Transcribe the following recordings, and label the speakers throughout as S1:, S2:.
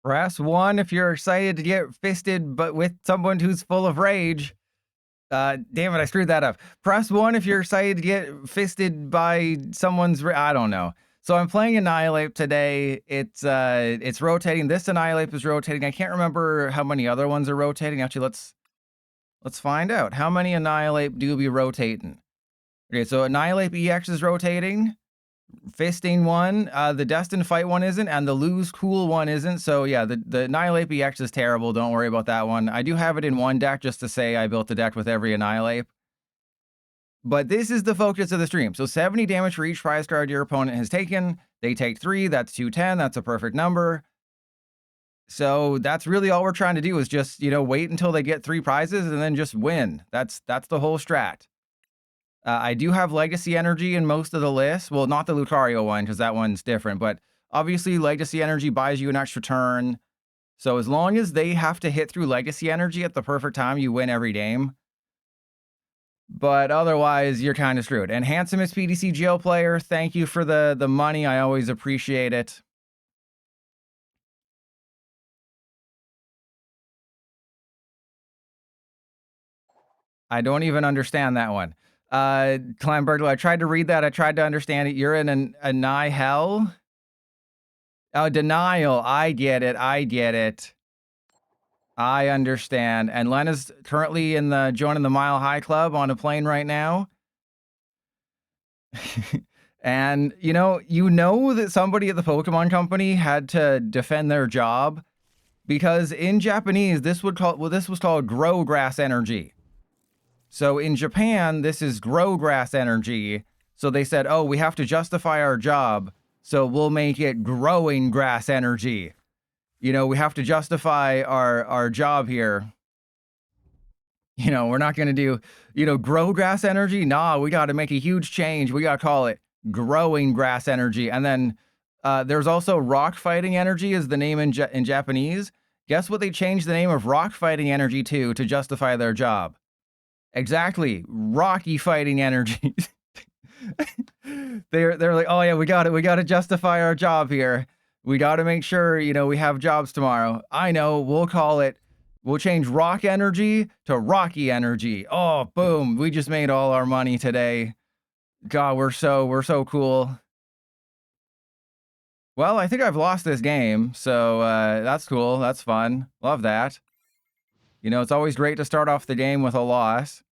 S1: Press 1 if you're excited to get fisted, but with someone who's full of rage. Damn it, I screwed that up. Press 1 if you're excited to get fisted by someone's... I don't know. So I'm playing Annihilape today. It's rotating. This Annihilape is rotating. I can't remember how many other ones are rotating. Actually, let's find out. How many Annihilape do be rotating? Okay, so Annihilape EX is rotating. Fisting one, the Destined Fight one isn't, and the Lose Cool one isn't. So yeah, the Annihilape EX is terrible. Don't worry about that one. I do have it in one deck just to say I built a deck with every Annihilape. But this is the focus of the stream. So 70 damage for each prize card your opponent has taken. They take 3, that's 210, that's a perfect number. So that's really all we're trying to do is just, you know, wait until they get 3 prizes and then just win. That's the whole strat. I do have Legacy Energy in most of the lists. Well, not the Lucario one, because that one's different. But obviously, Legacy Energy buys you an extra turn. So as long as they have to hit through Legacy Energy at the perfect time, you win every game. But otherwise, you're kind of screwed. And handsomest PDC jail player, thank you for the money. I always appreciate it. I don't even understand that one. Clan Burglar, I tried to read that. I tried to understand it. You're in an Annihilate. Oh, denial. I get it. I get it. I understand. And Lena's currently in the joining the Mile High Club on a plane right now. And you know that somebody at the Pokemon Company had to defend their job because in Japanese this was called grow grass energy. So in Japan, this is grow grass energy. So they said, oh, we have to justify our job. So we'll make it growing grass energy. You know, we have to justify our job here. You know, we're not going to do, you know, grow grass energy. Nah, we got to make a huge change. We got to call it growing grass energy. And then there's also rock fighting energy is the name in Japanese. Guess what they changed the name of rock fighting energy to justify their job? Exactly, rocky fighting energy. they're like, oh yeah, we got to justify our job here. We got to make sure, you know, we have jobs tomorrow. I know, we'll change rock energy to rocky energy. Oh, boom, we just made all our money today. God, we're so cool. Well, I think I've lost this game, so that's cool. That's fun. Love that. You know, it's always great to start off the game with a loss.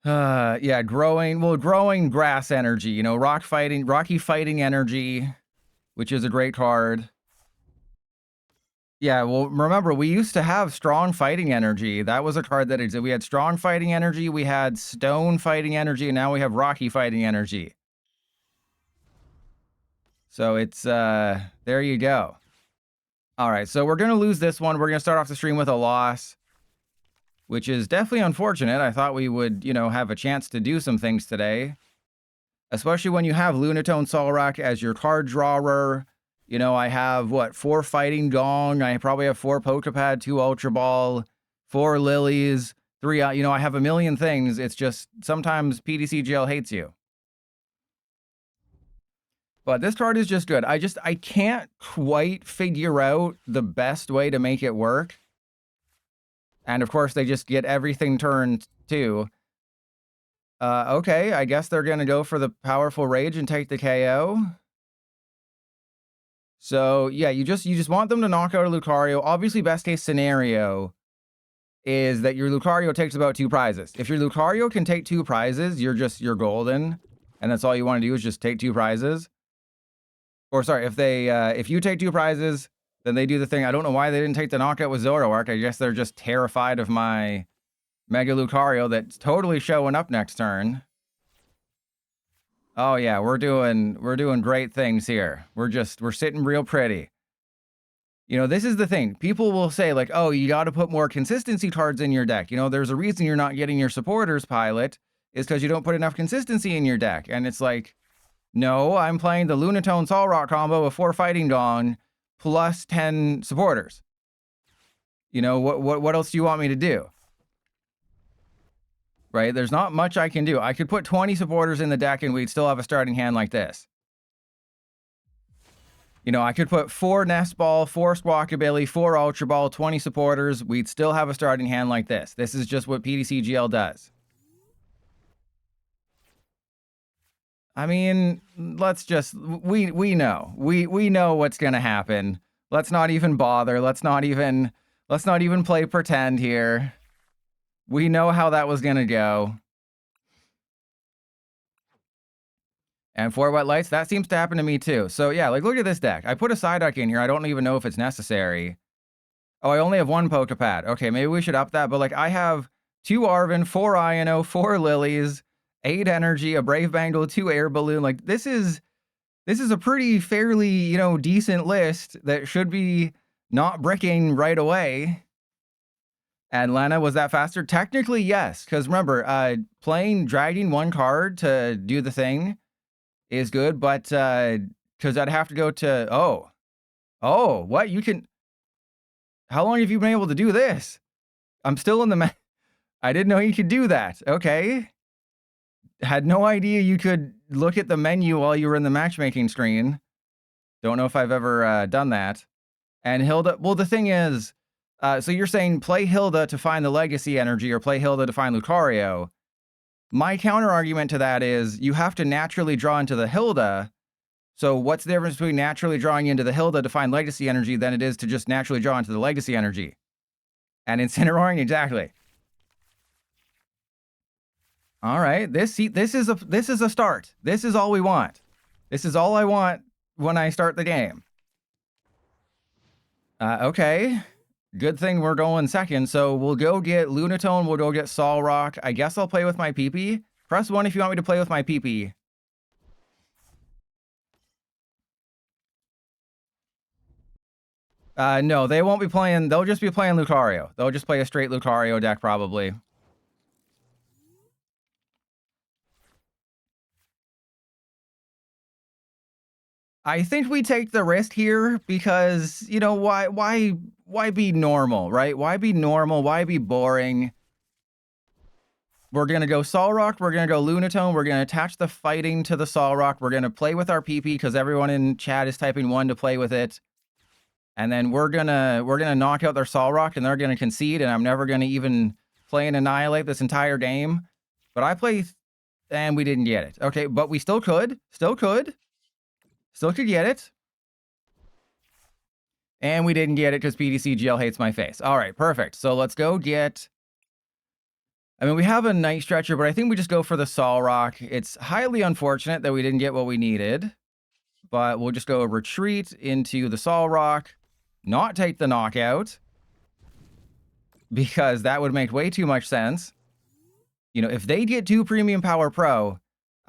S1: Yeah, growing grass energy, you know, rocky fighting energy, which is a great card. Yeah, well, remember, we used to have strong fighting energy. That was a card that existed. We had strong fighting energy, we had stone fighting energy, and now we have rocky fighting energy. So it's, there you go. All right, so we're going to lose this one. We're going to start off the stream with a loss, which is definitely unfortunate. I thought we would, you know, have a chance to do some things today, especially when you have Lunatone Solrock as your card drawer. You know, I have, what, 4 Fighting Gong. I probably have 4 Poké Pad, 2 Ultra Ball, 4 Lilies, 3, you know, I have a million things. It's just sometimes PDC Jail hates you. But this card is just good. I can't quite figure out the best way to make it work. And of course, they just get everything turned too. Okay, I guess they're going to go for the powerful rage and take the KO. So yeah, you just want them to knock out a Lucario. Obviously, best case scenario is that your Lucario takes about 2 prizes. If your Lucario can take 2 prizes, you're golden. And that's all you want to do is just take 2 prizes. Or sorry, if you take 2 prizes, then they do the thing. I don't know why they didn't take the knockout with Zoroark. I guess they're just terrified of my Mega Lucario that's totally showing up next turn. Oh yeah, we're doing great things here. We're sitting real pretty. You know, this is the thing. People will say like, oh, you got to put more consistency cards in your deck. You know, there's a reason you're not getting your supporters pilot is because you don't put enough consistency in your deck. And it's like, no, I'm playing the Lunatone Solrock combo with 4 Fighting Gong plus 10 supporters. You know, what else do you want me to do? Right? There's not much I can do. I could put 20 supporters in the deck and we'd still have a starting hand like this. You know, I could put 4 Nest Ball, 4 Squawkabilly, 4 Ultra Ball, 20 supporters. We'd still have a starting hand like this. This is just what PTCGL does. I mean, let's just we know. We know what's going to happen. Let's not even bother. Let's not even play pretend here. We know how that was going to go. And 4 wet lights, that seems to happen to me too. So yeah, like look at this deck. I put a Psyduck in here. I don't even know if it's necessary. Oh, I only have 1 Poké Pad. Okay, maybe we should up that. But like I have 2 Arven, 4 Iono, 4 Lilies, 8 Energy, a Brave Bangle, 2 Air Balloon. Like this is a pretty fairly, you know, decent list that should be not bricking right away. And Lana, was that faster? Technically, yes. Because remember, dragging 1 card to do the thing is good, but because I'd have to go to what you can. How long have you been able to do this? I'm still in the I didn't know you could do that. Okay, had no idea you could look at the menu while you were in the matchmaking screen. Don't know if I've ever done that. And Hilda, well, the thing is, so you're saying play Hilda to find the legacy energy or play Hilda to find Lucario. My counter argument to that is you have to naturally draw into the Hilda. So what's the difference between naturally drawing into the Hilda to find legacy energy than it is to just naturally draw into the legacy energy? And Incineroaring, exactly. All right, this is a start. This is all we want. This is all I want when I start the game. Okay. Good thing we're going second. So we'll go get Lunatone. We'll go get Solrock. I guess I'll play with my PP. Press 1 if you want me to play with my PP. No, they won't be playing. They'll just be playing Lucario. They'll just play a straight Lucario deck probably. I think we take the risk here because, you know, why be normal, right? Why be normal? Why be boring? We're going to go Solrock. We're going to go Lunatone. We're going to attach the fighting to the Solrock. We're going to play with our PP because everyone in chat is typing 1 to play with it. And then we're gonna knock out their Solrock and they're gonna concede, and I'm never gonna even play and annihilate this entire game. But I play and we didn't get it. Okay, but we still could. Still could get it. And we didn't get it because PTCGL hates my face. All right, perfect. So let's go get. I mean, we have a Night Stretcher, but I think we just go for the Solrock. It's highly unfortunate that we didn't get what we needed, but we'll just go retreat into the Solrock, not take the knockout, because that would make way too much sense. You know, if they get 2 Premium Power Pro,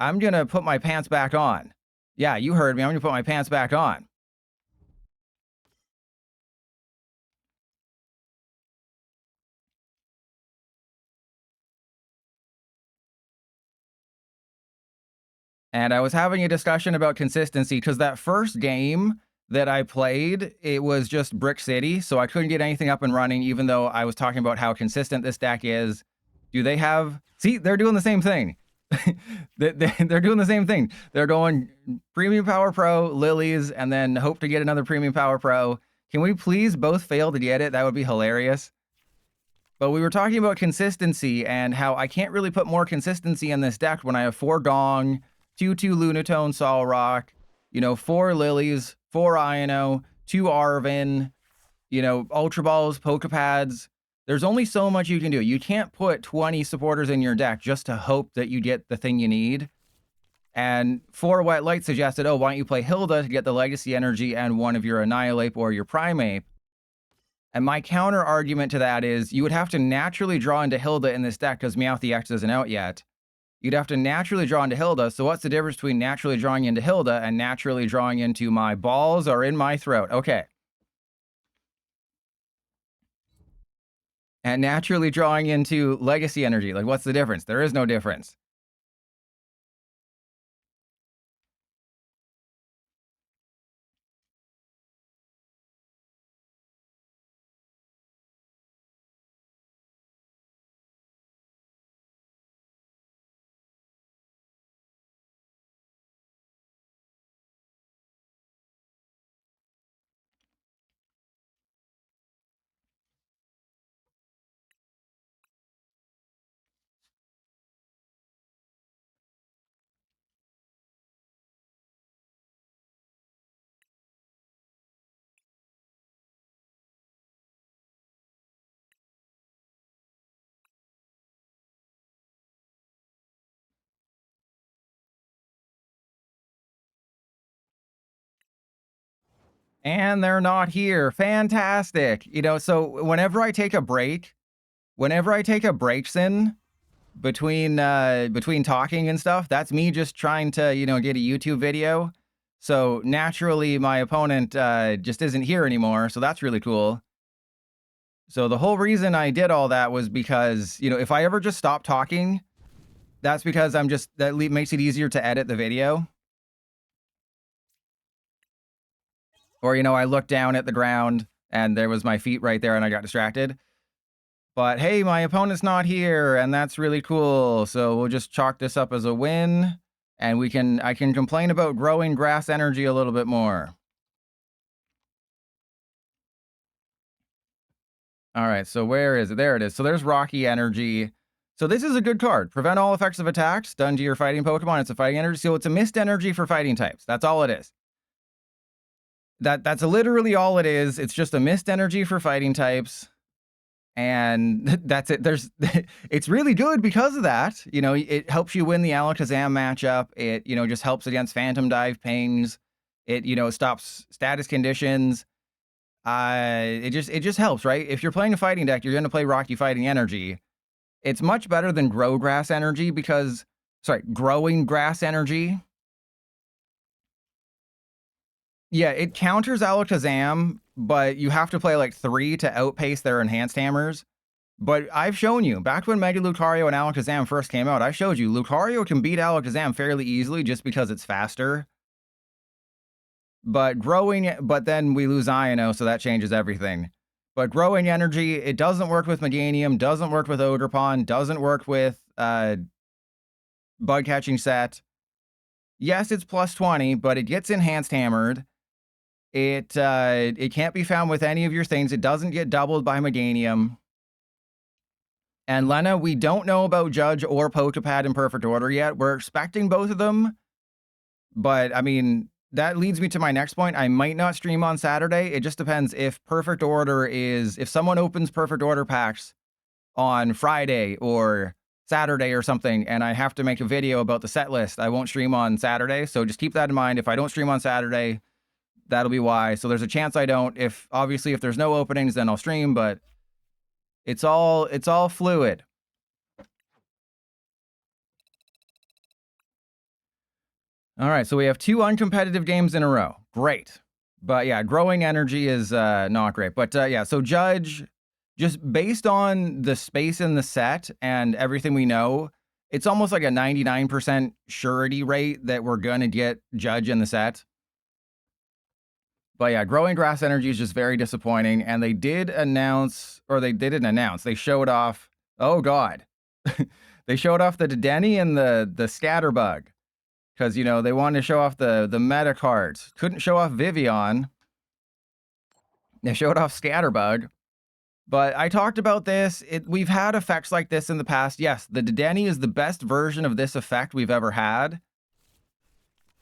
S1: I'm going to put my pants back on. Yeah, you heard me. I'm going to put my pants back on. And I was having a discussion about consistency because that first game that I played, it was just Brick City, so I couldn't get anything up and running, even though I was talking about how consistent this deck is. Do they have... See, they're doing the same thing. They're doing the same thing. They're going Premium Power Pro, Lilies, and then hope to get another Premium Power Pro. Can we please both fail to get it? That would be hilarious. But we were talking about consistency and how I can't really put more consistency in this deck when I have 4 Gong, 2 Lunatone Solrock, you know, 4 Lilies, 4 Iono, 2 Arven, you know, Ultra Balls, Poké Pads. There's only so much you can do. You can't put 20 supporters in your deck just to hope that you get the thing you need. And 4 Wet Light suggested, oh, why don't you play Hilda to get the Legacy Energy and one of your Annihilape or your Primeape? And my counter argument to that is you would have to naturally draw into Hilda in this deck because Meowth X isn't out yet. You'd have to naturally draw into Hilda. So what's the difference between naturally drawing into Hilda and naturally drawing into my balls or in my throat? Okay. And naturally drawing into Legacy Energy. Like, what's the difference? There is no difference. And they're not here. Fantastic. You know, so whenever I take a break, Sin, between talking and stuff, that's me just trying to, you know, get a YouTube video. So naturally my opponent just isn't here anymore, so that's really cool. So the whole reason I did all that was because, you know, if I ever just stop talking, that's because that makes it easier to edit the video. Or, you know, I looked down at the ground and there was my feet right there and I got distracted. But hey, my opponent's not here, and that's really cool. So we'll just chalk this up as a win, and I can complain about growing grass energy a little bit more. All right, so where is it? There it is. So there's Rocky Energy. So this is a good card. Prevent all effects of attacks done to your fighting Pokemon. It's a fighting energy, so it's a mist energy for fighting types. That's all it is. That's literally all it is. It's just a mist energy for fighting types. And that's it. It's really good because of that. You know, it helps you win the Alakazam matchup. It, you know, just helps against Phantom Dive pings. It, you know, stops status conditions. It just helps, right? If you're playing a fighting deck, you're going to play Rocky Fighting Energy. It's much better than Grow Grass Energy because, Growing Grass Energy. Yeah, it counters Alakazam, but you have to play like 3 to outpace their enhanced hammers. But I've shown you, back when Mega Lucario and Alakazam first came out, I showed you Lucario can beat Alakazam fairly easily just because it's faster. But then we lose Iono, so that changes everything. But Growing Energy, it doesn't work with Meganium, doesn't work with Ogerpon, doesn't work with Bug Catching Set. Yes, it's plus 20, but it gets enhanced hammered. It can't be found with any of your things. It doesn't get doubled by Meganium. And Lena, we don't know about Judge or Poké Pad in perfect order yet. We're expecting both of them. But, I mean, that leads me to my next point. I might not stream on Saturday. It just depends if perfect order if someone opens perfect order packs on Friday or Saturday or something, and I have to make a video about the set list, I won't stream on Saturday. So just keep that in mind. If I don't stream on Saturday, that'll be why. So there's a chance I don't. Obviously, if there's no openings, then I'll stream, but it's all fluid. All right, so we have 2 uncompetitive games in a row. Great. But yeah, Growing Energy is not great. But yeah, so Judge, just based on the space in the set and everything we know, it's almost like a 99% surety rate that we're going to get Judge in the set. But yeah, Growing Grass Energy is just very disappointing. And they didn't announce. They showed off. Oh, God. They showed off the Dedenne and the Scatterbug. Because, you know, they wanted to show off the meta cards. Couldn't show off Vivian. They showed off Scatterbug. But I talked about this. We've had effects like this in the past. Yes, the Dedenne is the best version of this effect we've ever had.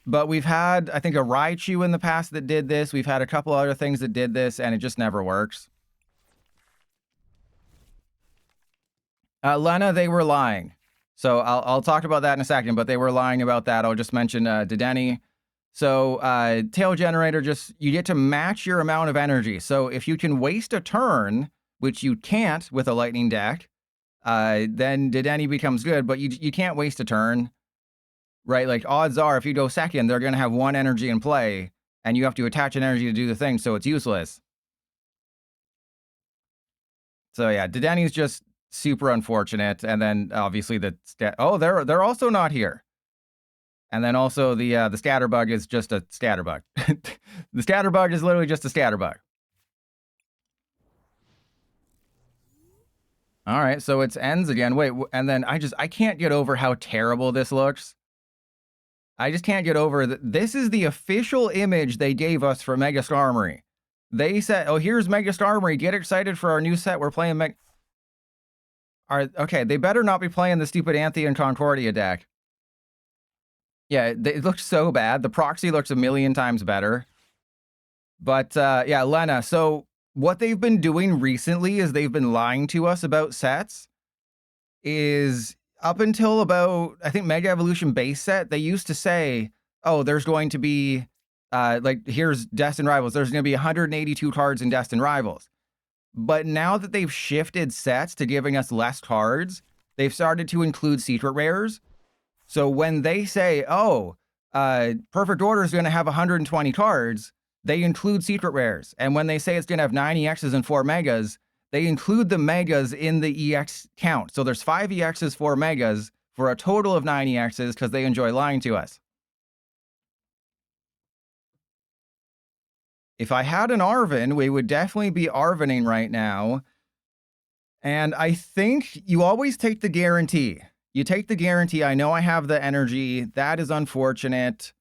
S1: But we've had, I think, a Raichu in the past that did this. We've had a couple other things that did this, and it just never works. Lena, they were lying. So I'll talk about that in a second, but they were lying about that. I'll just mention Dedenne. So Tail Generator, you get to match your amount of energy. So if you can waste a turn, which you can't with a Lightning deck, then Dedenne becomes good, but you can't waste a turn, right? Like, odds are, if you go second, they're going to have 1 energy in play, and you have to attach an energy to do the thing, so it's useless. So yeah, Dedenne is just super unfortunate. And then obviously they're also not here. And then also the Scatterbug is just a Scatterbug. The Scatterbug is literally just a Scatterbug. All right, so it's ends again. Wait, and then I can't get over how terrible this looks. I just can't get over that. This is the official image they gave us for Mega Skarmory. They said, oh, here's Mega Skarmory. Get excited for our new set. We're playing okay, they better not be playing the stupid Anthe and Concordia deck. Yeah, it looks so bad. The proxy looks a million times better. But yeah, Lena, so what they've been doing recently is they've been lying to us about sets. Is up until about, I think, Mega Evolution base set, they used to say, oh, there's going to be like here's Destined Rivals. There's going to be 182 cards in Destined Rivals. But now that they've shifted sets to giving us less cards, they've started to include secret rares. So when they say, oh, Perfect Order is going to have 120 cards, they include secret rares. And when they say it's going to have 9 EXs and 4 Megas, they include the Megas in the EX count. So there's 5 EXs, 4 Megas, for a total of 9 EXs because they enjoy lying to us. If I had an Arven, we would definitely be Arvening right now. And I think you always take the guarantee. You take the guarantee. I know I have the energy. That is unfortunate.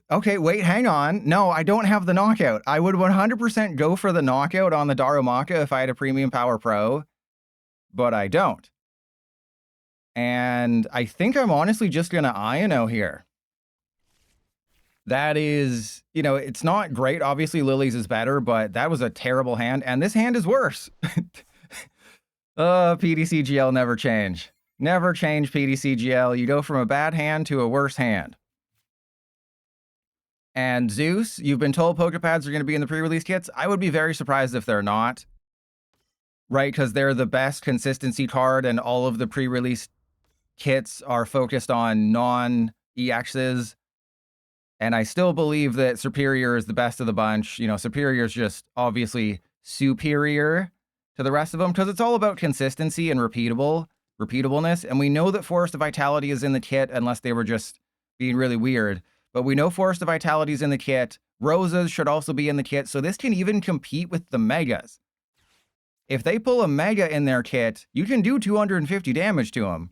S1: Okay, wait, hang on. No, I don't have the knockout. I would 100% go for the knockout on the Darumaka if I had a Premium Power Pro, but I don't. And I think I'm honestly just going to Iono here. That is, you know, it's not great. Obviously, Lily's is better, but that was a terrible hand, and this hand is worse. PDCGL never change. Never change PDCGL. You go from a bad hand to a worse hand. And Zeus, you've been told Poké Pads are going to be in the pre-release kits. I would be very surprised if they're not. Right, because they're the best consistency card, and all of the pre-release kits are focused on non-EXs. And I still believe that Superior is the best of the bunch. You know, Superior is just obviously superior to the rest of them because it's all about consistency and repeatableness. And we know that Forest of Vitality is in the kit unless they were just being really weird. But we know Forest of Vitality is in the kit. Roses should also be in the kit. So this can even compete with the Megas. If they pull a Mega in their kit, you can do 250 damage to them.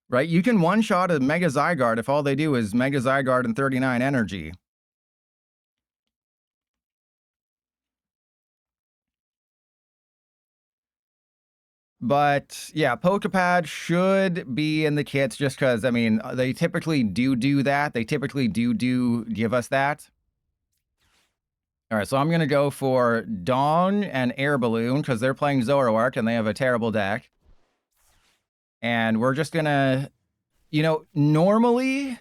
S1: Right? You can one-shot a Mega Zygarde if all they do is Mega Zygarde and 39 energy. But, yeah, Poké Pad should be in the kits just because, I mean, they typically do that. They typically do give us that. All right, so I'm going to go for Dawn and Air Balloon because they're playing Zoroark and they have a terrible deck. And we're just going to... You know, normally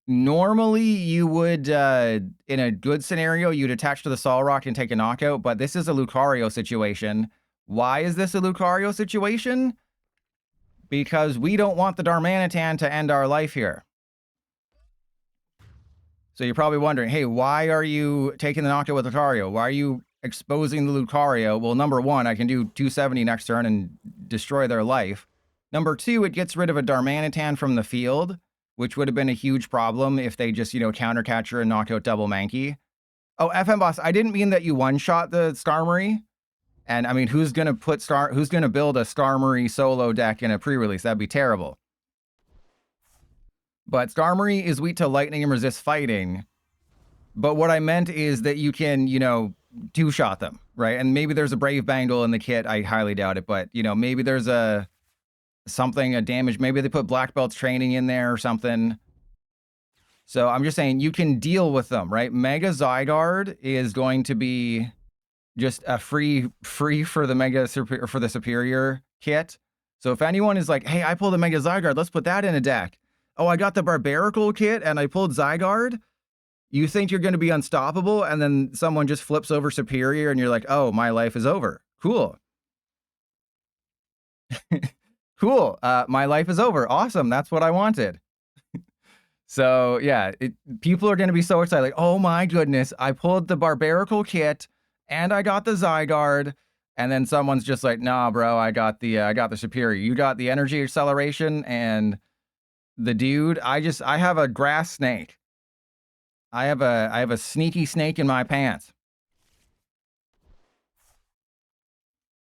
S1: you would, in a good scenario, you'd attach to the Solrock and take a knockout, but this is a Lucario situation. Why is this a Lucario situation? Because we don't want the Darmanitan to end our life here. So you're probably wondering, hey, why are you taking the knockout with Lucario? Why are you exposing the Lucario? Well, number one, I can do 270 next turn and destroy their life. Number two, it gets rid of a Darmanitan from the field, which would have been a huge problem if they just, you know, counter catcher and knock out double Mankey. Oh, FM Boss, I didn't mean that you one-shot the Starmie. And I mean, who's gonna build a Starmie solo deck in a pre-release? That'd be terrible. But Starmie is weak to lightning and resist fighting. But what I meant is that you can, you know, two-shot them, right? And maybe there's a Brave Bangle in the kit. I highly doubt it, but, you know, maybe there's a damage. Maybe they put Black Belt's training in there or something. So I'm just saying you can deal with them, right? Mega Zygarde is going to be just a free for the for the Superior kit. So if anyone is like, hey, I pulled a Mega Zygarde, let's put that in a deck. Oh, I got the Barbaracle kit and I pulled Zygarde. You think you're going to be unstoppable, and then someone just flips over Superior and you're like, oh, my life is over. Cool. Cool. My life is over. Awesome. That's what I wanted. So, yeah, people are going to be so excited. Like, oh, my goodness. I pulled the Barbaracle kit and I got the Zygarde. And then someone's just like, nah, bro, I got the Superior. You got the energy acceleration and the dude. I have a grass snake. I have a sneaky snake in my pants.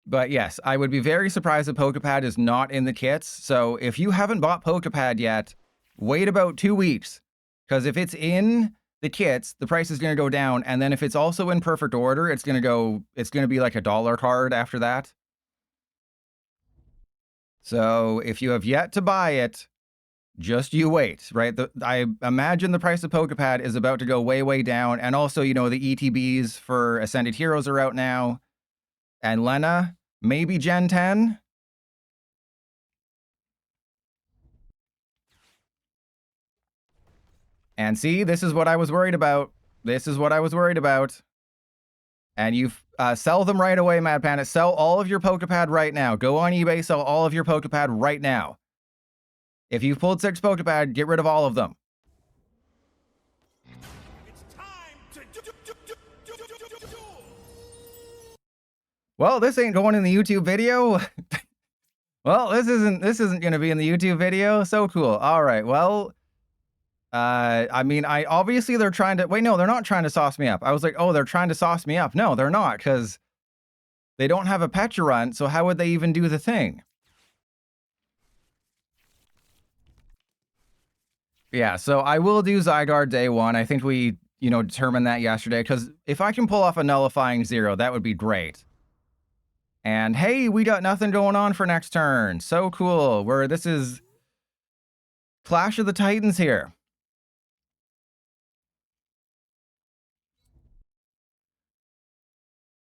S1: But yes, I would be very surprised if Poké Pad is not in the kits. So if you haven't bought Poké Pad yet, wait about 2 weeks. Because if it's in the kits, the price is going to go down. And then if it's also in perfect order, it's going to be like a $1 card after that. So if you have yet to buy it, just you wait, right? I imagine the price of Poké Pad is about to go way, way down. And also, you know, the ETBs for Ascended Heroes are out now. And Lena, maybe Gen 10? And see, this is what I was worried about. This is what I was worried about. And you sell them right away, Mad Panda. Sell all of your Poké Pad right now. Go on eBay, sell all of your Poké Pad right now. If you've pulled 6 Poké Pad, get rid of all of them.
S2: It's time to
S1: Well, this ain't going in the YouTube video. Well, this isn't going to be in the YouTube video. So cool. All right. Well, I mean, obviously they're trying to, wait, no, they're not trying to sauce me up. I was like, oh, they're trying to sauce me up. No, they're not, because they don't have a Pecharunt, so how would they even do the thing? Yeah, so I will do Zygarde day 1. I think we, determined that yesterday, because if I can pull off a nullifying 0, that would be great. And hey, we got nothing going on for next turn. So cool. This is Clash of the Titans here.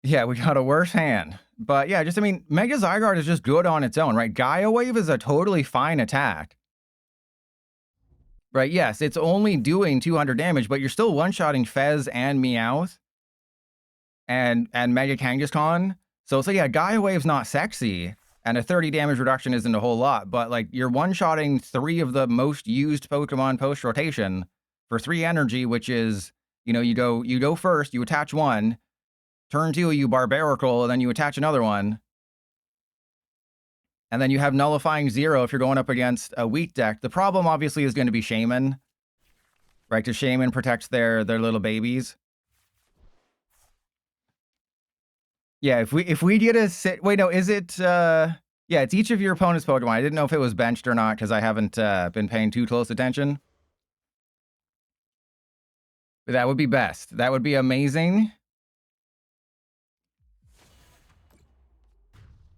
S1: Yeah, we got a worse hand. But yeah, I mean, Mega Zygarde is just good on its own, right? Gaia Wave is a totally fine attack. Right, yes, it's only doing 200 damage, but you're still one-shotting Fez and Meowth and Mega Kangaskhan. So it's like, yeah, Gaia Wave's not sexy, and a 30 damage reduction isn't a whole lot, but like you're one-shotting 3 of the most used Pokemon post-rotation for 3 energy, which is, you go first, you attach 1, turn 2, you Barbaracle, and then you attach another one. And then you have nullifying 0 if you're going up against a weak deck. The problem obviously is going to be Shaman, right? Because Shaman protects their little babies. Yeah, if we get a sit, wait, no, is it? Yeah, it's each of your opponent's Pokemon. I didn't know if it was benched or not because I haven't been paying too close attention. But that would be best. That would be amazing.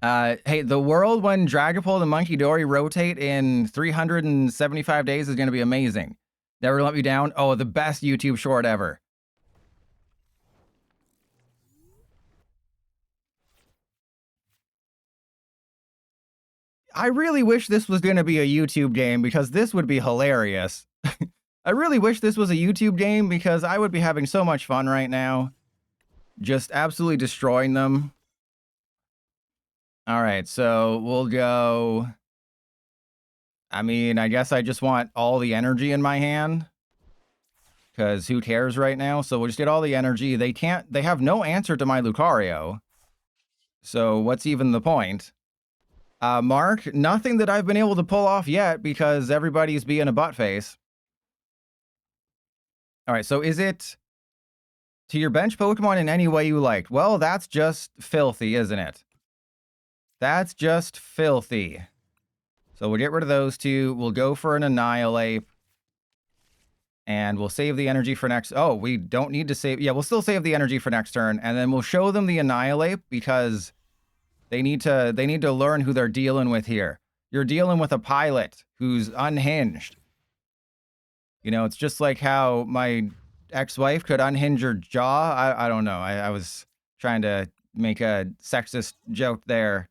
S1: Hey, the world when Dragapult and Mankey DRI rotate in 375 days is going to be amazing. Never let me down. Oh, the best YouTube short ever. I really wish this was going to be a YouTube game because this would be hilarious. I really wish this was a YouTube game because I would be having so much fun right now. Just absolutely destroying them. All right, so we'll go. I mean, I guess I just want all the energy in my hand. Because who cares right now? So we'll just get all the energy. They have no answer to my Lucario. So what's even the point? Mark, nothing that I've been able to pull off yet because everybody's being a butt face. All right, so is it to your bench Pokemon in any way you liked? Well, that's just filthy, isn't it? That's just filthy. So we'll get rid of those 2. We'll go for an Annihilape. And we'll save the energy for next... Oh, we don't need to save... Yeah, we'll still save the energy for next turn. And then we'll show them the Annihilape because they need to learn who they're dealing with here. You're dealing with a pilot who's unhinged. It's just like how my ex-wife could unhinge her jaw. I don't know. I was trying to make a sexist joke there.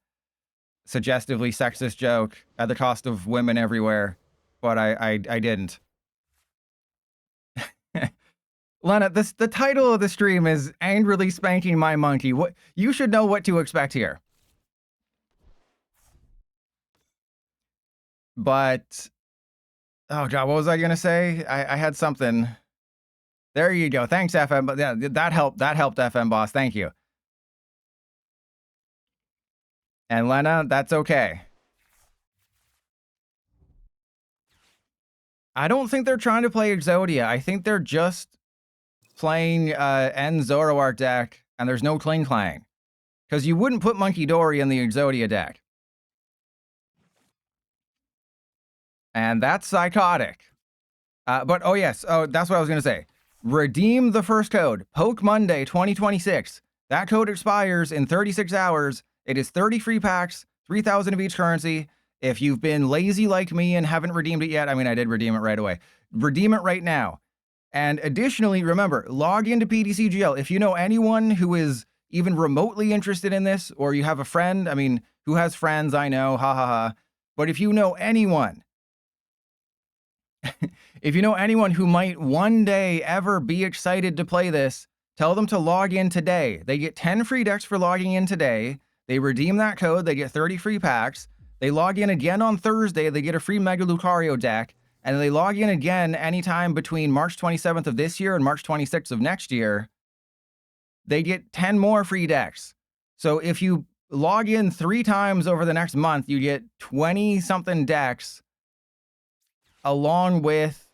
S1: Suggestively sexist joke at the cost of women everywhere, but I didn't. Lena, the title of the stream is Angrily Spanking My Monkey. What you should know what to expect here. But oh god, what was I gonna say? I had something. There you go. Thanks, FM. But yeah, that helped FM boss. Thank you. And Lena, that's okay. I don't think they're trying to play Exodia. I think they're just playing N Zoroark deck, and there's no Kling Klang. Because you wouldn't put Mankey DRI in the Exodia deck. And that's psychotic. But, oh yes, that's what I was going to say. Redeem the first code, Poke Monday 2026. That code expires in 36 hours. It is 30 free packs, 3,000 of each currency. If you've been lazy like me and haven't redeemed it yet, I mean, I did redeem it right away. Redeem it right now. And additionally, remember, log into PDCGL. If you know anyone who is even remotely interested in this, or you have a friend, I mean, who has friends, I know, ha ha ha. But if you know anyone, If you know anyone who might one day ever be excited to play this, tell them to log in today. They get 10 free decks for logging in today. They redeem that code, they get 30 free packs. They log in again on Thursday, they get a free Mega Lucario deck. And they log in again anytime between March 27th of this year and March 26th of next year. They get 10 more free decks. So if you log in 3 times over the next month, you get 20-something decks along with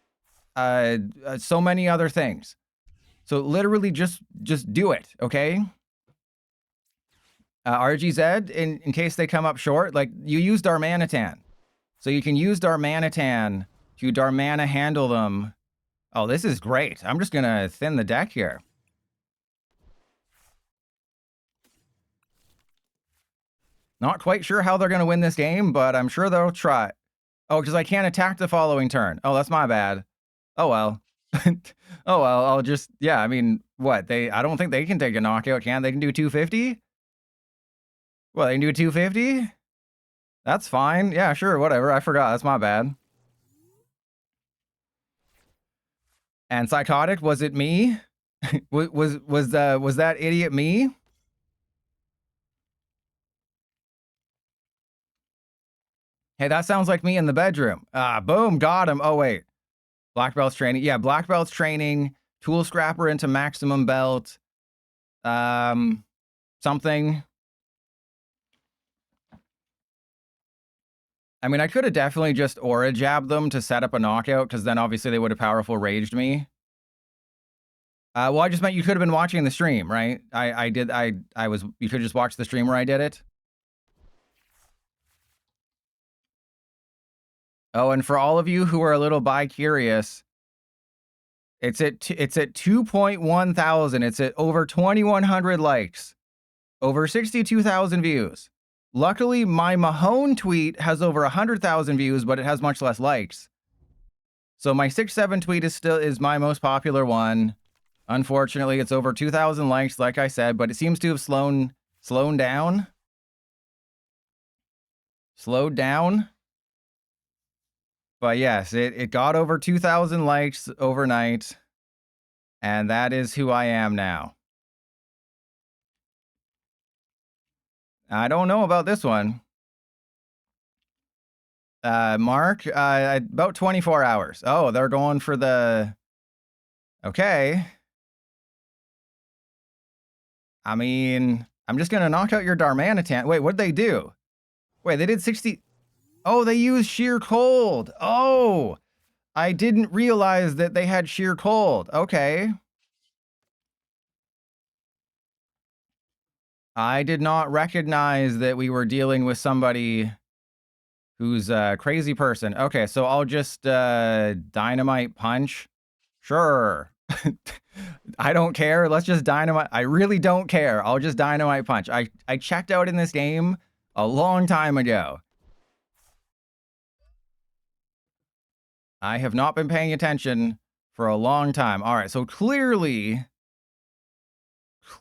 S1: so many other things. So literally just do it, okay? RGZ, in case they come up short, like you use Darmanitan. So you can use Darmanitan to Darmana handle them. Oh, this is great. I'm just gonna thin the deck here. Not quite sure how they're gonna win this game, but I'm sure they'll try. Oh, because I can't attack the following turn. Oh, that's my bad. Oh well. Oh well, I'll just, yeah, I mean, what? I don't think they can take a knockout, can they? Can do 250? Well, they can do 250? That's fine. Yeah, sure, whatever. I forgot. That's my bad. And Psychotic, was it me? was that idiot me? Hey, that sounds like me in the bedroom. Boom, got him. Oh wait, Black Belt's training. Yeah, Black Belt's training. Tool Scrapper into Maximum Belt. Something. I mean, I could have definitely just Aura Jabbed them to set up a knockout, because then obviously they would have powerful raged me. Well, I just meant you could have been watching the stream, right? You could just watch the stream where I did it. Oh, and for all of you who are a little bi-curious, it's at 2.1 thousand. It's at over 2,100 likes, over 62,000 views. Luckily, my Mahone tweet has over 100,000 views, but it has much less likes. So my 6-7 tweet is my most popular one. Unfortunately, it's over 2,000 likes, like I said, but it seems to have slowed down. Slowed down. But yes, it got over 2,000 likes overnight. And that is who I am now. I don't know about this one. Mark, about 24 hours. Oh, they're going for the... Okay. I mean, I'm just going to knock out your Darmanitan. Wait, what'd they do? Wait, they did 60... Oh, they used Sheer Cold. Oh, I didn't realize that they had Sheer Cold. Okay. I did not recognize that we were dealing with somebody who's a crazy person. Okay, so I'll just Dynamite Punch. Sure. I don't care. Let's just Dynamite. I really don't care. I'll just Dynamite Punch. I checked out in this game a long time ago. I have not been paying attention for a long time. All right, so clearly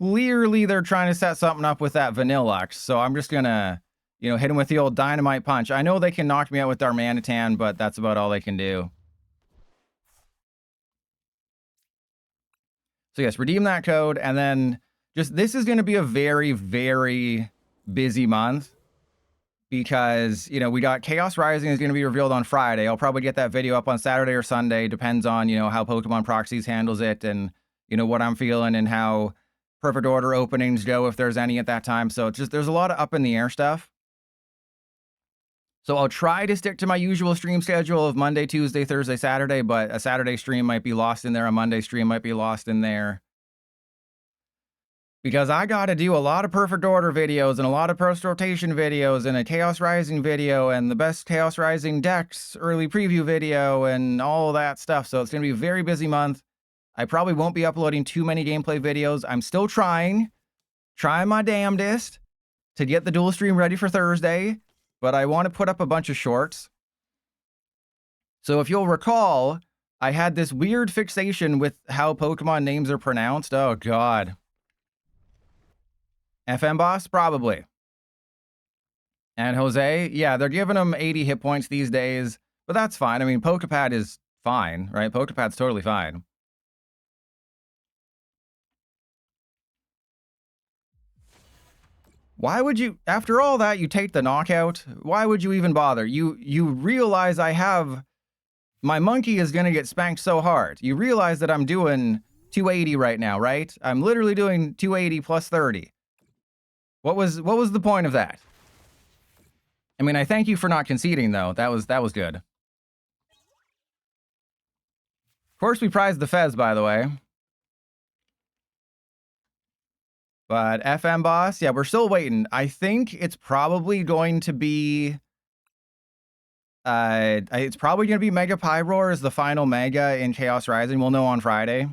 S1: they're trying to set something up with that Vanillux. So I'm just gonna, hit him with the old Dynamite Punch. I know they can knock me out with Darmanitan, but that's about all they can do. So yes, redeem that code, and then this is going to be a very, very busy month. Because, we got Chaos Rising is going to be revealed on Friday. I'll probably get that video up on Saturday or Sunday. Depends on, how Pokemon Proxies handles it and, what I'm feeling and how Perfect Order openings go, if there's any at that time. So it's just, there's a lot of up in the air stuff. So I'll try to stick to my usual stream schedule of Monday, Tuesday, Thursday, Saturday, but a Saturday stream might be lost in there. A Monday stream might be lost in there. Because I got to do a lot of Perfect Order videos and a lot of Post Rotation videos and a Chaos Rising video and the best Chaos Rising decks early preview video and all that stuff. So it's going to be a very busy month. I probably won't be uploading too many gameplay videos. I'm still trying my damnedest to get the dual stream ready for Thursday, but I want to put up a bunch of shorts. So if you'll recall, I had this weird fixation with how Pokemon names are pronounced. Oh, God. FM Boss? Probably. And Jose? Yeah, they're giving him 80 hit points these days, but that's fine. I mean, Poké Pad is fine, right? Poké Pad's totally fine. Why would you, after all that, you take the knockout? Why would you even bother? You realize I have, my monkey is gonna get spanked so hard. You realize that I'm doing 280 right now, right? I'm literally doing 280 plus 30. What was the point of that? I mean, I thank you for not conceding though. That was good. Of course, we prized the Fez, by the way. But FM boss, yeah, we're still waiting. I think it's probably going to be it's probably going to be Mega Pyroar as the final Mega in Chaos Rising. We'll know on Friday.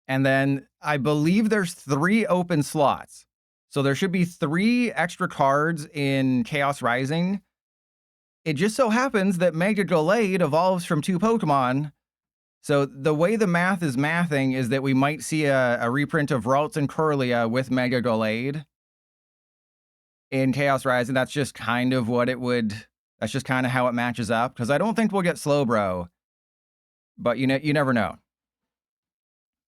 S1: And then I believe there's 3 open slots. So there should be 3 extra cards in Chaos Rising. It just so happens that Mega Gallade evolves from 2 Pokemon. So the way the math is mathing is that we might see a reprint of Ralts and Kirlia with Mega Gallade in Chaos Rising. That's just kind of what it would, that's just kind of how it matches up. Because I don't think we'll get Slowbro, but you never know.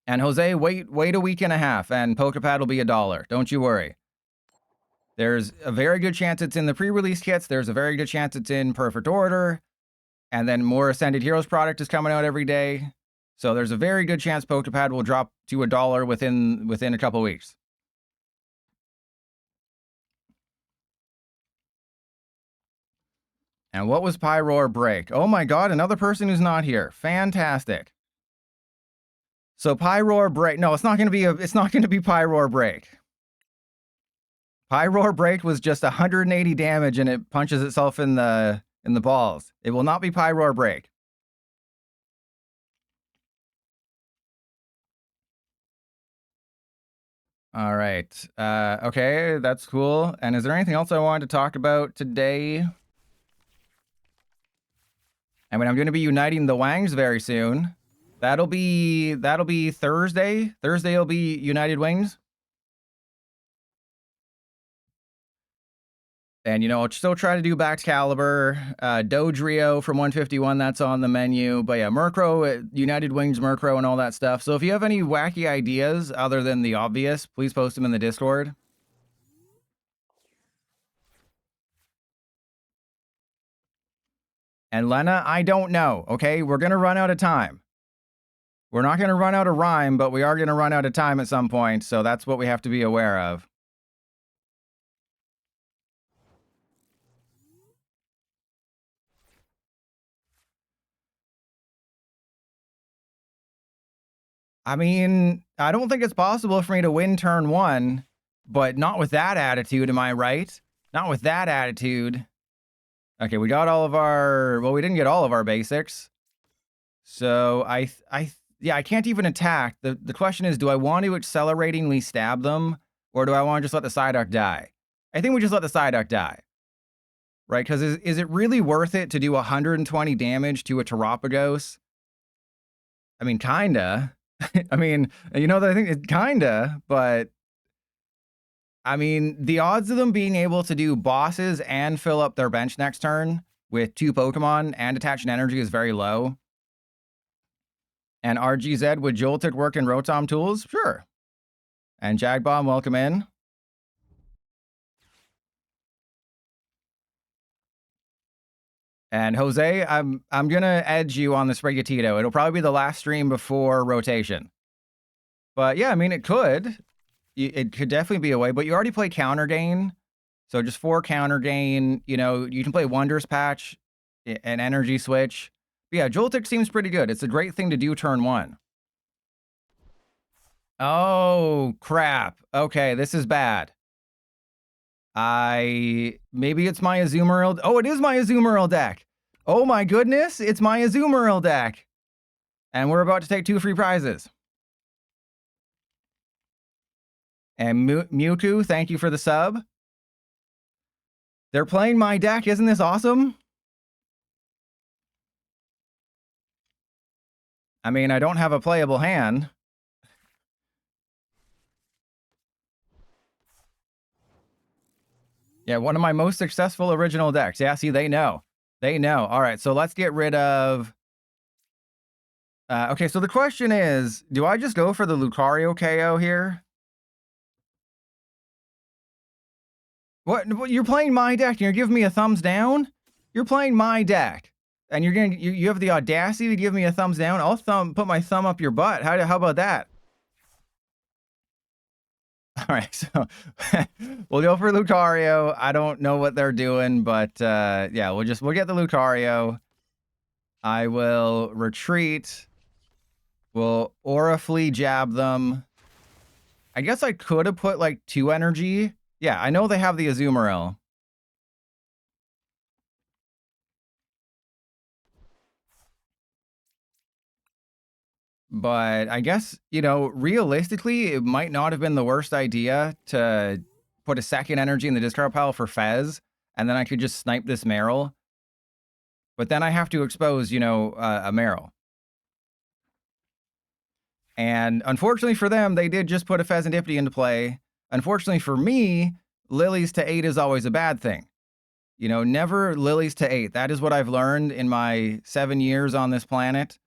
S1: And Jose, wait a week and a half and Poké Pad will be $1. Don't you worry. There's a very good chance it's in the pre-release kits. There's a very good chance it's in Perfect Order. And then more Ascended Heroes product is coming out every day. So there's a very good chance Poké Pad will drop to $1 within a couple weeks. And what was Pyroar Break? Oh my god, another person who's not here. Fantastic. So Pyroar Break. No, it's not going to be Pyroar Break. Pyroar Break was just 180 damage and it punches itself in the balls. It will not be Pyroar Break. All right. Okay, that's cool. And is there anything else I wanted to talk about today? I mean, I'm going to be uniting the Wangs very soon. That'll be Thursday. Thursday will be United Wings. And, I'll still try to do Baxcalibur, Dodrio from 151, that's on the menu. But yeah, Murkrow, United Wings Murkrow and all that stuff. So if you have any wacky ideas other than the obvious, please post them in the Discord. And Lena, I don't know, okay? We're going to run out of time. We're not going to run out of rhyme, but we are going to run out of time at some point. So that's what we have to be aware of. I mean, I don't think it's possible for me to win turn 1, but not with that attitude, am I right? Not with that attitude. Okay, we got all of our, well, we didn't get all of our basics. So yeah, I can't even attack. The question is, do I want to acceleratingly stab them, or do I want to just let the Psyduck die? I think we just let the Psyduck die. Right, because is it really worth it to do 120 damage to a Terapagos? I mean, kinda. I mean, I think it's kinda, but I mean, the odds of them being able to do bosses and fill up their bench next turn with 2 Pokemon and attach an energy is very low. And RGZ, would Joltik work in Rotom tools? Sure. And Jagbomb, welcome in. And Jose, I'm gonna edge you on the Sprigatito. It'll probably be the last stream before rotation. But yeah, I mean, it could definitely be a way. But you already play Counter Gain, so just 4 Counter Gain. You can play Wonders Patch, an Energy Switch. But yeah, Joltik seems pretty good. It's a great thing to do turn 1. Oh crap! Okay, this is bad. Maybe it's my Azumarill. Oh, it is my Azumarill deck. Oh my goodness, it's my Azumarill deck. And we're about to take 2 free prizes. And Mewtwo, thank you for the sub. They're playing my deck. Isn't this awesome? I mean, I don't have a playable hand. Yeah, one of my most successful original decks. Yeah, see, they know. They know. All right, so let's get rid of... okay, so the question is, do I just go for the Lucario KO here? What? You're playing my deck and you're giving me a thumbs down? You're playing my deck. And you have the audacity to give me a thumbs down? I'll put my thumb up your butt. How about that? All right, so we'll go for Lucario. I don't know what they're doing, but yeah, we'll get the Lucario. I will retreat. We'll Aura Flea jab them. I guess I could have put like 2 energy. Yeah, I know they have the Azumarill. But I guess, you know, realistically, it might not have been the worst idea to put a 2nd energy in the discard pile for Fez, and then I could just snipe this Marill. But then I have to expose, you know, a Marill. And unfortunately for them, they did just put a Fezandipiti into play. Unfortunately for me, Lillies to 8 is always a bad thing. You know, never Lillies to 8. That is what I've learned in my 7 years on this planet,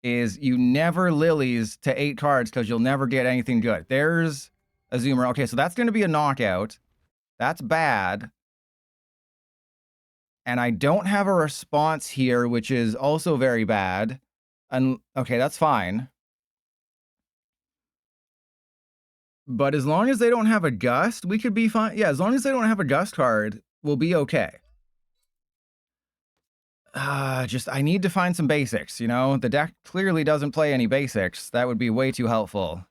S1: is you never Lillies to 8 cards because you'll never get anything good. There's a Zoomer. Okay, so that's going to be a knockout. That's bad. And I don't have a response here, which is also very bad. And okay, that's fine. But as long as they don't have a Gust, we could be fine. Yeah, as long as they don't have a Gust card, we'll be okay. I need to find some basics, you know? The deck clearly doesn't play any basics. That would be way too helpful.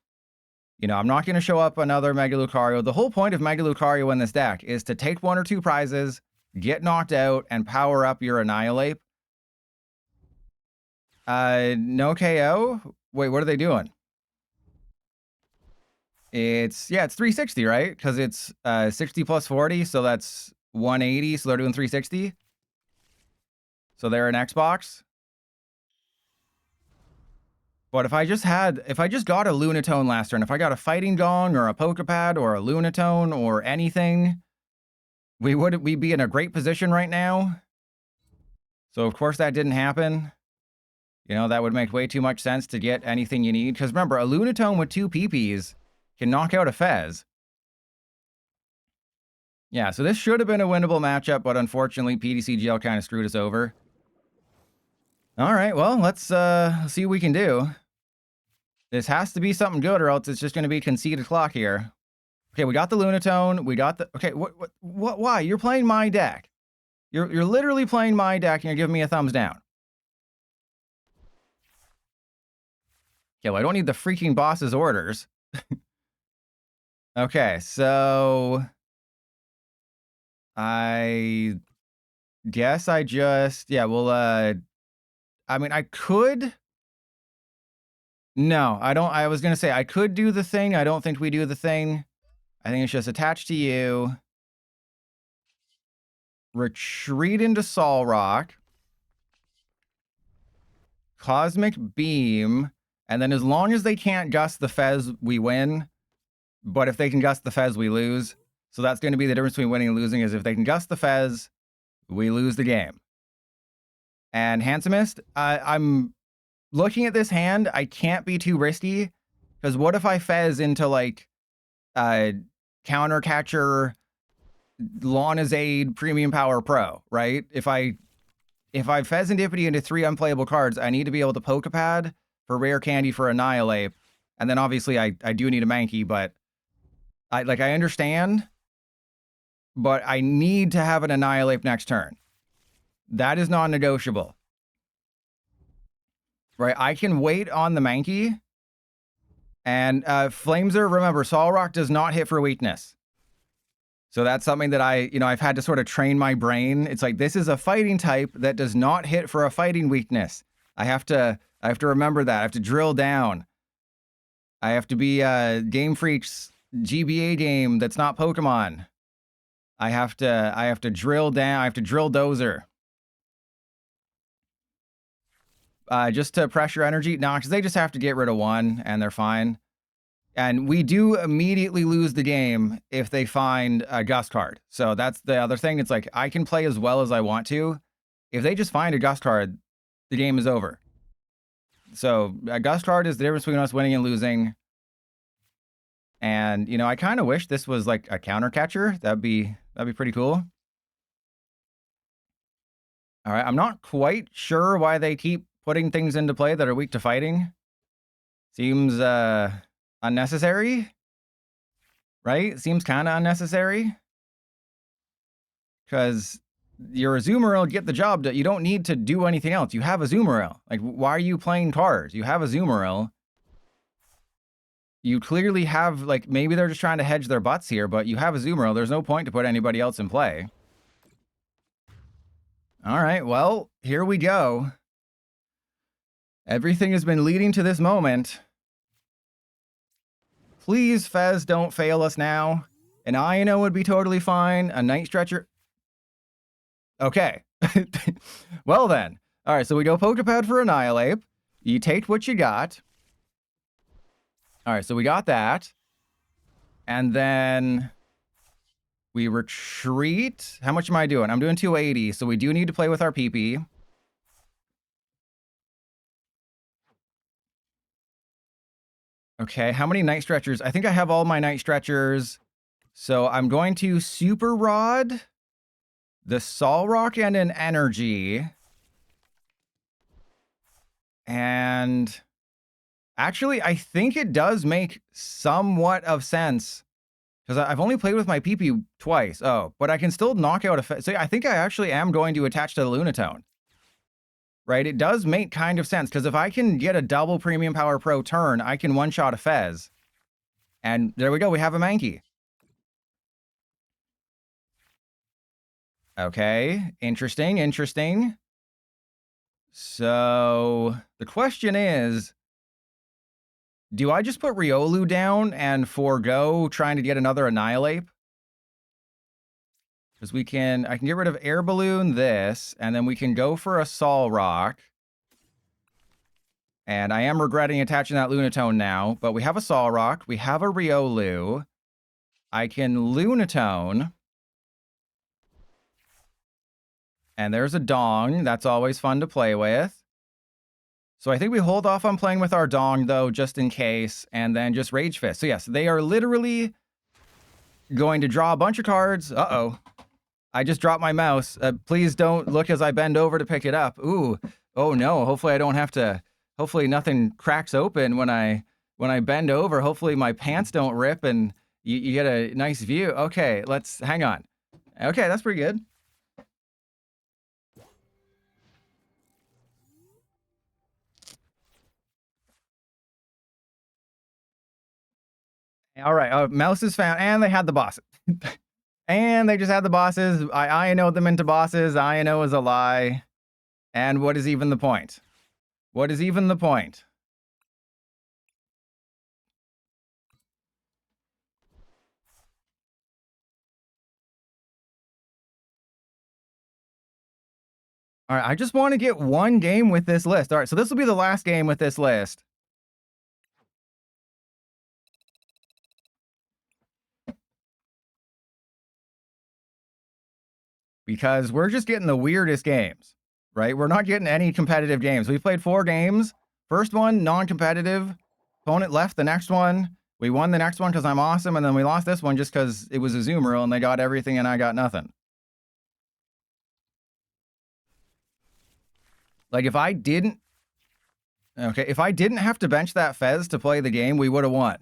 S1: You know, I'm not going to show up another Mega Lucario. The whole point of Mega Lucario in this deck is to take 1 or 2 prizes, get knocked out, and power up your Annihilape. No KO? Wait, what are they doing? It's 360, right? Because it's 60 plus 40, so that's 180, so they're doing 360. So they're an Xbox. But if I just got a Lunatone last turn, if I got a Fighting Gong or a Poké Pad or a Lunatone or anything, we'd be in a great position right now. So of course that didn't happen. You know, that would make way too much sense to get anything you need. Because remember, a Lunatone with 2 PPs can knock out a Fez. Yeah, so this should have been a winnable matchup, but unfortunately, PDCGL kind of screwed us over. All right, well, let's see what we can do. This has to be something good, or else it's just going to be conceded clock here. Okay, we got the Lunatone. We got the... Okay, what? Why? You're playing my deck. You're literally playing my deck, and you're giving me a thumbs down. Okay, well, I don't need the freaking boss's orders. Okay, so... I guess I just... Yeah, well, I mean, I could... No, I don't... I was going to say, I could do the thing. I don't think we do the thing. I think it's just attached to you. Retreat into Solrock. Cosmic Beam. And then as long as they can't gust the Fez, we win. But if they can gust the Fez, we lose. So that's going to be the difference between winning and losing, is if they can gust the Fez, we lose the game. And Handsomest, I'm looking at this hand. I can't be too risky, because what if I Fez into like Counter Catcher Lunatone Premium Power Pro, right? If I Fezandipiti into 3 unplayable cards, I need to be able to Poké Pad for Rare Candy for Annihilate. And then obviously I do need a Mankey, but I understand, but I need to have an Annihilate next turn. That is non-negotiable. Right, I can wait on the Mankey. And Flameser, remember, Solrock does not hit for weakness. So that's something that I've had to sort of train my brain. It's like, this is a fighting type that does not hit for a fighting weakness. I have to remember that. I have to drill down. I have to be Game Freak's GBA game that's not Pokemon. I have to drill down. I have to drill dozer. Just to pressure energy? No, because they just have to get rid of 1 and they're fine. And we do immediately lose the game if they find a Gust card. So that's the other thing. It's like, I can play as well as I want to, If they just find a Gust card, the game is over. So a Gust card is the difference between us winning and losing. And, you know, I kind of wish this was like a counter catcher. That'd be pretty cool. All right, I'm not quite sure why they keep putting things into play that are weak to fighting. Seems unnecessary, right? Seems kind of unnecessary. Because your Azumarill get the job done. You don't need to do anything else. You have a Azumarill. Like, why are you playing cards? You have a Azumarill. You clearly have, like, maybe they're just trying to hedge their butts here, but you have a Azumarill. There's no point to put anybody else in play. All right, well, here we go. Everything has been leading to this moment. Please, Fez, don't fail us now. An Iono would be totally fine. A Night Stretcher. Okay. Well then. All right, so we go Poké Pad for Annihilape. You take what you got. All right, so we got that. And then we retreat. How much am I doing? I'm doing 280, so we do need to play with our PP. Okay, how many Night Stretchers? I think I have all my Night Stretchers. So I'm going to Super Rod, the Solrock, and an Energy. And actually, I think it does make somewhat of sense. Because I've only played with my PP twice. Oh, but I can still knock out a... So I think I actually am going to attach to the Lunatone. Right? It does make kind of sense. Because if I can get a double Premium Power Pro turn, I can one-shot a Fez. And there we go. We have a Mankey. Okay. Interesting. Interesting. So the question is... do I just put Riolu down and forego trying to get another Annihilape? Because I can get rid of Air Balloon this, and then we can go for a Solrock. And I am regretting attaching that Lunatone now, but we have a Solrock, we have a Riolu. I can Lunatone. And there's a Dong, that's always fun to play with. So I think we hold off on playing with our Dong, though, just in case, and then just Rage Fist. So yes, they are literally going to draw a bunch of cards. Uh-oh. I just dropped my mouse. Please don't look as I bend over to pick it up. Ooh. Oh, no. Hopefully I don't have to... hopefully nothing cracks open when I bend over. Hopefully my pants don't rip and you get a nice view. Okay, let's... hang on. Okay, that's pretty good. All right, mouse is found, and they had the bosses. And they just had the bosses. I know them into bosses. I know is a lie. And what is even the point? What is even the point? All right, I just want to get one game with this list. All right, so this will be the last game with this list. Because we're just getting the weirdest games, right? We're not getting any competitive games. We played 4 games. First one, non-competitive. Opponent left the next one. We won the next one because I'm awesome, and then we lost this one just because it was a Azumarill and they got everything and I got nothing. Like, if I didn't... okay, if I didn't have to bench that Fez to play the game, we would have won.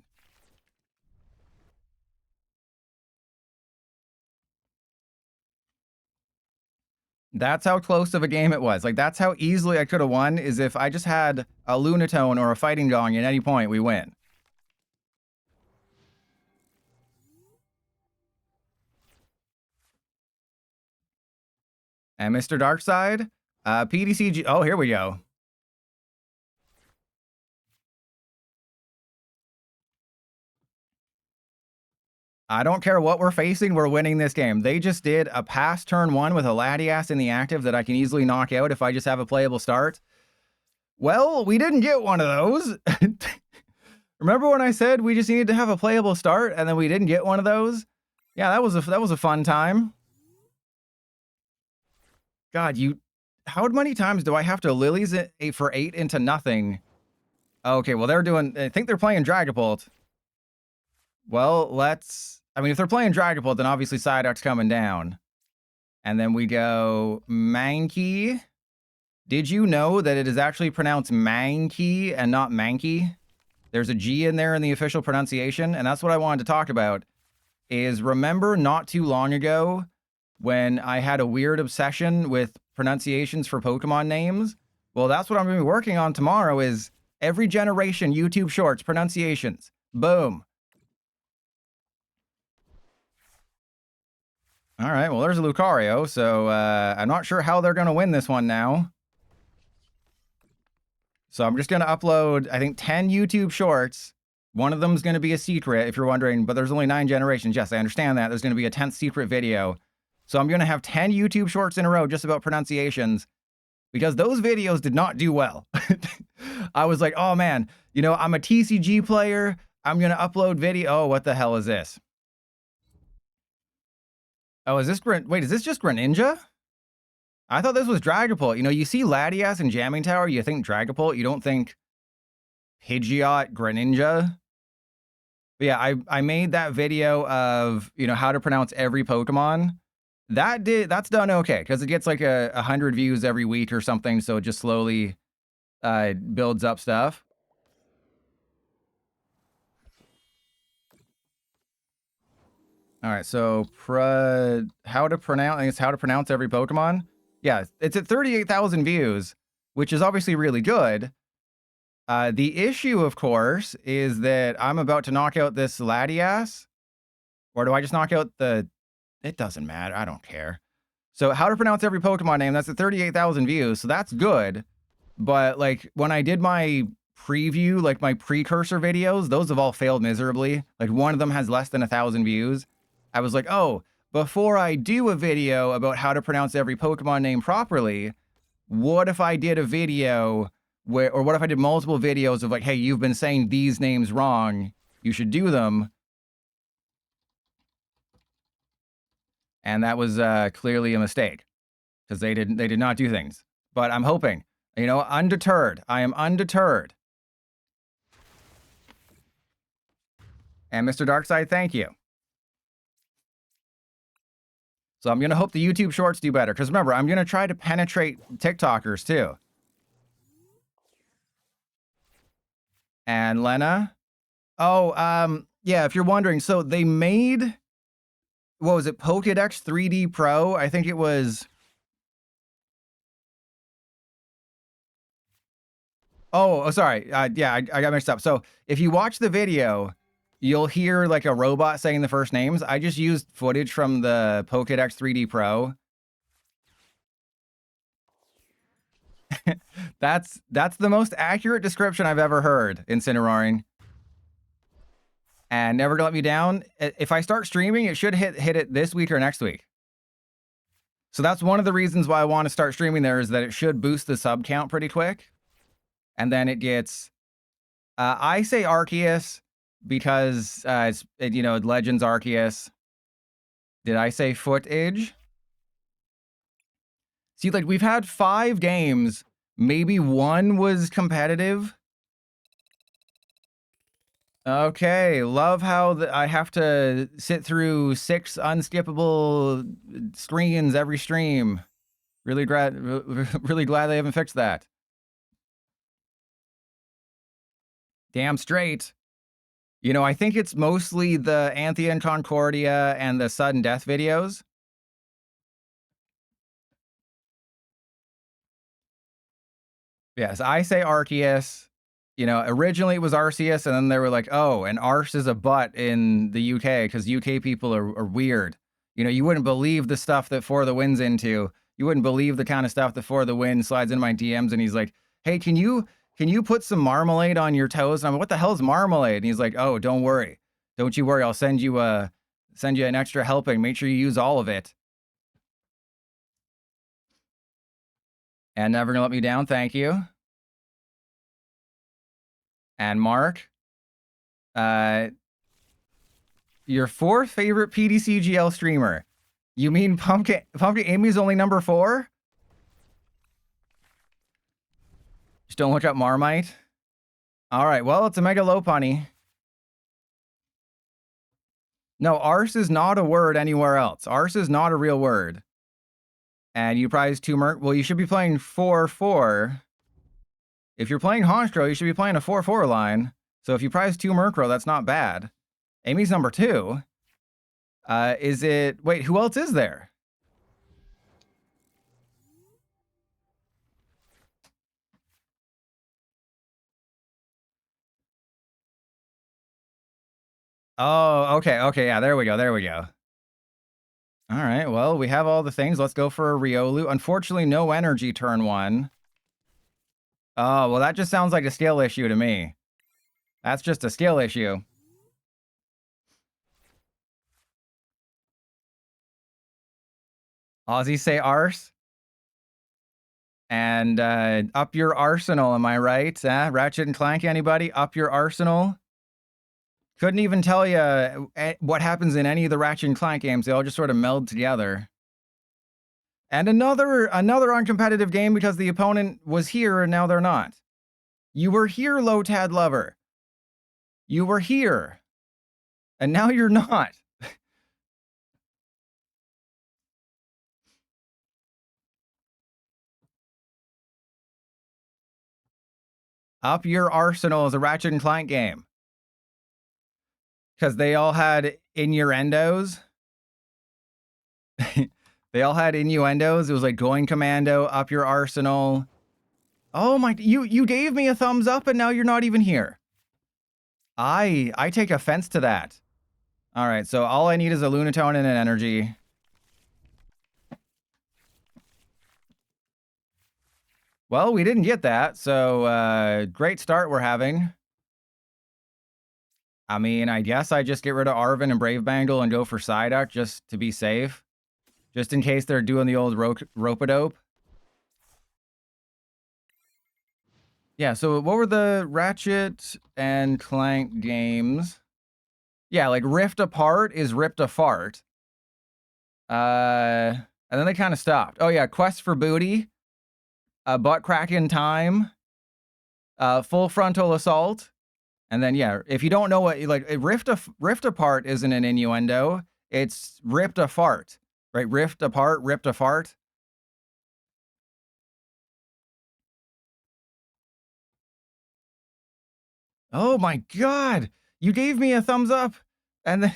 S1: That's how close of a game it was. Like, that's how easily I could have won, is if I just had a Lunatone or a Fighting Gong at any point, we win. And Mr. Darkside, PDCG... oh, here we go. I don't care what we're facing, we're winning this game. They just did a pass turn 1 with a Latias in the active that I can easily knock out if I just have a playable start. Well, we didn't get one of those. Remember when I said we just needed to have a playable start and then we didn't get one of those? Yeah, that was a fun time. God, you... how many times do I have to Lilies it for 8 into nothing? Okay, well, they're doing... I think they're playing Dragapult. Well, let's... I mean, if they're playing Dragapult, then obviously Psyduck's coming down. And then we go Mankey. Did you know that it is actually pronounced Mankey and not Mankey? There's a G in there in the official pronunciation, and that's what I wanted to talk about. Is remember not too long ago when I had a weird obsession with pronunciations for Pokemon names? Well, that's what I'm going to be working on tomorrow is every generation YouTube Shorts pronunciations. Boom. All right, well, there's a Lucario, so I'm not sure how they're going to win this one now. So I'm just going to upload, I think, 10 YouTube Shorts. One of them is going to be a secret, if you're wondering, but there's only 9 generations. Yes, I understand that. There's going to be a 10th secret video. So I'm going to have 10 YouTube Shorts in a row just about pronunciations because those videos did not do well. I was like, oh, man, you know, I'm a TCG player. I'm going to upload video. Oh, what the hell is this? Oh, is this... Wait, is this just Greninja? I thought this was Dragapult. You know, you see Latias and Jamming Tower, you think Dragapult. You don't think Pidgeot, Greninja. But yeah, I made that video of, you know, how to pronounce every Pokemon. That's done okay, because it gets like 100 views every week or something, so it just slowly builds up stuff. All right, so how to pronounce every Pokemon. Yeah, it's at 38,000 views, which is obviously really good. The issue, of course, is that I'm about to knock out this Latias. Or do I just knock out the... It doesn't matter. I don't care. So how to pronounce every Pokemon name, that's at 38,000 views, so that's good. But, like, when I did my preview, like my precursor videos, those have all failed miserably. Like, one of them has less than 1,000 views. I was like, oh, before I do a video about how to pronounce every Pokemon name properly, what if I did a video where, or what if I did multiple videos of like, hey, you've been saying these names wrong, you should do them. And that was clearly a mistake because they did not do things. But I'm hoping, you know, undeterred. I am undeterred. And Mr. Darkside, thank you. So I'm going to hope the YouTube Shorts do better. Because remember, I'm going to try to penetrate TikTokers too. And Lena. Oh, yeah, if you're wondering. So they made, what was it, Pokédex 3D Pro? I think it was... Oh, sorry. Yeah, I got mixed up. So if you watch the video... You'll hear like a robot saying the first names. I just used footage from the Pokédex 3D Pro. That's the most accurate description I've ever heard, Incineroaring. And never gonna let me down. If I start streaming, it should hit it this week or next week. So that's one of the reasons why I want to start streaming there, is that it should boost the sub count pretty quick. And then it gets... I say Arceus... because you know, Legends Arceus. Did I say footage? See, like, we've had 5 games. Maybe 1 was competitive. Okay, love how I have to sit through 6 unskippable screens every stream. Really glad they haven't fixed that. Damn straight. You know, I think it's mostly the Anthea and Concordia and the sudden death videos. Yes, I say Arceus. You know, originally it was Arceus, and then they were like, oh, and Arce is a butt in the UK because UK people are weird. You know, you wouldn't believe the stuff that For the Win's into. You wouldn't believe the kind of stuff that For the Win slides in my DMs, and he's like, hey, can you put some marmalade on your toast? And I'm like, what the hell is marmalade? And he's like, oh, don't worry. Don't you worry. I'll send you an extra helping. Make sure you use all of it. And never gonna let me down. Thank you. And Mark, your 4th favorite PDCGL streamer. You mean Pumpkin Amy's only number 4? Just don't look up Marmite. All right, well, it's a Mega Lopunny. No, arse is not a word anywhere else. Arse is not a real word. And you prize 2 Merc. Well, you should be playing 4-4. If you're playing Honstro, you should be playing a 4-4 line. So if you prize 2 Murkrow, that's not bad. Amy's number 2. Is it... Wait, who else is there? Oh, okay, okay, yeah, there we go, there we go. All right, well, we have all the things. Let's go for a Riolu. Unfortunately, no energy turn 1. Oh, well, that just sounds like a skill issue to me. That's just a skill issue. Aussie say arse. And up your arsenal, am I right? Ratchet and Clank, anybody? Up your arsenal? Couldn't even tell you what happens in any of the Ratchet and Clank games. They all just sort of meld together. And another uncompetitive game because the opponent was here and now they're not. You were here, Lotad Lover. You were here. And now you're not. Up your arsenal is a Ratchet and Clank game. Because they all had innuendos. They all had innuendos. It was like going commando, up your arsenal. Oh my, you gave me a thumbs up and now you're not even here. I take offense to that. All right, so all I need is a Lunatone and an energy. Well, we didn't get that, so great start we're having. I mean, I guess I just get rid of Arven and Brave Bangle and go for Psyduck just to be safe. Just in case they're doing the old rope-a-dope. Yeah, so what were the Ratchet and Clank games? Yeah, like Rift Apart is Ripped a Fart. And then they kind of stopped. Oh yeah, Quest for Booty. Butt Crack in Time. Full Frontal Assault. And then, yeah, if you don't know what, like, Rift Apart isn't an innuendo. It's Ripped a Fart, right? Rift Apart, Ripped a Fart. Oh my God. You gave me a thumbs up. And then,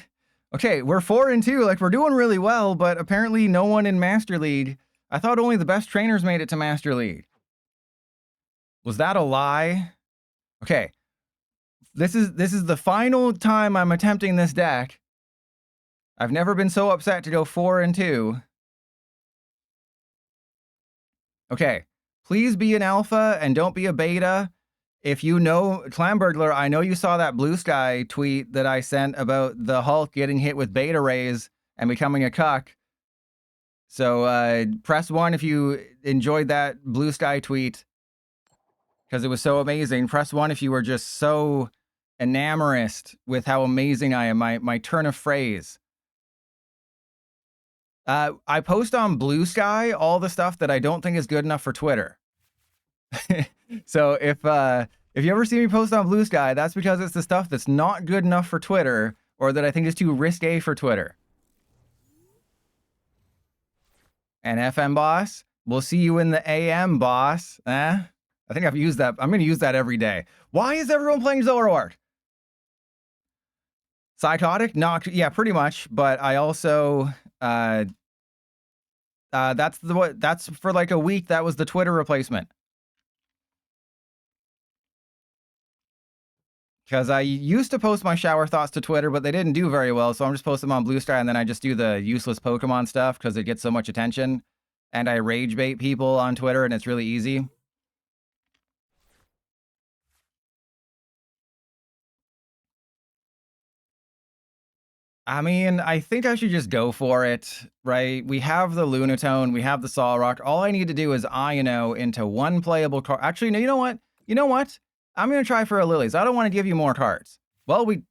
S1: okay, we're 4-2. Like, we're doing really well, but apparently no one in Master League. I thought only the best trainers made it to Master League. Was that a lie? Okay. This is the final time I'm attempting this deck. I've never been so upset to go 4-2. Okay, please be an alpha and don't be a beta. If you know, Clamburglar, I know you saw that Blue Sky tweet that I sent about the Hulk getting hit with beta rays and becoming a cuck. So press 1 if you enjoyed that Blue Sky tweet because it was so amazing. Press 1 if you were just so enamorist with how amazing I am. My turn of phrase. I post on Blue Sky all the stuff that I don't think is good enough for Twitter. So if you ever see me post on Blue Sky, that's because it's the stuff that's not good enough for Twitter or that I think is too risque for Twitter. And FM boss, we'll see you in the AM boss. I think I've used that. I'm going to use that every day. Why is everyone playing Zoroark? Psychotic? Not, yeah, pretty much. But I also, that's for like a week. That was the Twitter replacement. Because I used to post my shower thoughts to Twitter, but they didn't do very well. So I'm just posting them on Blue Sky, and then I just do the useless Pokemon stuff because it gets so much attention. And I rage bait people on Twitter, and it's really easy. I mean, I think I should just go for it, right? We have the Lunatone, we have the Solrock. All I need to do is Iono into one playable card. Actually, no, you know what? You know what? I'm going to try for a Lillies. I don't want to give you more cards. Well, we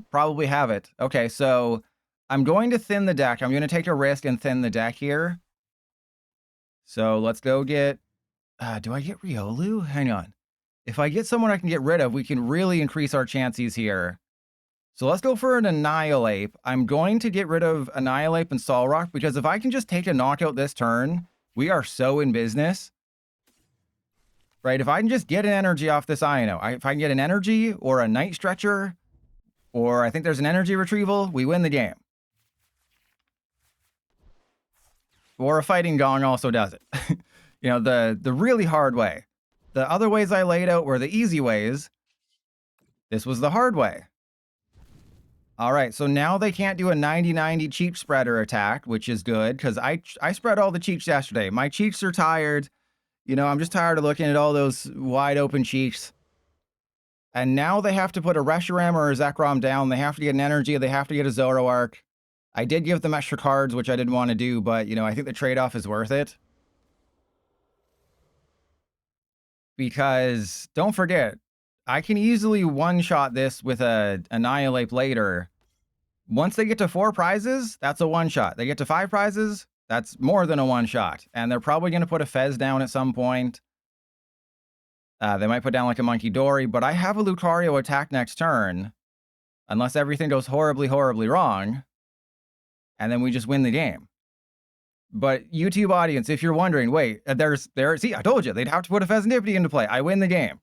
S1: probably have it. Okay, so I'm going to thin the deck. I'm going to take a risk and thin the deck here. So let's go get Do I get Riolu? Hang on. If I get someone I can get rid of, we can really increase our chances here. So let's go for an Annihilape. I'm going to get rid of Annihilape and Solrock because if I can just take a knockout this turn, we are so in business. Right? If I can just get an energy off this Iono, if I can get an energy or a Night Stretcher, or I think there's an energy retrieval, we win the game. Or a Fighting Gong also does it. You know, the really hard way. The other ways I laid out were the easy ways. This was the hard way. All right, so now they can't do a 90-90 cheek spreader attack, which is good, because I spread all the cheeks yesterday. My cheeks are tired. You know, I'm just tired of looking at all those wide open cheeks. And now they have to put a Reshiram or a Zekrom down. They have to get an energy. They have to get a Zoroark. I did give them extra cards, which I didn't want to do, but, you know, I think the trade-off is worth it. Because, don't forget, I can easily one-shot this with a Annihilape later. Once they get to 4 prizes, that's a one-shot. They get to 5 prizes, that's more than a one-shot. And they're probably going to put a Fez down at some point. They might put down like a Mankey DRI, but I have a Lucario attack next turn. Unless everything goes horribly, horribly wrong. And then we just win the game. But YouTube audience, if you're wondering, wait, see, I told you, they'd have to put a Fezandipiti into play. I win the game.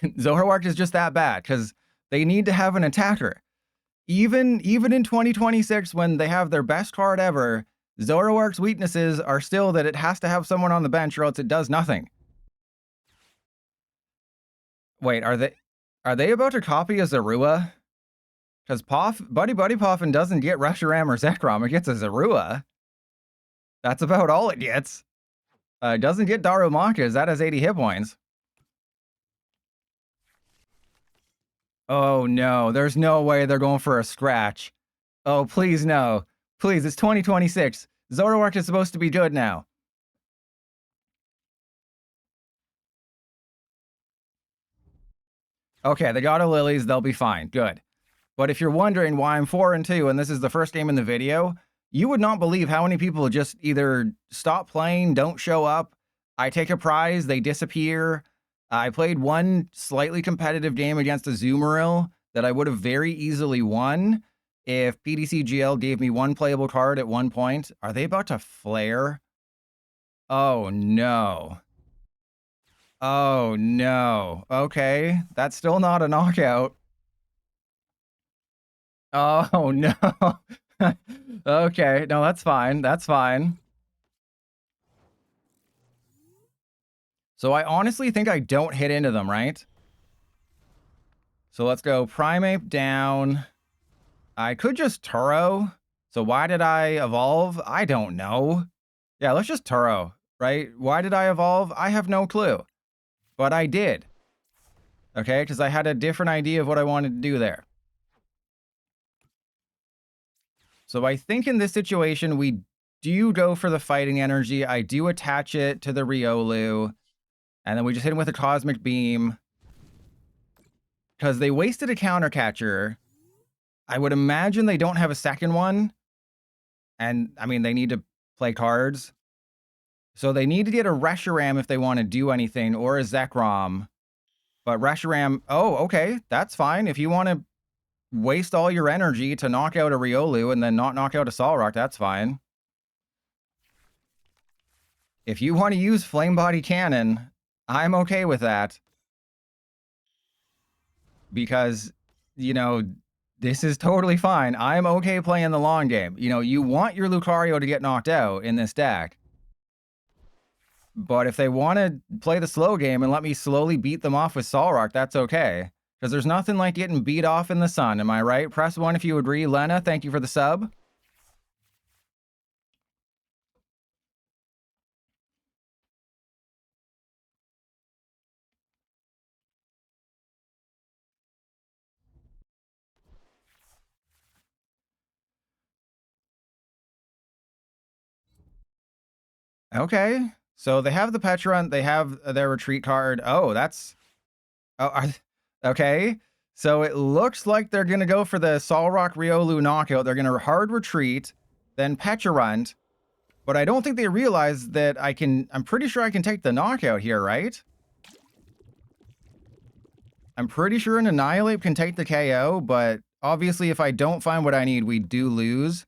S1: Zoroark is just that bad, because they need to have an attacker. Even in 2026, when they have their best card ever, Zoroark's weaknesses are still that it has to have someone on the bench or else it does nothing. Wait, are they about to copy a Zorua? Because Buddy Poffin doesn't get Reshiram or Zekrom, it gets a Zorua. That's about all it gets. It doesn't get Darumaka, that has 80 hit points. Oh no, there's no way they're going for a scratch. Oh, please no. Please, it's 2026. Zoroark is supposed to be good now. Okay, they got a Lillies, they'll be fine. Good. But if you're wondering why I'm 4-2 and this is the first game in the video, you would not believe how many people just either stop playing, don't show up, I take a prize, they disappear. I played one slightly competitive game against a Zoomeril that I would have very easily won if PDCGL gave me one playable card at one point. Are they about to flare? Oh no. Oh no. Okay, that's still not a knockout. Oh no. Okay, no, that's fine. That's fine. So I honestly think I don't hit into them, right? So let's go Primeape down. I could just Turo. So why did I evolve? I don't know. Yeah, let's just Turo, right? Why did I evolve? I have no clue. But I did. Okay, because I had a different idea of what I wanted to do there. So I think in this situation, we do go for the fighting energy. I do attach it to the Riolu. And then we just hit him with a Cosmic Beam. Because they wasted a counter catcher. I would imagine they don't have a second one. And, I mean, they need to play cards. So they need to get a Reshiram if they want to do anything, or a Zekrom. But Reshiram, oh, okay, that's fine. If you want to waste all your energy to knock out a Riolu and then not knock out a Solrock, that's fine. If you want to use Flame Body Cannon, I'm okay with that. Because, you know, this is totally fine. I'm okay playing the long game. You know, you want your Lucario to get knocked out in this deck. But if they want to play the slow game and let me slowly beat them off with Solrock, that's okay. Because there's nothing like getting beat off in the sun, am I right? Press 1 if you agree. Lena, thank you for the sub. Okay. So they have the Petrunt, they have their retreat card. Oh, that's... Oh, okay. So it looks like they're going to go for the Solrock Riolu knockout. They're going to hard retreat, then Petrunt. But I don't think they realize that I'm pretty sure I can take the knockout here, right? I'm pretty sure an Annihilape can take the KO, but obviously if I don't find what I need, we do lose.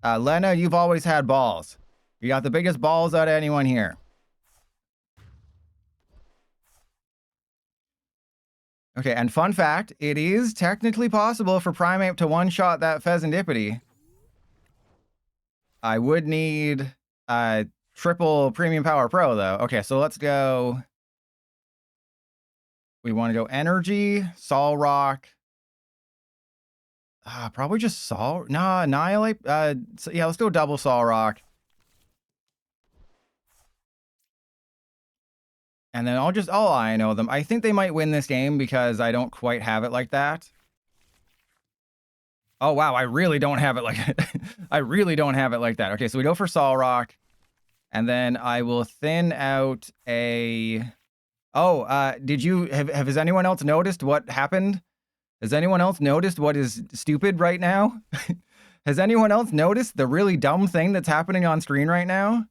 S1: Lena, you've always had balls. You got the biggest balls out of anyone here. Okay, and fun fact, it is technically possible for Primeape to one-shot that Fezandipiti. I would need triple Premium Power Pro, though. Okay, so let's go. We want to go Energy, Solrock. Probably just Sol. Nah, Annihilate. So yeah, let's go double Solrock. And then I'll Iono them. I think they might win this game because I don't quite have it like that. Oh, wow, I really don't have it like I really don't have it like that. Okay, so we go for Solrock. And then I will thin out a... Oh, has anyone else noticed what happened? Has anyone else noticed what is stupid right now? Has anyone else noticed the really dumb thing that's happening on screen right now?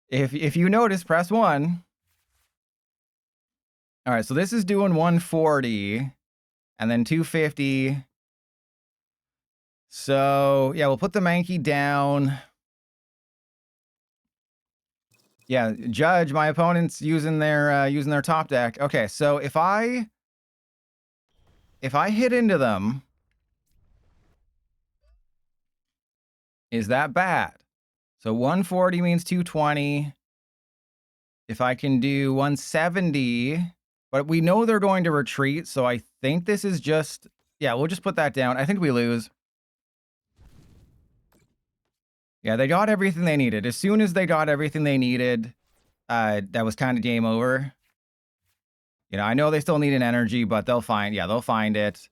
S1: If you notice, press 1. All right, so this is doing 140 and then 250. So, yeah, we'll put the Mankey down. Yeah, judge, my opponent's using their top deck. Okay, so if I hit into them, is that bad? So 140 means 220. If I can do 170, but we know they're going to retreat, so I think this is just... Yeah, we'll just put that down. I think we lose. Yeah, they got everything they needed. As soon as they got everything they needed, that was kind of game over. You know, I know they still need an energy, but they'll find it.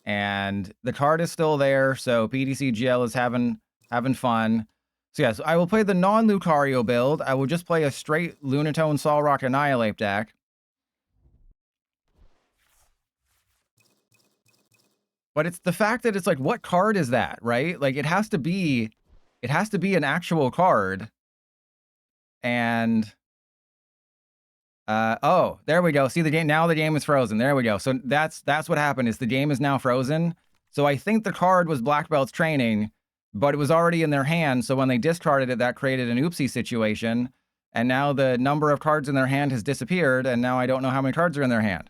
S1: And the card is still there, so PDCGL is having fun. So yes, I will play the non-Lucario build. I will just play a straight Lunatone Solrock Annihilape deck. But it's the fact that it's like, what card is that, right? Like, it has to be an actual card. And oh, there we go. See the game now. The game is frozen. There we go. So that's what happened. Is the game is now frozen. So I think the card was Black Belt's training, but it was already in their hand. So when they discarded it, that created an oopsie situation. And now the number of cards in their hand has disappeared. And now I don't know how many cards are in their hand.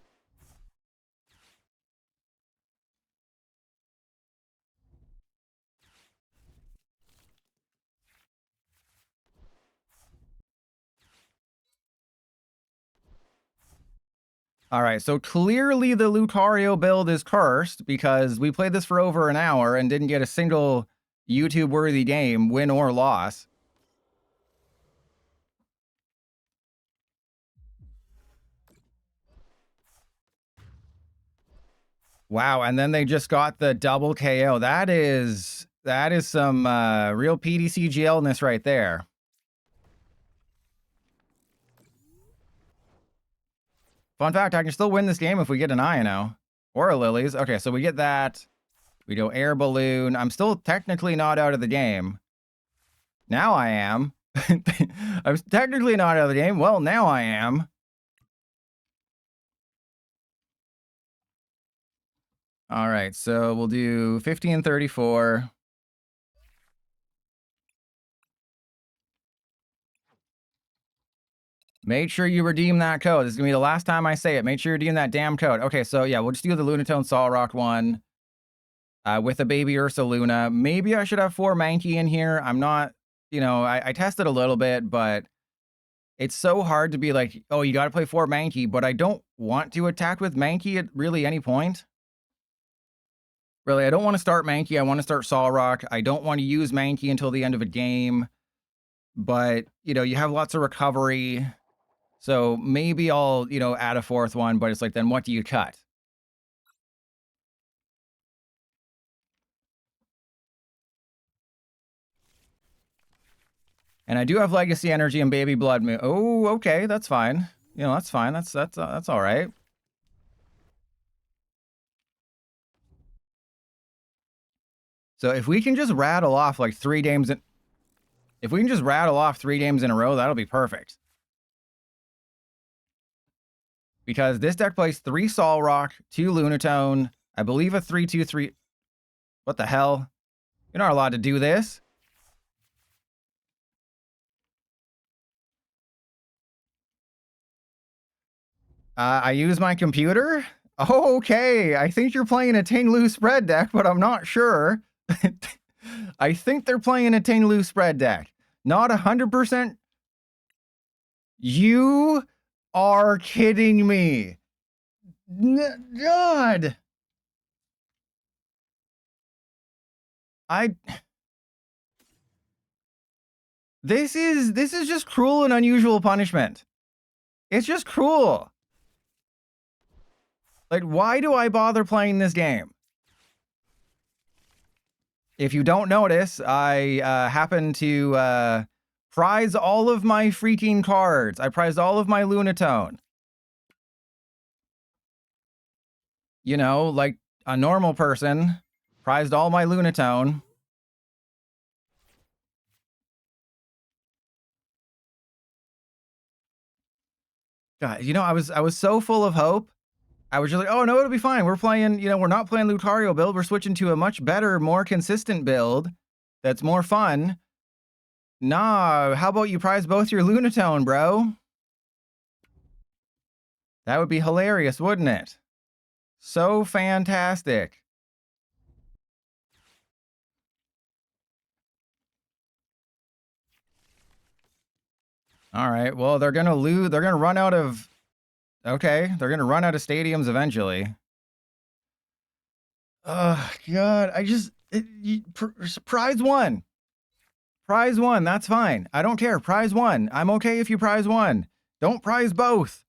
S1: All right, so clearly the Lucario build is cursed because we played this for over an hour and didn't get a single YouTube-worthy game, win or loss. Wow, and then they just got the double KO. That is some real PDCGL-ness right there. Fun fact, I can still win this game if we get an Iono. Or a Lillie's. Okay, so we get that. We go Air Balloon. I'm still technically not out of the game. Now I am. I'm technically not out of the game. Well, now I am. All right, so we'll do 1534. Make sure you redeem that code. This is going to be the last time I say it. Make sure you redeem that damn code. Okay, so yeah, we'll just do the Lunatone Solrock one with a baby Ursaluna. Maybe I should have 4 Mankey in here. I'm not, you know, I tested a little bit, but it's so hard to be like, oh, you got to play 4 Mankey, but I don't want to attack with Mankey at really any point. Really, I don't want to start Mankey. I want to start Solrock. I don't want to use Mankey until the end of a game. But, you know, you have lots of recovery. So maybe I'll, you know, add a 4th one, but it's like, then what do you cut? And I do have Legacy Energy and Baby Bloodmoon. Oh, okay, that's fine. You know, that's fine. That's all right. So if we can just rattle off like 3 games in... If we can just rattle off 3 games in a row, that'll be perfect. Because this deck plays 3 Solrock, 2 Lunatone, I believe a 3/2/3. What the hell? You're not allowed to do this. I use my computer? Oh, okay. I think you're playing a Ting-Lu spread deck, but I'm not sure. I think they're playing a Ting-Lu spread deck. Not 100%. You are kidding me. God. This is just cruel and unusual punishment. It's just cruel. Like, why do I bother playing this game? If you don't notice, I happen to prize all of my freaking cards. I prized all of my Lunatone. You know, like a normal person, prized all my Lunatone. God, you know, I was so full of hope. I was just like, oh no, it'll be fine. We're playing, you know, we're not playing Lucario build. We're switching to a much better, more consistent build that's more fun. Nah, how about you prize both your Lunatone, bro? That would be hilarious, wouldn't it? So fantastic. All right, well, they're gonna lose. They're gonna run out of. Okay, they're gonna run out of stadiums eventually. Oh God, prize one. Prize one, that's fine. I don't care. Prize one. I'm okay if you prize one. Don't prize both.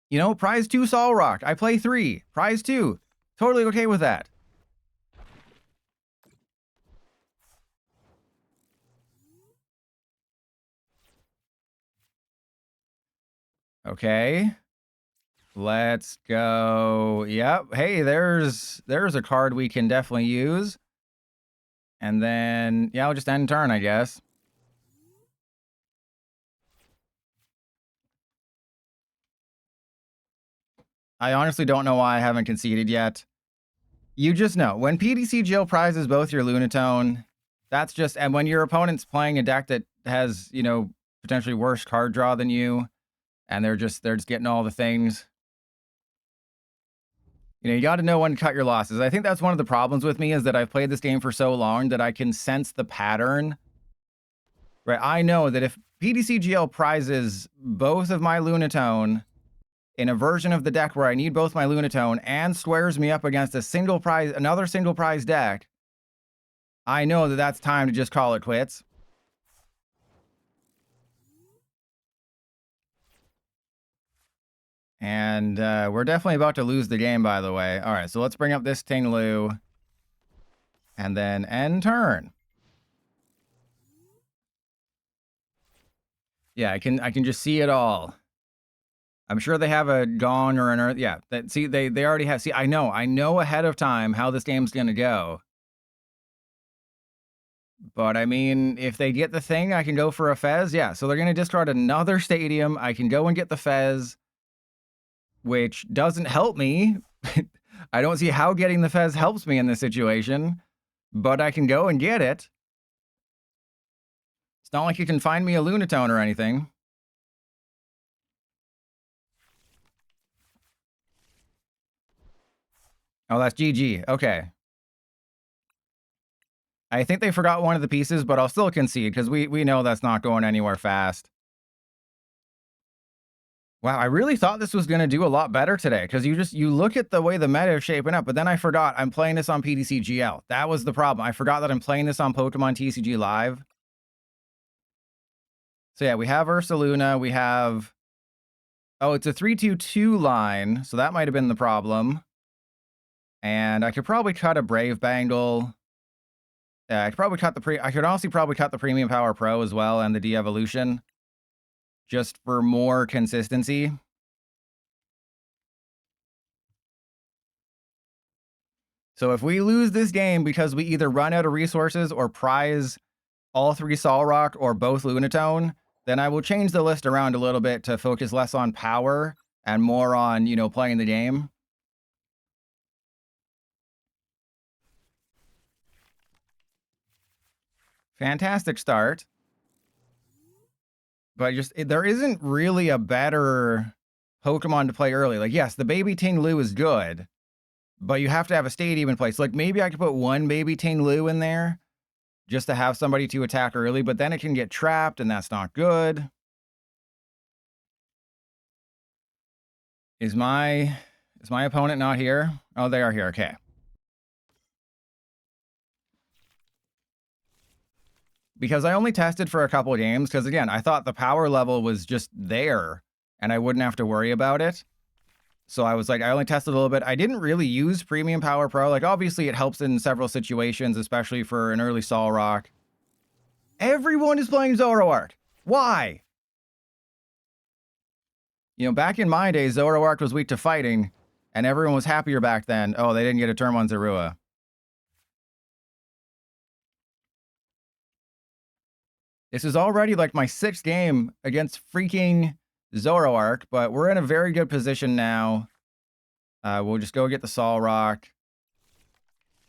S1: You know, prize 2 Solrock. I play 3. Prize 2. Totally okay with that. Okay. Let's go. Yep. Hey, there's a card we can definitely use. And then, yeah, I'll just end turn, I guess. I honestly don't know why I haven't conceded yet. You just know, when PDCGL prizes both your Lunatone, that's just, and when your opponent's playing a deck that has, you know, potentially worse card draw than you, and they're just getting all the things. You know, you got to know when to cut your losses. I think that's one of the problems with me is that I've played this game for so long that I can sense the pattern. Right? I know that if PDCGL prizes both of my Lunatone in a version of the deck where I need both my Lunatone and squares me up against another single prize deck, I know that that's time to just call it quits. And we're definitely about to lose the game, by the way. All right, so let's bring up this Ting-Lu. And then end turn. Yeah, I can just see it all. I'm sure they have a Gong or an Earth. Yeah, see, they already have. See, I know ahead of time how this game's going to go. But I mean, if they get the thing, I can go for a Fez. Yeah, so they're going to discard another stadium. I can go and get the Fez, which doesn't help me. I don't see how getting the Fez helps me in this situation, but I can go and get it. It's not like you can find me a Lunatone or anything. Oh, that's GG. Okay. I think they forgot one of the pieces, but I'll still concede because we know that's not going anywhere fast. Wow, I really thought this was going to do a lot better today because you look at the way the meta is shaping up, but then I forgot I'm playing this on PDCGL. That was the problem. I forgot that I'm playing this on Pokemon TCG Live. So yeah, we have Ursaluna. We have... Oh, it's a 3/2/2 line, so that might have been the problem. And I could probably cut a Brave Bangle. Yeah, I could probably cut I could honestly probably cut the Premium Power Pro as well and the de-evolution. Just for more consistency. So if we lose this game because we either run out of resources or prize all 3 Solrock or both Lunatone, then I will change the list around a little bit to focus less on power and more on, you know, playing the game. Fantastic start. But just, there isn't really a better Pokemon to play early. Like, yes, the Baby Ting-Lu is good, but you have to have a stadium in place. Like, maybe I could put one Baby Ting-Lu in there just to have somebody to attack early, but then it can get trapped, and that's not good. Is my opponent not here? Oh, they are here. Okay. Because I only tested for a couple of games, because again, I thought the power level was just there, and I wouldn't have to worry about it. So I was like, I only tested a little bit. I didn't really use Premium Power Pro. Like, obviously, it helps in several situations, especially for an early Solrock. Everyone is playing Zoroark. Why? You know, back in my day, Zoroark was weak to fighting, and everyone was happier back then. Oh, they didn't get a turn on Zorua. This is already like my 6th game against freaking Zoroark, but we're in a very good position now. We'll just go get the Solrock.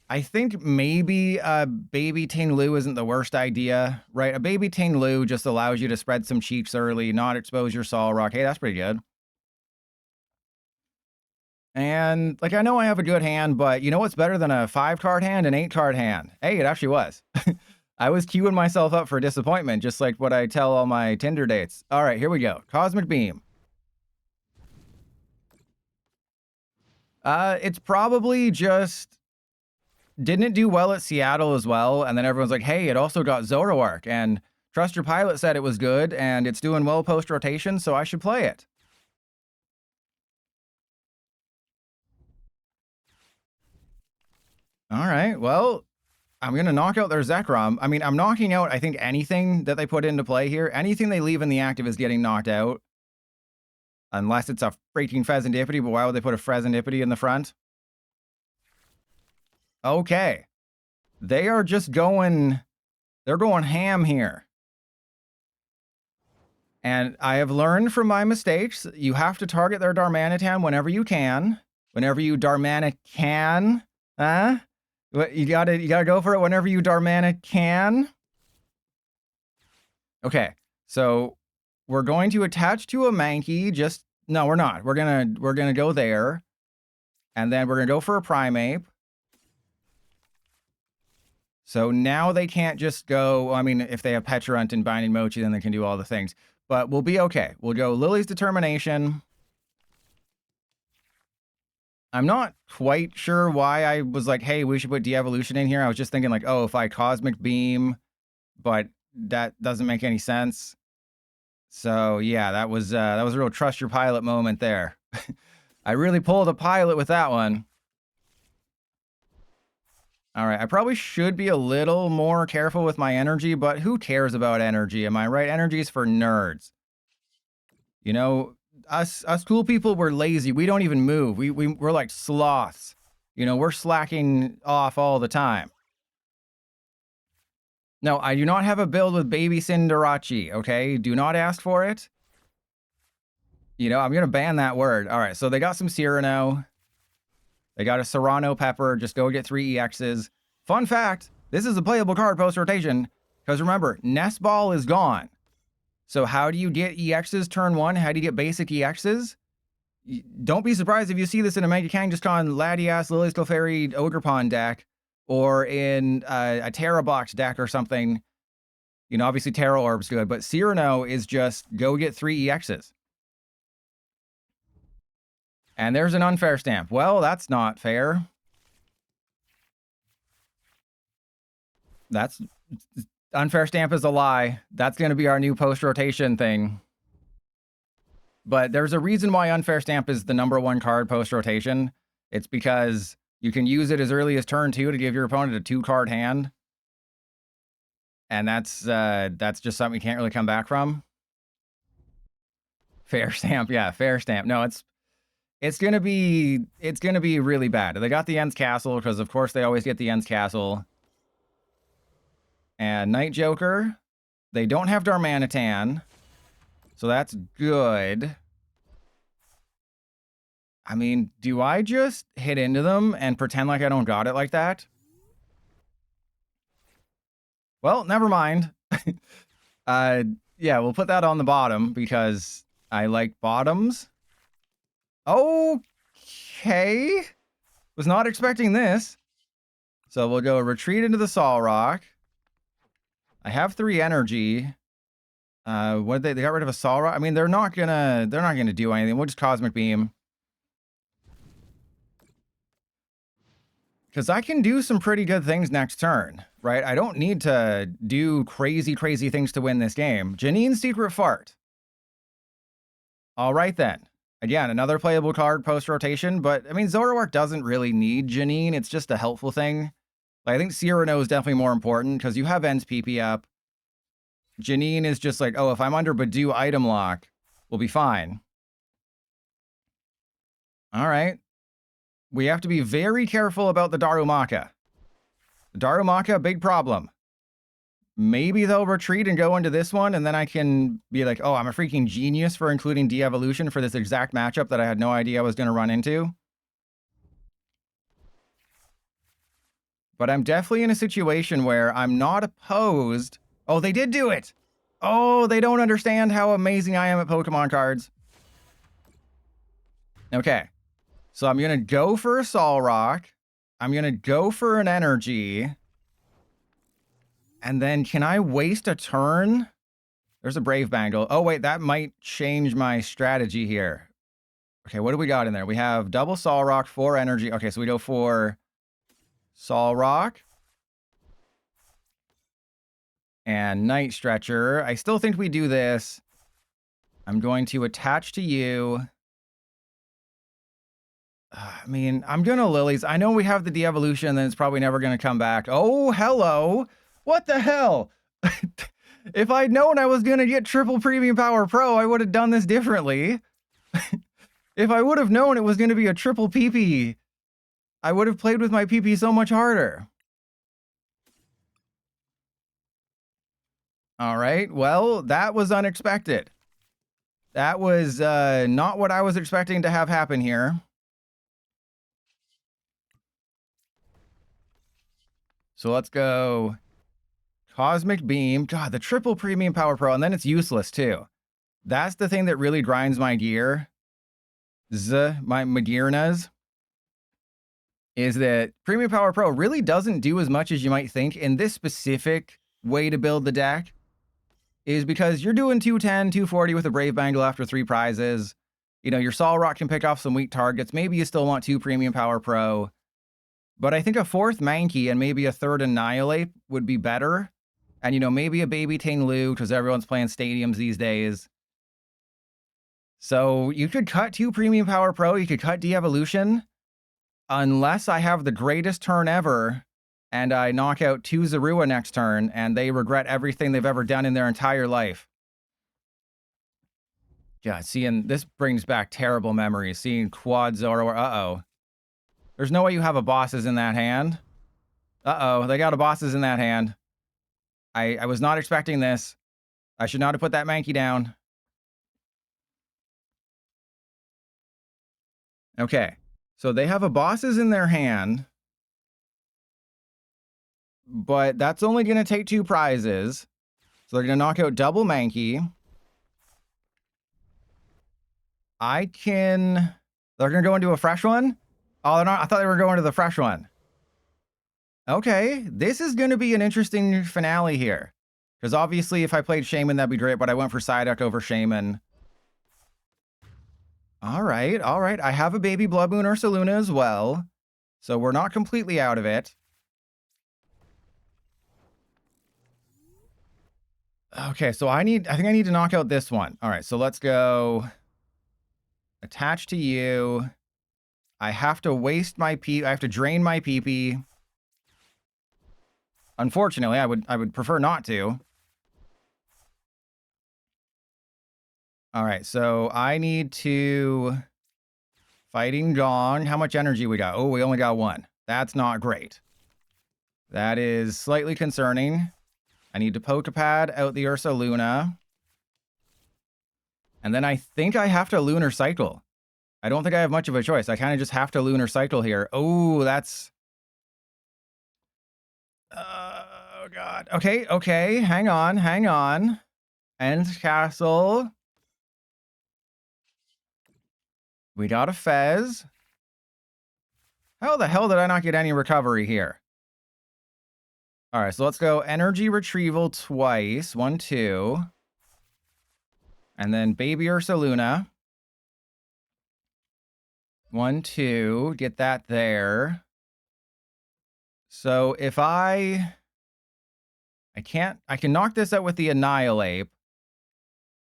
S1: I think maybe a Baby Ting-Lu isn't the worst idea, right? A Baby Ting-Lu just allows you to spread some cheeks early, not expose your Solrock. Hey, that's pretty good. And, like, I know I have a good hand, but you know what's better than a 5-card hand? An 8-card hand. Hey, it actually was. I was queuing myself up for disappointment, just like what I tell all my Tinder dates. All right, here we go. Cosmic Beam. It's probably just didn't do well at Seattle as well, and then everyone's like, hey, it also got Zoroark, and Trust Your Pilot said it was good, and it's doing well post-rotation, so I should play it. All right, well, I'm going to knock out their Zekrom. I mean, I'm knocking out, I think, anything that they put into play here. Anything they leave in the active is getting knocked out. Unless it's a freaking Fezandipiti, but why would they put a Fezandipiti in the front? Okay. They are just going... They're going ham here. And I have learned from my mistakes, you have to target their Darmanitan whenever you can. Whenever you Darmanican. Huh? You gotta go for it whenever you Darmanican. Okay, so we're going to attach to a Mankey. Just no, we're not. We're gonna go there, and then we're gonna go for a Primeape. So now they can't just go. I mean, if they have Petulant and Binding Mochi, then they can do all the things. But we'll be okay. We'll go Lily's Determination. I'm not quite sure why I was like, hey, we should put de-evolution in here. I was just thinking like, oh, if I Cosmic Beam, but that doesn't make any sense. So yeah, that was a real trust your pilot moment there. I really pulled a pilot with that one. All right, I probably should be a little more careful with my energy, but who cares about energy? Am I right? Energy is for nerds. You know, us cool people, we're lazy. We don't even move. We're like sloths. You know, we're slacking off all the time. No, I do not have a build with Baby Cinderace, okay? Do not ask for it. You know, I'm going to ban that word. All right, so they got some Cyrano. They got a Serrano Pepper. Just go get 3 EXs. Fun fact, this is a playable card post-rotation. Because remember, Nest Ball is gone. So how do you get EXs turn 1? How do you get basic EXs? Don't be surprised if you see this in a Mega Kangaskhan, Latias, Lily's Clefairy, Ogerpon deck. Or in a Terra Box deck or something. You know, obviously Terra Orb's good. But Cyrano is just go get 3 EXs. And there's an unfair stamp. Well, that's not fair. That's... Unfair stamp is a lie. That's going to be our new post-rotation thing. But there's a reason why unfair stamp is the #1 card post-rotation. It's because you can use it as early as turn 2 to give your opponent a 2-card hand. And that's just something you can't really come back from. Fair stamp, yeah, fair stamp. No, it's gonna be really bad. They got the Ents Castle, because of course they always get the Ents Castle. And Night Joker. They don't have Darmanitan. So that's good. I mean, do I just hit into them and pretend like I don't got it like that? Well, never mind. Yeah, we'll put that on the bottom because I like bottoms. Okay. Was not expecting this. So we'll go retreat into the Solrock. I have 3 energy. What did they got rid of a Solrock? I mean, they're not gonna do anything. We'll just Cosmic Beam. Because I can do some pretty good things next turn, right? I don't need to do crazy things to win this game. Janine's Secret Fart. All right, then. Again, another playable card post-rotation, but, I mean, Zoroark doesn't really need Janine. It's just a helpful thing. Like, I think Cyrano is definitely more important, because you have N's PP up. Janine is just like, oh, if I'm under Badoo item lock, we'll be fine. All right. We have to be very careful about the Darumaka. The Darumaka, big problem. Maybe they'll retreat and go into this one, and then I can be like, oh, I'm a freaking genius for including de-evolution for this exact matchup that I had no idea I was going to run into. But I'm definitely in a situation where I'm not opposed. Oh, they did do it! Oh, they don't understand how amazing I am at Pokemon cards. Okay. So I'm going to go for a Solrock. I'm going to go for an energy. And then can I waste a turn? There's a Brave Bangle. Oh, wait, that might change my strategy here. Okay, what do we got in there? We have double Solrock, 4 energy. Okay, so we go for Solrock. And Night Stretcher. I still think we do this. I'm going to attach to you. I mean, I'm going to Lilies. I know we have the de-evolution, then it's probably never going to come back. Oh, hello. What the hell? If I'd known I was going to get triple Premium Power Pro, I would have done this differently. If I would have known it was going to be a triple PP, I would have played with my PP so much harder. All right. Well, that was unexpected. That was not what I was expecting to have happen here. So let's go Cosmic Beam. God, the triple Premium Power Pro, and then it's useless too. That's the thing that really grinds my gear. My gearnas. Is that Premium Power Pro really doesn't do as much as you might think in this specific way to build the deck. Is because you're doing 210, 240 with a Brave Bangle after 3 prizes. You know, your Solrock can pick off some weak targets. Maybe you still want 2 Premium Power Pro. But I think a 4th Mankey and maybe a 3rd Annihilape would be better. And, you know, maybe a Baby Lu, because everyone's playing stadiums these days. So you could cut 2 Premium Power Pro. You could cut de-evolution. Unless I have the greatest turn ever and I knock out 2 Zorua next turn and they regret everything they've ever done in their entire life. Yeah, seeing this brings back terrible memories. Seeing quad Zoroark. Uh-oh. There's no way you have a bosses in that hand. Uh-oh, they got a bosses in that hand. I was not expecting this. I should not have put that Mankey down. Okay, so they have a bosses in their hand. But that's only going to take 2 prizes. So they're going to knock out double Mankey. They're going to go into a fresh one? Oh, they're not. I thought they were going to the fresh one. Okay, this is going to be an interesting finale here. Because obviously, if I played Shaman, that'd be great, but I went for Psyduck over Shaman. All right. I have a baby Bloodmoon Ursaluna as well. So we're not completely out of it. Okay, so I think I need to knock out this one. All right, so let's go attach to you. I have to waste my PP. I have to drain my PP. Unfortunately, I would prefer not to. All right, so I need to Fighting Gong. How much energy we got? Oh, we only got 1. That's not great. That is slightly concerning. I need to Poké Pad out the Ursaluna. And then I think I have to Lunar Cycle. I don't think I have much of a choice. I kind of just have to Lunar Cycle here. Oh, that's... oh, God. Okay, okay. Hang on. End Castle. We got a Fez. How the hell did I not get any recovery here? All right, so let's go energy retrieval twice. 1, 2. And then baby Ursaluna. 1, 2. Get that there. So if I can knock this out with the Annihilape.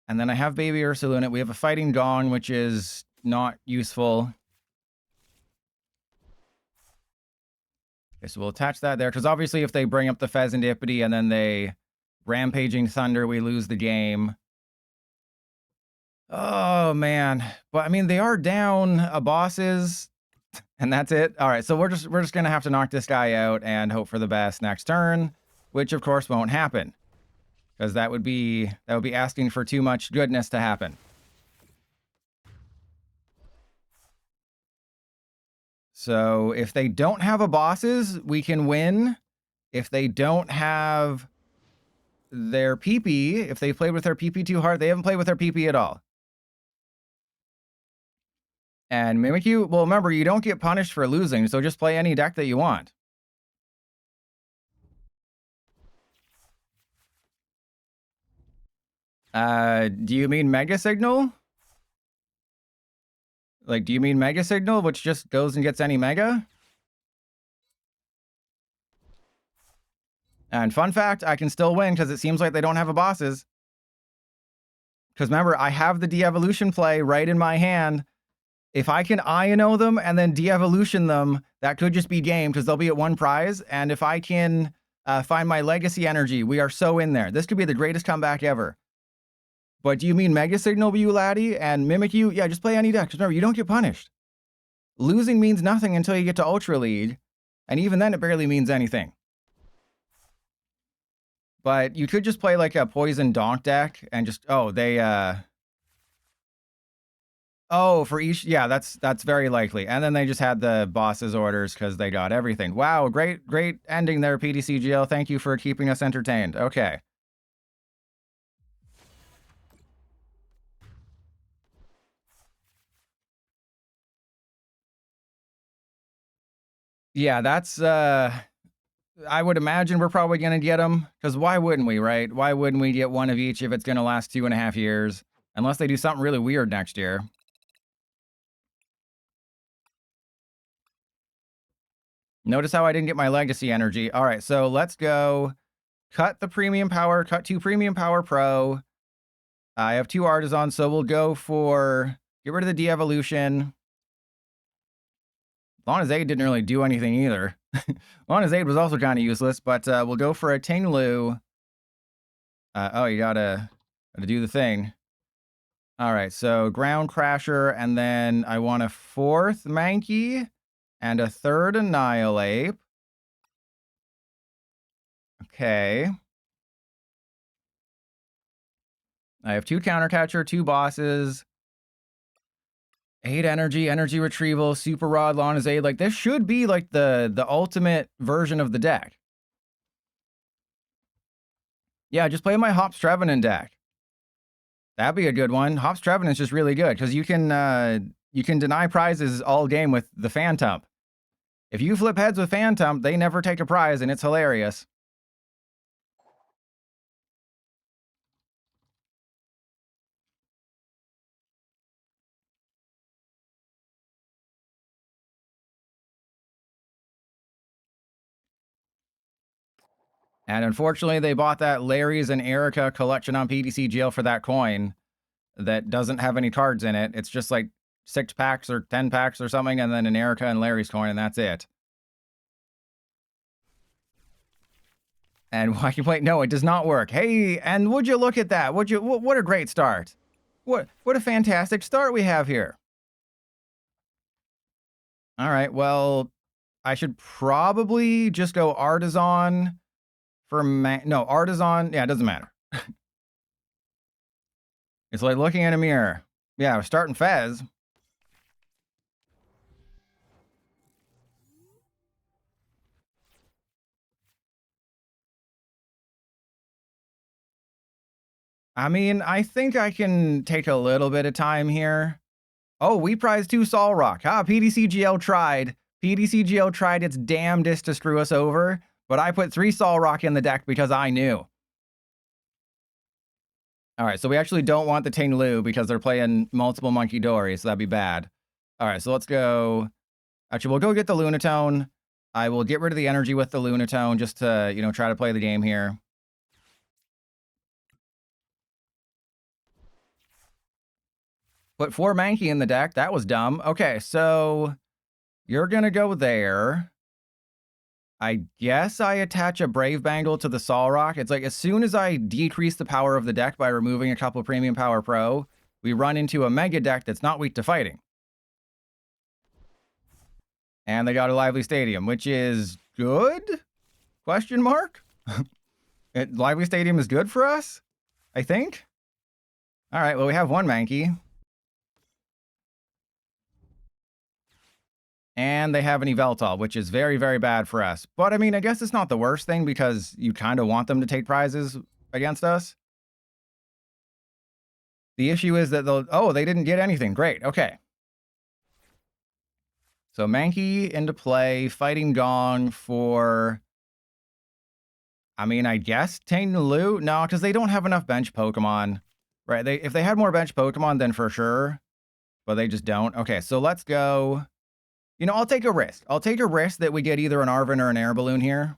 S1: And then I have baby Ursaluna. We have a Fighting Gong, which is not useful. Okay, so we'll attach that there. Because obviously if they bring up the Fezandipiti and then they Rampaging Thunder, we lose the game. Oh, man. But, I mean, they are down a bosses. And that's it. All right, so we're just going to have to knock this guy out and hope for the best next turn. Which, of course, won't happen. Because that would be asking for too much goodness to happen. So if they don't have a bosses, we can win. If they don't have their PP, if they played with their PP too hard, they haven't played with their PP at all. And Mimikyu, well, remember, you don't get punished for losing, so just play any deck that you want. Do you mean Mega Signal? Like, do you mean Mega Signal, which just goes and gets any Mega? And fun fact, I can still win because it seems like they don't have a bosses. Because remember, I have the de-evolution play right in my hand. If I can Iono them and then de-evolution them, that could just be game because they'll be at 1 prize. And if I can find my legacy energy, we are so in there. This could be the greatest comeback ever. But do you mean Mega Signal, you laddie? And Mimikyu? Yeah, just play any deck. Just remember, you don't get punished. Losing means nothing until you get to Ultra League. And even then, it barely means anything. But you could just play like a Poison Donk deck and just... Oh, they... Oh, for each... Yeah, that's very likely. And then they just had the boss's orders because they got everything. Wow, great ending there, PDCGL. Thank you for keeping us entertained. Okay. Yeah, that's... I would imagine we're probably going to get them. Because why wouldn't we, right? Why wouldn't we get one of each if it's going to last 2.5 years? Unless they do something really weird next year. Notice how I didn't get my legacy energy. All right, so let's go cut the premium power, cut 2 Premium Power Pro. I have 2 Artisans, so we'll go for... Get rid of the de-evolution. Lunatone didn't really do anything either. Lunatone was also kind of useless, but we'll go for a Tinglu. Oh, you gotta do the thing. All right, so Ground Crasher, and then I want a 4th Mankey and a 3rd Annihilape. Okay. I have 2 Counter Catcher, 2 bosses. 8 energy retrieval, super rod, Lunatone. Like, this should be like the ultimate version of the deck. Yeah, just play my Hops Trevenant deck. That'd be a good one. Hops Trevenant's just really good because you can deny prizes all game with the Phantump. If you flip heads with Phantump, they never take a prize, and it's hilarious. And unfortunately, they bought that Larry's and Erica collection on PDC Jail for that coin that doesn't have any cards in it. It's just like 6 packs or 10 packs or something, and then an Erica and Larry's coin, and that's it. And why can wait? No, it does not work. Hey, and would you look at that? Would you? What a great start! What a fantastic start we have here. All right, well, I should probably just go Artisan for no, Artisan. Yeah, it doesn't matter. It's like looking in a mirror. Yeah, we're starting Fez. I mean, I think I can take a little bit of time here. Oh, we prized 2 Solrock. PDCGL tried. PDCGL tried its damnedest to screw us over, but I put 3 Solrock in the deck because I knew. All right, so we actually don't want the Ting Lu because they're playing multiple Mankey DRI, so that'd be bad. All right, so let's go. Actually, we'll go get the Lunatone. I will get rid of the energy with the Lunatone just to, you know, try to play the game here. Put 4 Mankey in the deck. That was dumb. Okay, so you're going to go there. I guess I attach a Brave Bangle to the Solrock. It's like as soon as I decrease the power of the deck by removing a couple of Premium Power Pro, we run into a Mega deck that's not weak to fighting. And they got a Lively Stadium, which is good? Question mark? Lively Stadium is good for us, I think. All right, well, we have 1 Mankey. And they have an Yveltal, which is very, very bad for us. But, I mean, I guess it's not the worst thing because you kind of want them to take prizes against us. The issue is that they'll... Oh, they didn't get anything. Great. Okay. So, Mankey into play. Fighting Gong for... I mean, I guess Ting Lu? No, because they don't have enough bench Pokemon. Right? If they had more bench Pokemon, then for sure. But they just don't. Okay, so let's go... You know, I'll take a risk. I'll take a risk that we get either an Arven or an Air Balloon here.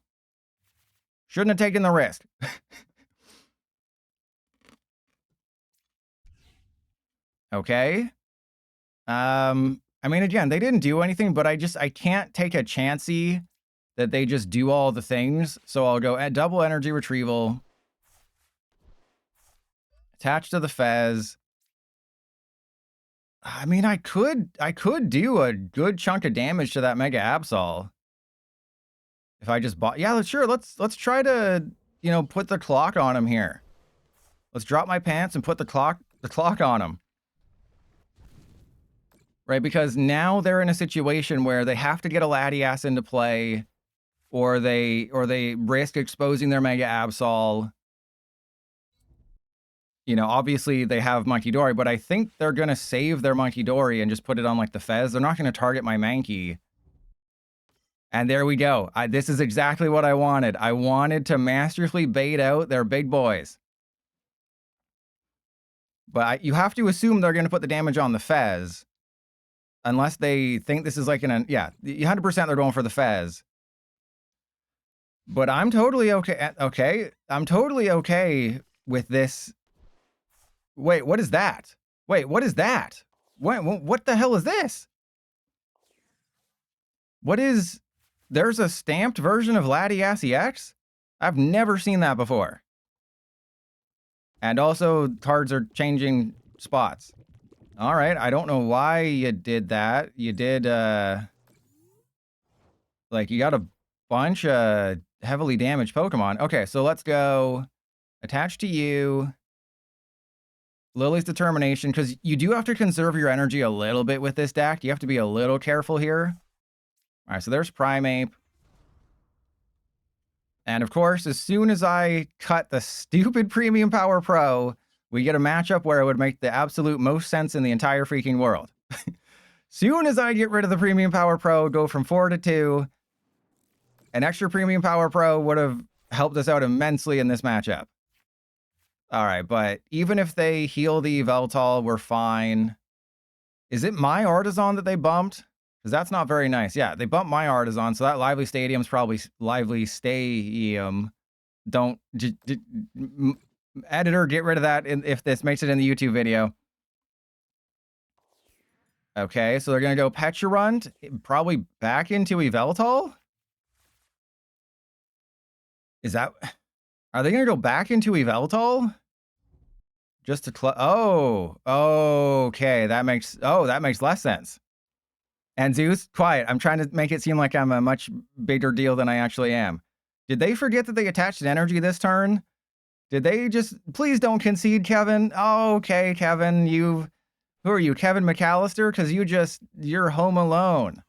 S1: Shouldn't have taken the risk. Okay. I mean, again, they didn't do anything, but I can't take a chancey that they just do all the things. So I'll go at double energy retrieval. Attach to the Fez. I mean, I could do a good chunk of damage to that Mega Absol. If I just bought... Yeah, sure, let's try to, you know, put the clock on him here. Let's drop my pants and put the clock on him. Right, because now they're in a situation where they have to get a Latias into play, or they risk exposing their Mega Absol. You know, obviously they have Mankey DRI, but I think they're going to save their Mankey DRI and just put it on like the Fez. They're not going to target my Mankey. And there we go. This is exactly what I wanted. I wanted to masterfully bait out their big boys. But you have to assume they're going to put the damage on the Fez. Unless they think this is like yeah, 100% they're going for the Fez. But I'm totally okay. Okay, I'm totally okay with this. Wait, what is that? Wait, what is that? What the hell is this? What is... There's a stamped version of Latias EX? I've never seen that before. And also, cards are changing spots. All right, I don't know why you did that. You did, like, you got a bunch of heavily damaged Pokemon. Okay, so let's go attach to you... Lillie's Determination, because you do have to conserve your energy a little bit with this deck. You have to be a little careful here. All right, so there's Primeape. And of course, as soon as I cut the stupid Premium Power Pro, we get a matchup where it would make the absolute most sense in the entire freaking world. Soon as I get rid of the Premium Power Pro, go from 4 to 2, an extra Premium Power Pro would have helped us out immensely in this matchup. All right, but even if they heal the Yveltal, we're fine. Is it my Artisan that they bumped? Because that's not very nice. Yeah, they bumped my Artisan, so that Lively Stadium's probably Lively Stadium. Don't... editor, get rid of that if this makes it in the YouTube video. Okay, so they're going to go Petulant, probably back into Yveltal? Is that... Are they going to go back into Yveltal? Just to oh, okay, that makes less sense. And Zeus, quiet. I'm trying to make it seem like I'm a much bigger deal than I actually am. Did they forget that they attached an energy this turn? Did they just... Please don't concede, Kevin. Oh, okay, Kevin, Who are you, Kevin McAllister? Because you're home alone.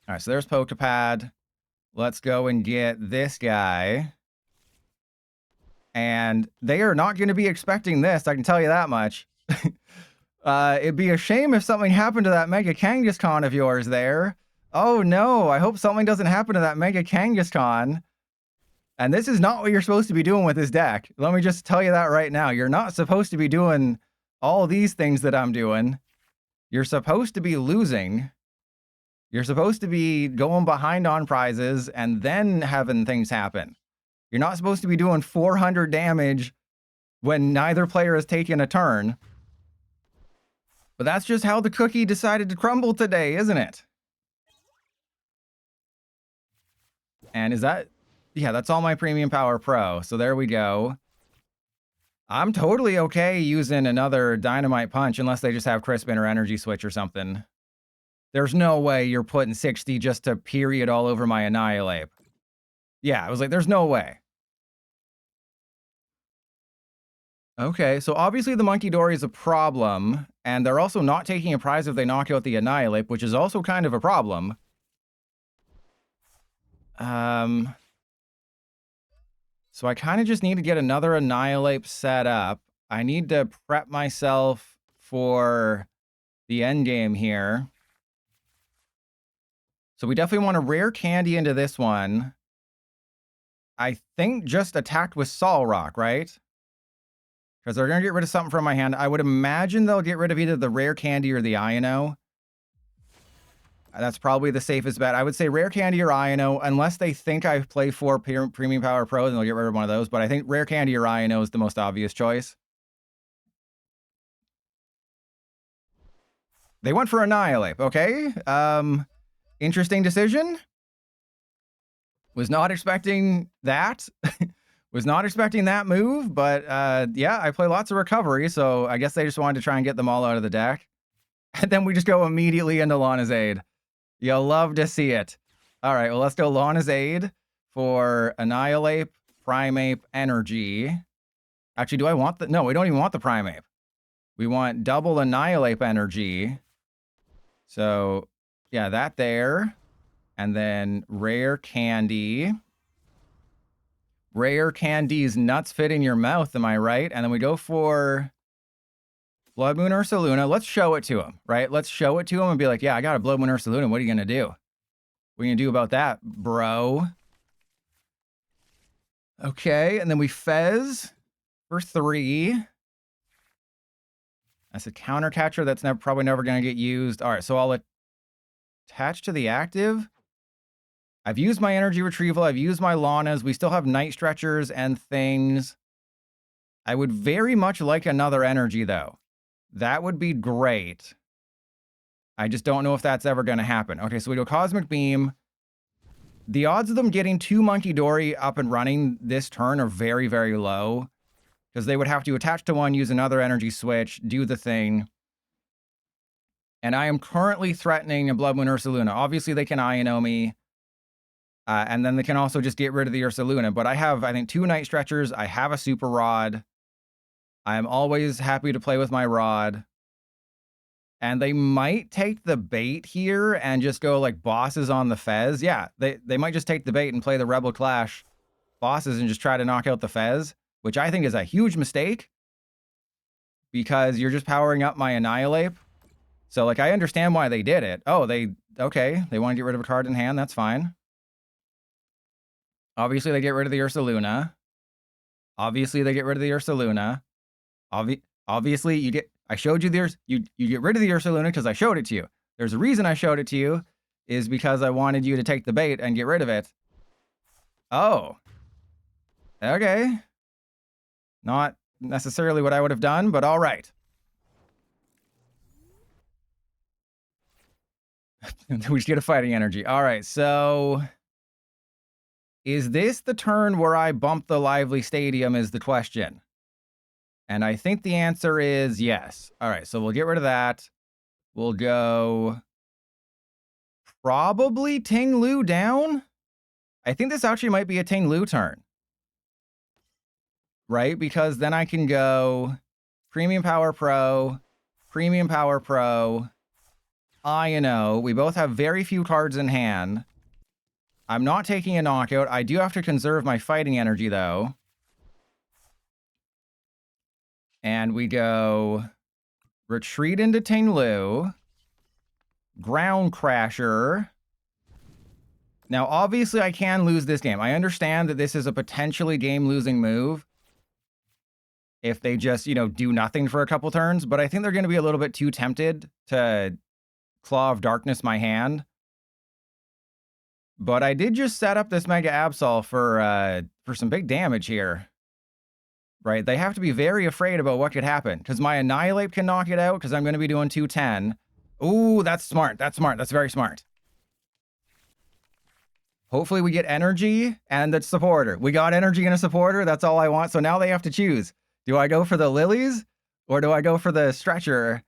S1: All right, so there's Poké Pad. Let's go and get this guy. And they are not going to be expecting this, I can tell you that much. It'd be a shame if something happened to that Mega Kangaskhan of yours there. Oh no, I hope something doesn't happen to that Mega Kangaskhan. And this is not what you're supposed to be doing with this deck. Let me just tell you that right now. You're not supposed to be doing all these things that I'm doing. You're supposed to be losing. You're supposed to be going behind on prizes and then having things happen. You're not supposed to be doing 400 damage when neither player has taken a turn. But that's just how the cookie decided to crumble today, isn't it? And is that... Yeah, that's all my Premium Power Pro. So there we go. I'm totally okay using another Dynamite Punch unless they just have Crispin or Energy Switch or something. There's no way you're putting 60 just to period all over my Annihilape. Yeah, I was like, there's no way. Okay, so obviously the Mankey DRI is a problem, and they're also not taking a prize if they knock out the Annihilape, which is also kind of a problem. So I kind of just need to get another Annihilape set up. I need to prep myself for the end game here. So we definitely want a Rare Candy into this one. I think just attacked with Solrock, right? Because they're going to get rid of something from my hand. I would imagine they'll get rid of either the Rare Candy or the Iono. That's probably the safest bet. I would say Rare Candy or Iono, unless they think I play 4 Premium Power Pro, then they'll get rid of one of those. But I think Rare Candy or Iono is the most obvious choice. They went for Annihilape, okay. Interesting decision. Was not expecting that. Was not expecting that move, but yeah, I play lots of recovery, so I guess they just wanted to try and get them all out of the deck. And then we just go immediately into Lana's Aid. You'll love to see it. All right, well, let's go Lana's Aid for Annihilape, Primeape, Energy. Actually, do I want the... No, we don't even want the Primeape. We want double Annihilape Energy. So, yeah, that there. And then Rare Candy. Rare Candy's nuts fit in your mouth, am I right? And then we go for Bloodmoon Ursaluna. Let's show it to him, right? Let's show it to him and be like, yeah, I got a Bloodmoon Ursaluna. What are you going to do? What are you going to do about that, bro? Okay, and then we Fez for 3. That's a counter catcher that's probably never going to get used. All right, so I'll attach to the active. I've used my energy retrieval. I've used my Lanas. We still have Night Stretchers and things. I would very much like another energy, though. That would be great. I just don't know if that's ever going to happen. Okay, so we go Cosmic Beam. The odds of them getting 2 Mankey DRI up and running this turn are very, very low. Because they would have to attach to one, use another energy switch, do the thing. And I am currently threatening a Bloodmoon Ursaluna. Obviously, they can Iono me. And then they can also just get rid of the Ursaluna. But I have, I think, 2 Night Stretchers. I have a Super Rod. I am always happy to play with my Rod. And they might take the bait here and just go like bosses on the Fez. Yeah, they might just take the bait and play the Rebel Clash bosses and just try to knock out the Fez, which I think is a huge mistake because you're just powering up my Annihilape. So, like, I understand why they did it. Oh, okay, they want to get rid of a card in hand. That's fine. Obviously, they get rid of the Ursaluna. Obviously, they get rid of the Ursaluna. Obviously, you get... I showed you the... You get rid of the Ursaluna because I showed it to you. There's a reason I showed it to you, is because I wanted you to take the bait and get rid of it. Oh. Okay. Not necessarily what I would have done, but all right. We just get a fighting energy. All right, so... Is this the turn where I bump the Lively Stadium is the question. And I think the answer is yes. All right, so we'll get rid of that. We'll go... Probably Ting Lu down? I think this actually might be a Lu turn. Right? Because then I can go Premium Power Pro, Iono. We both have very few cards in hand. I'm not taking a knockout. I do have to conserve my fighting energy, though. And we go Retreat into Lu, Ground Crasher. Now, obviously, I can lose this game. I understand that this is a potentially game-losing move if they just, you know, do nothing for a couple turns, but I think they're going to be a little bit too tempted to Claw of Darkness my hand. But I did just set up this Mega Absol for some big damage here. Right? They have to be very afraid about what could happen, because my Annihilate can knock it out, because I'm going to be doing 210. Ooh, that's smart. That's smart. That's very smart. Hopefully we get energy and the supporter. We got energy and a supporter. That's all I want. So now they have to choose. Do I go for the Lilies or do I go for the Stretcher?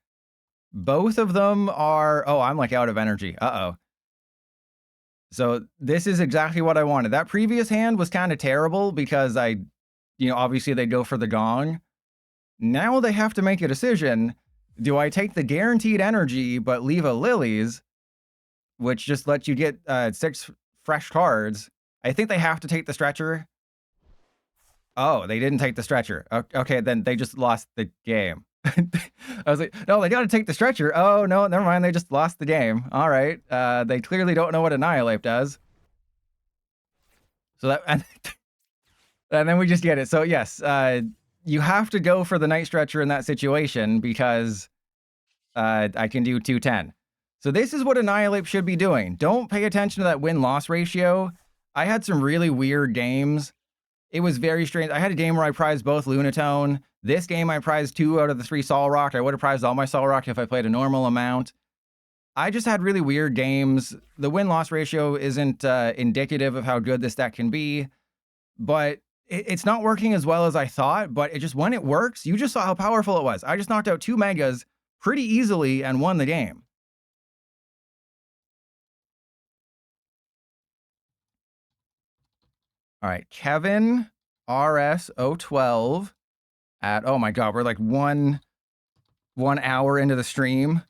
S1: Both of them are... Oh, I'm like out of energy. Uh-oh. So this is exactly what I wanted. That previous hand was kind of terrible because obviously they go for the Gong. Now they have to make a decision. Do I take the guaranteed energy but leave a Lilies, which just lets you get 6 fresh cards? I think they have to take the Stretcher. Oh, they didn't take the Stretcher. Okay, then they just lost the game. I was like, no, they got to take the Stretcher. Oh, no, never mind. They just lost the game. All right. They clearly don't know what Annihilate does. So that, and then we just get it. So yes, you have to go for the Night Stretcher in that situation because I can do 210. So this is what Annihilate should be doing. Don't pay attention to that win-loss ratio. I had some really weird games. It was very strange. I had a game where I prized both Lunatone. This game I prized 2 out of the 3 Solrock. I would have prized all my Solrock if I played a normal amount. I just had really weird games. The win-loss ratio isn't indicative of how good this deck can be, but it's not working as well as I thought, but it just, when it works, you just saw how powerful it was. I just knocked out 2 Megas pretty easily and won the game. All right, Kevin RS012 at, oh my God, we're like one hour into the stream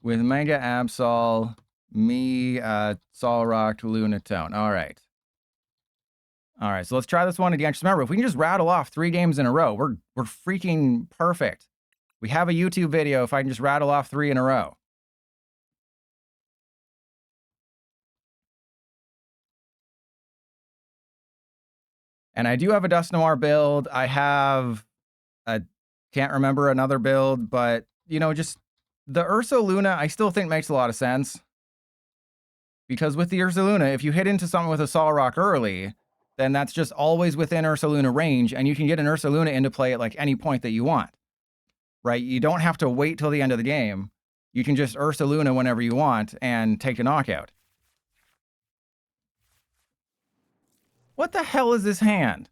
S1: with Mega Absol, me, Solrock, Lunatone. All right. All right, so let's try this one again. Just remember, if we can just rattle off 3 games in a row, we're freaking perfect. We have a YouTube video if I can just rattle off 3 in a row. And I do have a Dust Noir build. I have can't remember another build, but, you know, just the Ursaluna, I still think makes a lot of sense. Because with the Ursaluna, if you hit into something with a Solrock early, then that's just always within Ursaluna range, and you can get an Ursaluna into play at like any point that you want. Right? You don't have to wait till the end of the game. You can just Ursaluna whenever you want and take a knockout. What the hell is this hand?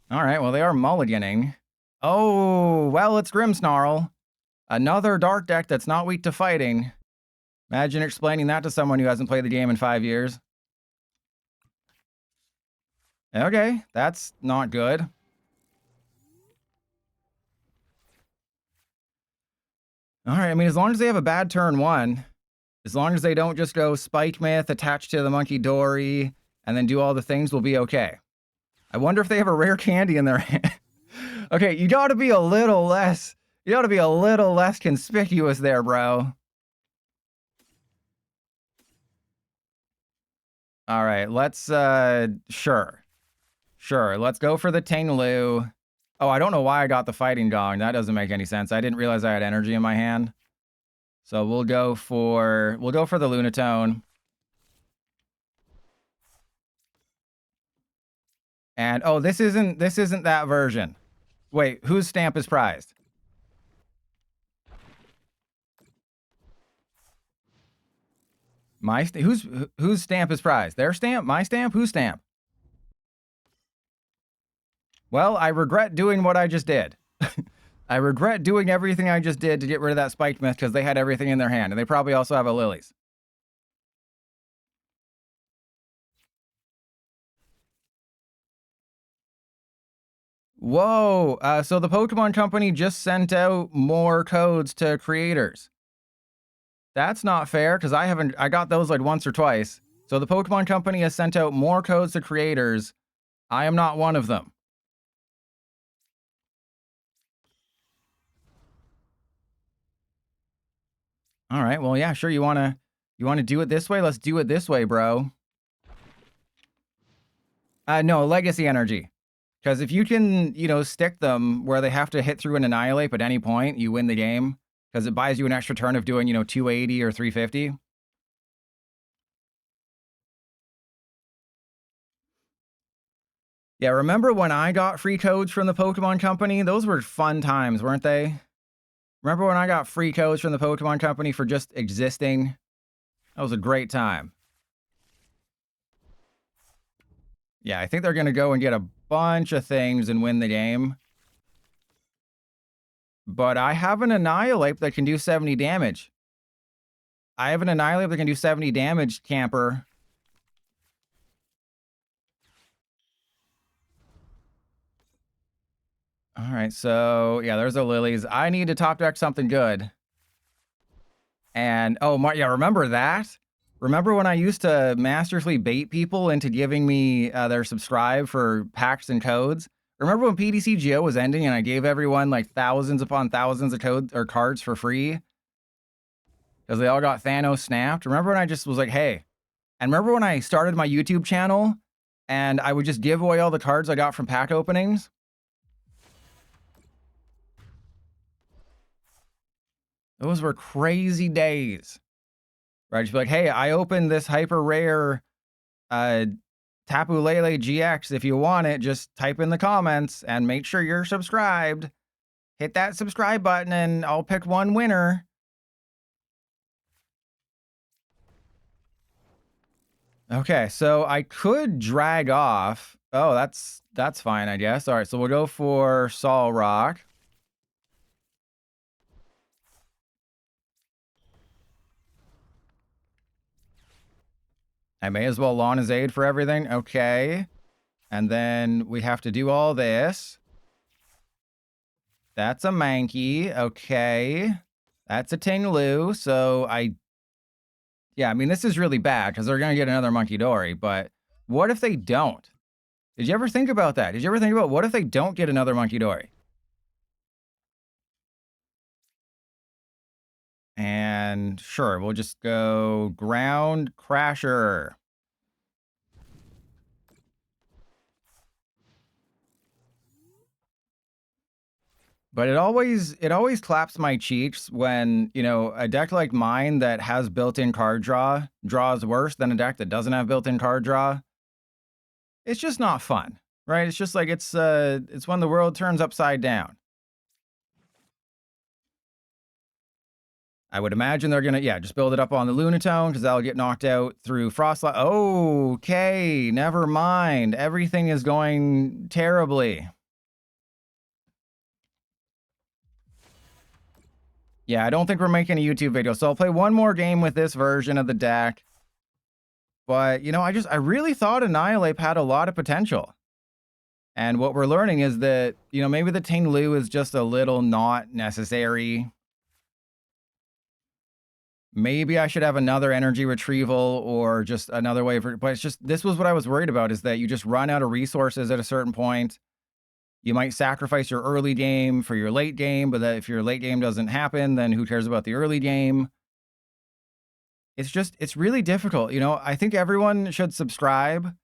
S1: All right, well, they are mulliganing. Oh, well, it's Grimmsnarl. Another dark deck that's not weak to fighting. Imagine explaining that to someone who hasn't played the game in 5 years. Okay, that's not good. All right, I mean, as long as they have a bad turn 1, as long as they don't just go Spike Myth attached to the Mankey DRI and then do all the things, we'll be okay. I wonder if they have a rare candy in their hand. Okay, you gotta be a little less conspicuous there, bro. All right, let's, sure, let's go for the Lu. Oh, I don't know why I got the Fighting Gong. That doesn't make any sense. I didn't realize I had energy in my hand. So we'll go for the Lunatone. And oh, this isn't that version. Wait, whose stamp is prized? Whose stamp is prized? Their stamp? My stamp? Whose stamp? Well, I regret doing what I just did. I regret doing everything I just did to get rid of that Spiked Myth because they had everything in their hand, and they probably also have a Lilies. Whoa, so the Pokemon Company just sent out more codes to creators. That's not fair, because I got those like once or twice. So the Pokemon Company has sent out more codes to creators. I am not one of them. All right, well, yeah, sure, you wanna do it this way? Let's do it this way, bro. No, Legacy Energy. Because if you can, you know, stick them where they have to hit through an Annihilape at any point, you win the game. Because it buys you an extra turn of doing, you know, 280 or 350. Yeah, remember when I got free codes from the Pokemon Company? Those were fun times, weren't they? Remember when I got free codes from the Pokemon Company for just existing? That was a great time. Yeah, I think they're going to go and get a bunch of things and win the game. But I have an Annihilape that can do 70 damage. I have an Annihilape that can do 70 damage, camper. All right, so yeah, there's the Lilies. I need to top deck something good. And oh, yeah, remember that? Remember when I used to masterfully bait people into giving me their subscribe for packs and codes? Remember when PDCGO was ending and I gave everyone like thousands upon thousands of codes or cards for free? Because they all got Thanos snapped. Remember when I just was like, hey, and remember when I started my YouTube channel and I would just give away all the cards I got from pack openings? Those were crazy days. Right? Just be like, hey, I opened this hyper rare Tapu Lele GX. If you want it, just type in the comments and make sure you're subscribed. Hit that subscribe button and I'll pick one winner. Okay, so I could drag off. Oh, that's fine, I guess. All right, so we'll go for Solrock. I may as well lawn his aid for everything. Okay. And then we have to do all this. That's a Mankey. Okay. That's a Tinglu. So yeah, I mean, this is really bad because they're going to get another Monkey Dory. But what if they don't? Did you ever think about that? Did you ever think about what if they don't get another Monkey Dory? And sure, we'll just go Ground Crasher. But it always claps my cheeks when, you know, a deck like mine that has built-in card draw draws worse than a deck that doesn't have built-in card draw. It's just not fun, right? It's just like it's when the world turns upside down. I would imagine they're gonna, yeah, just build it up on the Lunatone because that'll get knocked out through Frostlight. Okay, never mind. Everything is going terribly. Yeah, I don't think we're making a YouTube video, so I'll play one more game with this version of the deck. But, you know, I really thought Annihilape had a lot of potential. And what we're learning is that, you know, maybe the Tinglu is just a little not necessary. Maybe I should have another energy retrieval or just another way for, but it's just, this was what I was worried about, is that you just run out of resources at a certain point. You might sacrifice your early game for your late game, but if your late game doesn't happen, then who cares about the early game? It's really difficult. You know, I think everyone should subscribe.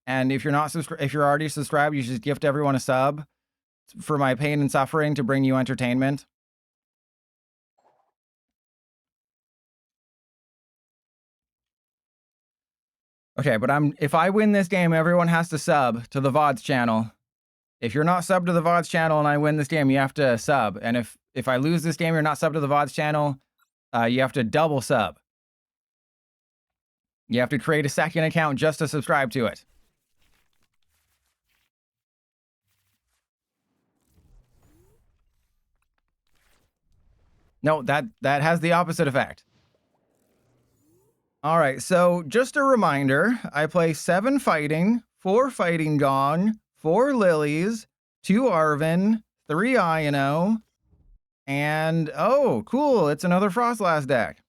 S1: And if you're not if you're already subscribed, you should gift everyone a sub for my pain and suffering to bring you entertainment. Okay, but if I win this game, everyone has to sub to the VODs channel. If you're not subbed to the VODs channel and I win this game, you have to sub. And if I lose this game, you're not subbed to the VODs channel, you have to double sub. You have to create a second account just to subscribe to it. No, that has the opposite effect. All right, so just a reminder, I play 7 Fighting, 4 Fighting Gong, 4 Lilies, 2 Arven, 3 Iono, and oh, cool, it's another Frostlass deck.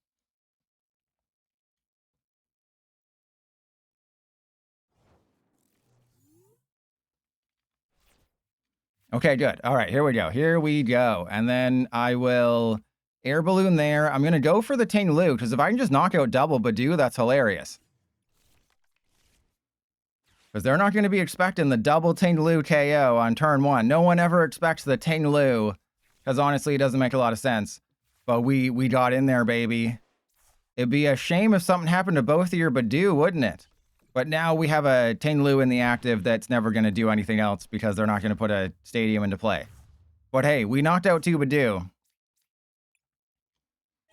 S1: Okay, good. All right, here we go. Here we go. And then I will Air Balloon there. I'm going to go for the Ting Lu, because if I can just knock out double Badoo, that's hilarious. Because they're not going to be expecting the double Ting Lu KO on turn 1. No one ever expects the Ting Lu, because honestly, it doesn't make a lot of sense. But we got in there, baby. It'd be a shame if something happened to both of your Badoo, wouldn't it? But now we have a Ting Lu in the active that's never going to do anything else because they're not going to put a stadium into play. But hey, we knocked out 2 Badoo.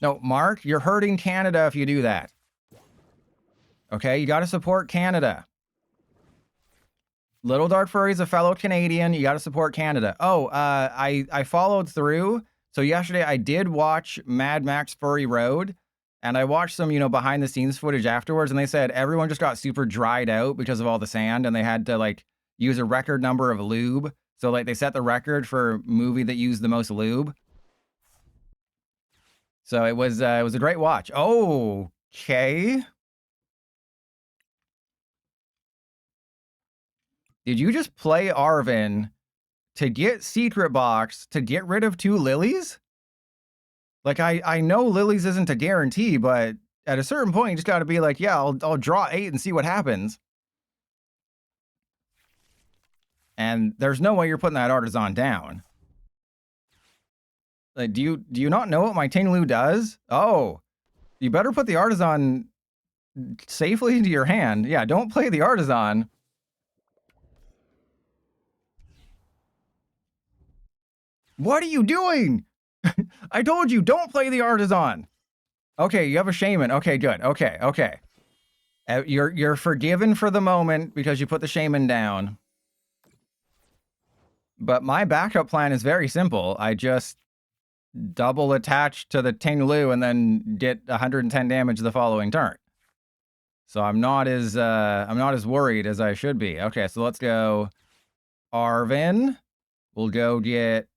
S1: No, Mark, you're hurting Canada if you do that. Okay, you got to support Canada. Little Dark Furry's a fellow Canadian. You got to support Canada. Oh, I followed through. So yesterday I did watch Mad Max Furry Road. And I watched some, behind the scenes footage afterwards, and they said everyone just got super dried out because of all the sand, and they had to like use a record number of lube. So like they set the record for movie that used the most lube. So it was a great watch. Oh, okay. Did you just play Arven to get Secret Box to get rid of 2 Lilies? Like, I know Lilies isn't a guarantee, but at a certain point, you just got to be like, yeah, I'll draw 8 and see what happens. And there's no way you're putting that Artisan down. Like, do you not know what my Ting Lu does? Oh, you better put the Artisan safely into your hand. Yeah, don't play the Artisan. What are you doing? I told you, don't play the Artisan. Okay, you have a Shaman. Okay, good. Okay. You're forgiven for the moment because you put the Shaman down. But my backup plan is very simple. I just double attach to the Ting Lu and then get 110 damage the following turn. So I'm not as worried as I should be. Okay, so let's go Arven. We'll go get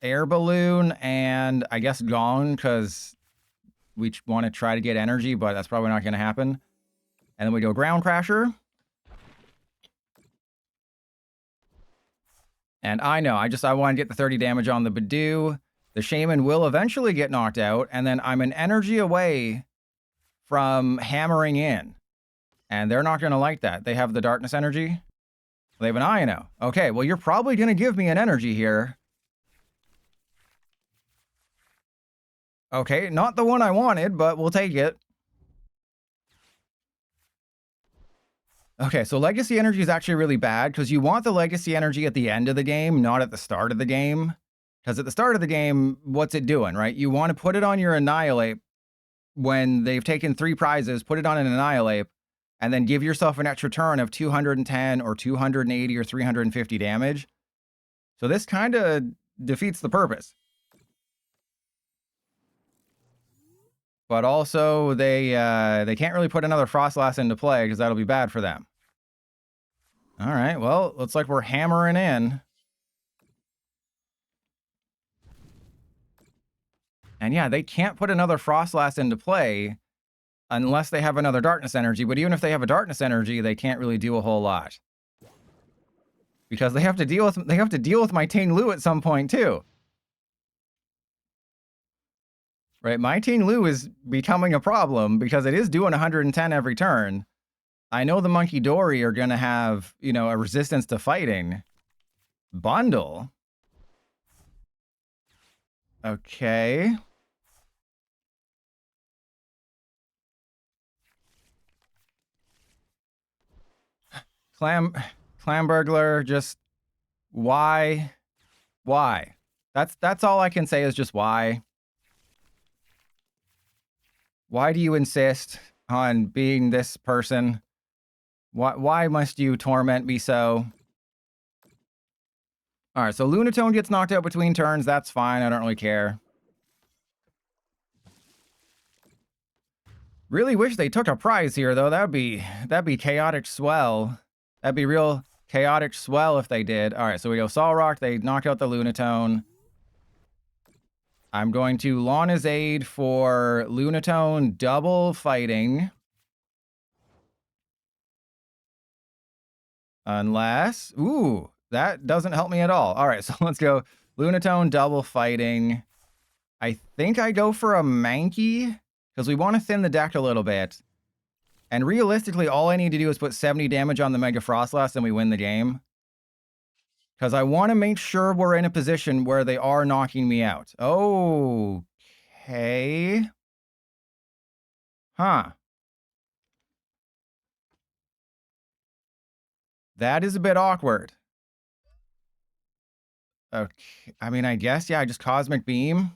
S1: Air Balloon and I guess Gong, because we want to try to get energy, but that's probably not going to happen. And then we go Ground Crasher. And I know, I want to get the 30 damage on the Badoo. The Shaman will eventually get knocked out, and then I'm an energy away from hammering in. And they're not going to like that. They have the Darkness energy. They have an Iono. Okay, well, you're probably going to give me an energy here. Okay, not the one I wanted, but we'll take it. Okay, so Legacy Energy is actually really bad because you want the Legacy Energy at the end of the game, not at the start of the game. Because at the start of the game, what's it doing, right? You want to put it on your Annihilate when they've taken 3 prizes, put it on an Annihilate, and then give yourself an extra turn of 210 or 280 or 350 damage. So this kind of defeats the purpose. But also, they can't really put another Frostlass into play because that'll be bad for them. All right, well, looks like we're hammering in. And yeah, they can't put another Frostlass into play unless they have another Darkness Energy. But even if they have a Darkness Energy, they can't really do a whole lot. Because they have to deal with my Ting Lu at some point too. Right, my Ting Lu is becoming a problem because it is doing 110 every turn. I know the Mankey DRI are going to have, a resistance to fighting. Bundle. Okay. Clam Burglar, just why? Why? That's all I can say is just why. Why do you insist on being this person? Why must you torment me so? All right, so Lunatone gets knocked out between turns. That's fine. I don't really care. Really wish they took a prize here, though. That'd be chaotic swell. That'd be real Chaotic Swell if they did. All right, so we go Solrock. They knock out the Lunatone. I'm going to Lana's Aid for Lunatone double fighting. Unless... Ooh, that doesn't help me at all. All right, so let's go Lunatone double fighting. I think I go for a Mankey because we want to thin the deck a little bit. And realistically, all I need to do is put 70 damage on the Mega Frostlass and we win the game. Because I want to make sure we're in a position where they are knocking me out. Okay. Huh. That is a bit awkward. Okay. I mean, I guess, yeah, I just Cosmic Beam.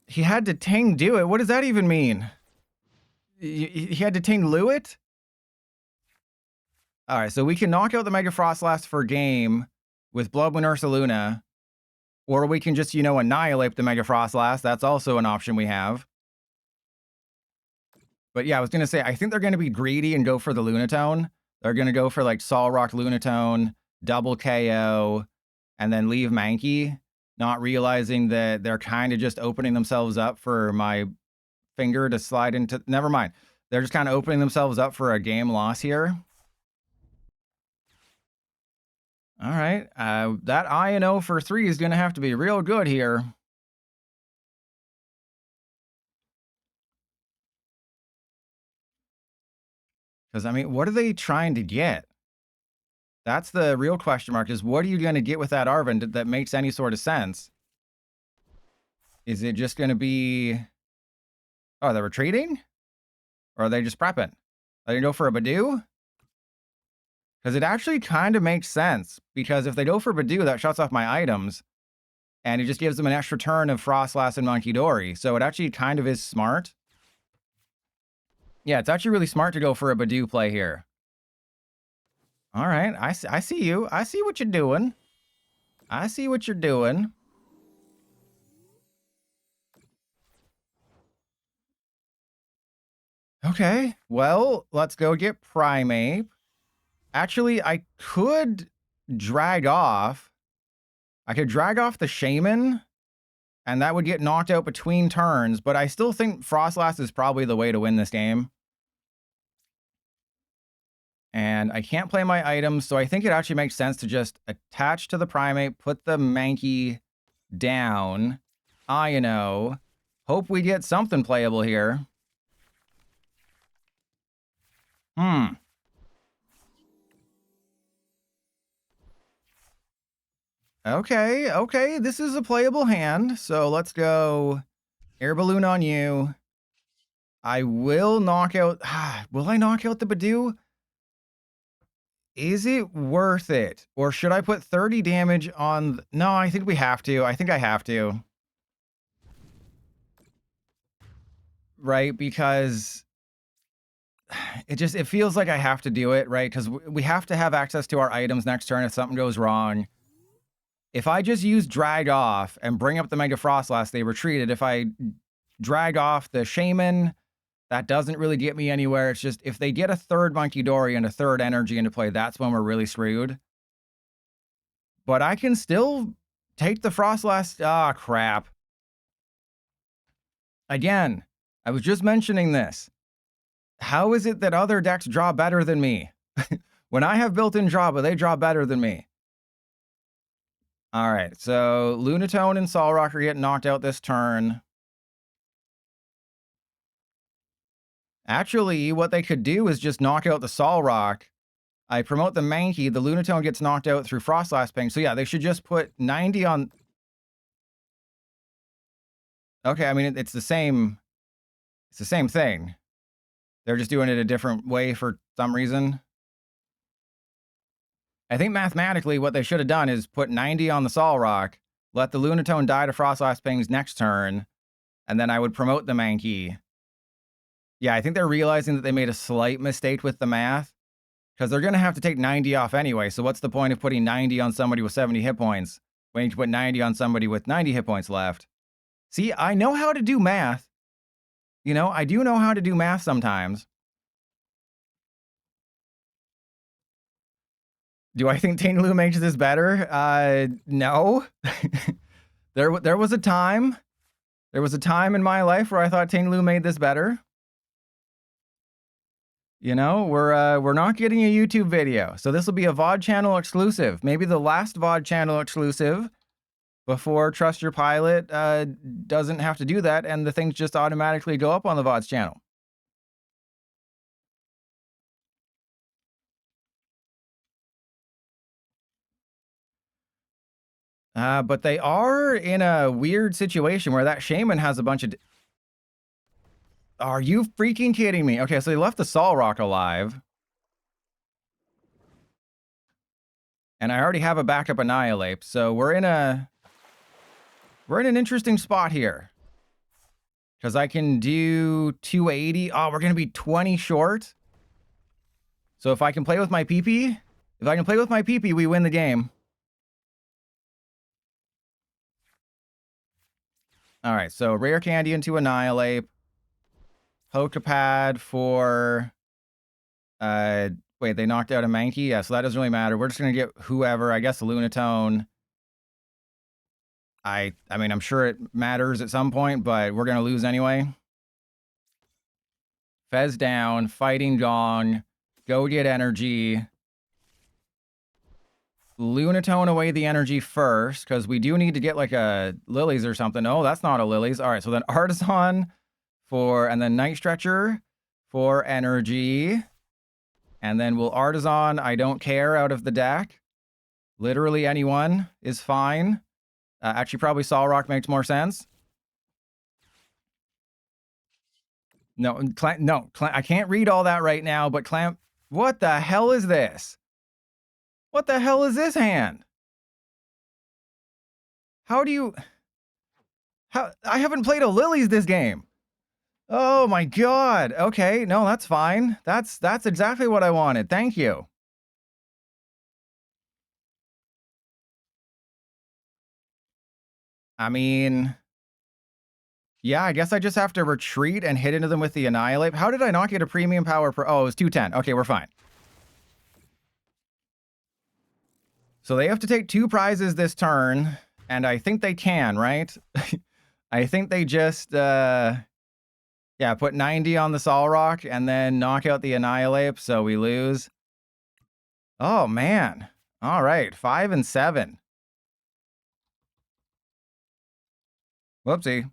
S1: He had to Ting do it. What does that even mean? He had to Ting Lu it? All right, so we can knock out the Mega Frostlass for game with Bloodmoon Ursaluna. Or we can just, annihilate the Mega Frostlass. That's also an option we have. But yeah, I was going to say, I think they're going to be greedy and go for the Lunatone. They're going to go for like Solrock Lunatone, double KO, and then leave Mankey. Not realizing that they're kind of just opening themselves up for my finger to slide into... Never mind. They're just kind of opening themselves up for a game loss here. All right. That Iono for 3 is going to have to be real good here. Because, I mean, what are they trying to get? That's the real question mark, is what are you going to get with that Arven that makes any sort of sense? Is it just going to be... Oh, they're retreating? Or are they just prepping? Are they going to go for a Badoo? Because it actually kind of makes sense. Because if they go for Badoo, that shuts off my items. And it just gives them an extra turn of Frostlass and Mankey DRI. So it actually kind of is smart. Yeah, it's actually really smart to go for a Badoo play here. All right, I see you. I see what you're doing. I see what you're doing. Okay, well, let's go get Primeape. Actually, I could drag off. I could drag off the Shaman, and that would get knocked out between turns, but I still think Frostlass is probably the way to win this game. And I can't play my items, so I think it actually makes sense to just attach to the Primeape, put the Mankey down. Iono. Hope we get something playable here. Okay, this is a playable hand, so let's go Air Balloon on you. I will knock out... will I knock out the Badoo? Is it worth it? Or should I put 30 damage on... No, I think we have to. I think I have to. Right? Because it feels like I have to do it, right? Because we have to have access to our items next turn if something goes wrong. If I just use drag off and bring up the Mega Frostlass, they retreated. If I drag off the Shaman... That doesn't really get me anywhere. It's just if they get a third Mankey DRI and a third energy into play, that's when we're really screwed. But I can still take the Frostlass. Ah, crap. Again, I was just mentioning this. How is it that other decks draw better than me? When I have built-in draw, but they draw better than me. All right, so Lunatone and Solrock are getting knocked out this turn. Actually, what they could do is just knock out the Solrock. I promote the Mankey. The Lunatone gets knocked out through Frostlass Ping. So yeah, they should just put 90 on... Okay, I mean, it's the same... It's the same thing. They're just doing it a different way for some reason. I think mathematically what they should have done is put 90 on the Solrock, let the Lunatone die to Frostlass Ping's next turn, and then I would promote the Mankey. Yeah, I think they're realizing that they made a slight mistake with the math, because they're going to have to take 90 off anyway, so what's the point of putting 90 on somebody with 70 hit points when you can put 90 on somebody with 90 hit points left? See, I know how to do math. I do know how to do math sometimes. Do I think Taintloo makes this better? No. There was a time. There was a time in my life where I thought Taintloo made this better. You know, we're not getting a YouTube video, so this will be a VOD channel exclusive. Maybe the last VOD channel exclusive before Trust Your Pilot doesn't have to do that, and the things just automatically go up on the VODs channel. But they are in a weird situation where that Shaman has a bunch of... Are you freaking kidding me? Okay, so they left the Solrock alive. And I already have a backup Annihilape, so we're in an interesting spot here. Because I can do 280. Oh, we're going to be 20 short. So if I can play with my PP, we win the game. All right, so Rare Candy into Annihilape. Poké Pad for... wait, they knocked out a Mankey? Yeah, so that doesn't really matter. We're just going to get whoever. I guess Lunatone. I mean, I'm sure it matters at some point, but we're going to lose anyway. Fez down. Fighting Gong. Go get energy. Lunatone away the energy first, because we do need to get like a Lillies or something. Oh, that's not a Lillies. All right, so then Artisan for... And then Night Stretcher for energy. And then we'll Artisan, I don't care, out of the deck. Literally anyone is fine. Actually, probably Solrock makes more sense. No, I can't read all that right now, but Clamp... What the hell is this? What the hell is this hand? How do you... I haven't played a Lillies this game. Oh my god. Okay, no, that's fine. That's exactly what I wanted. Thank you. I mean... Yeah, I guess I just have to retreat and hit into them with the Annihilape. How did I not get a Premium Power Pro? Oh, it was 210. Okay, we're fine. So they have to take 2 prizes this turn, and I think they can, right? I think they just... Yeah, put 90 on the Solrock and then knock out the Annihilape, so we lose. Oh, man. All right, 5 and 7. Whoopsie.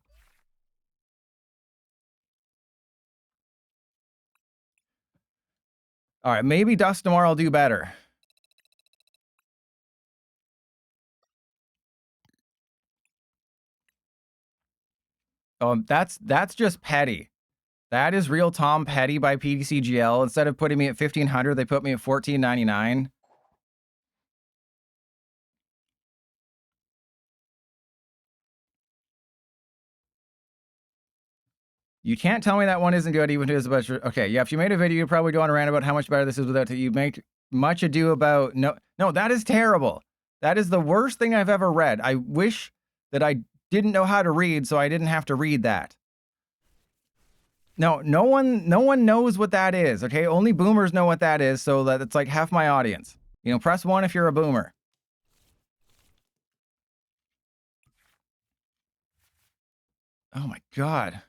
S1: All right, maybe Dustamore will do better. Oh, that's just petty. That is real Tom Petty by PDCGL. Instead of putting me at 1,500, they put me at 14.99. You can't tell me that one isn't good, even if it is a bunch of... Okay, yeah, if you made a video, you'd probably go on a rant about how much better this is without it. You make much ado about... No, that is terrible. That is the worst thing I've ever read. I wish that I didn't know how to read, so I didn't have to read that. No one knows what that is, okay? Only boomers know what that is, so that it's like half my audience. You know, press 1 if you're a boomer. Oh my god.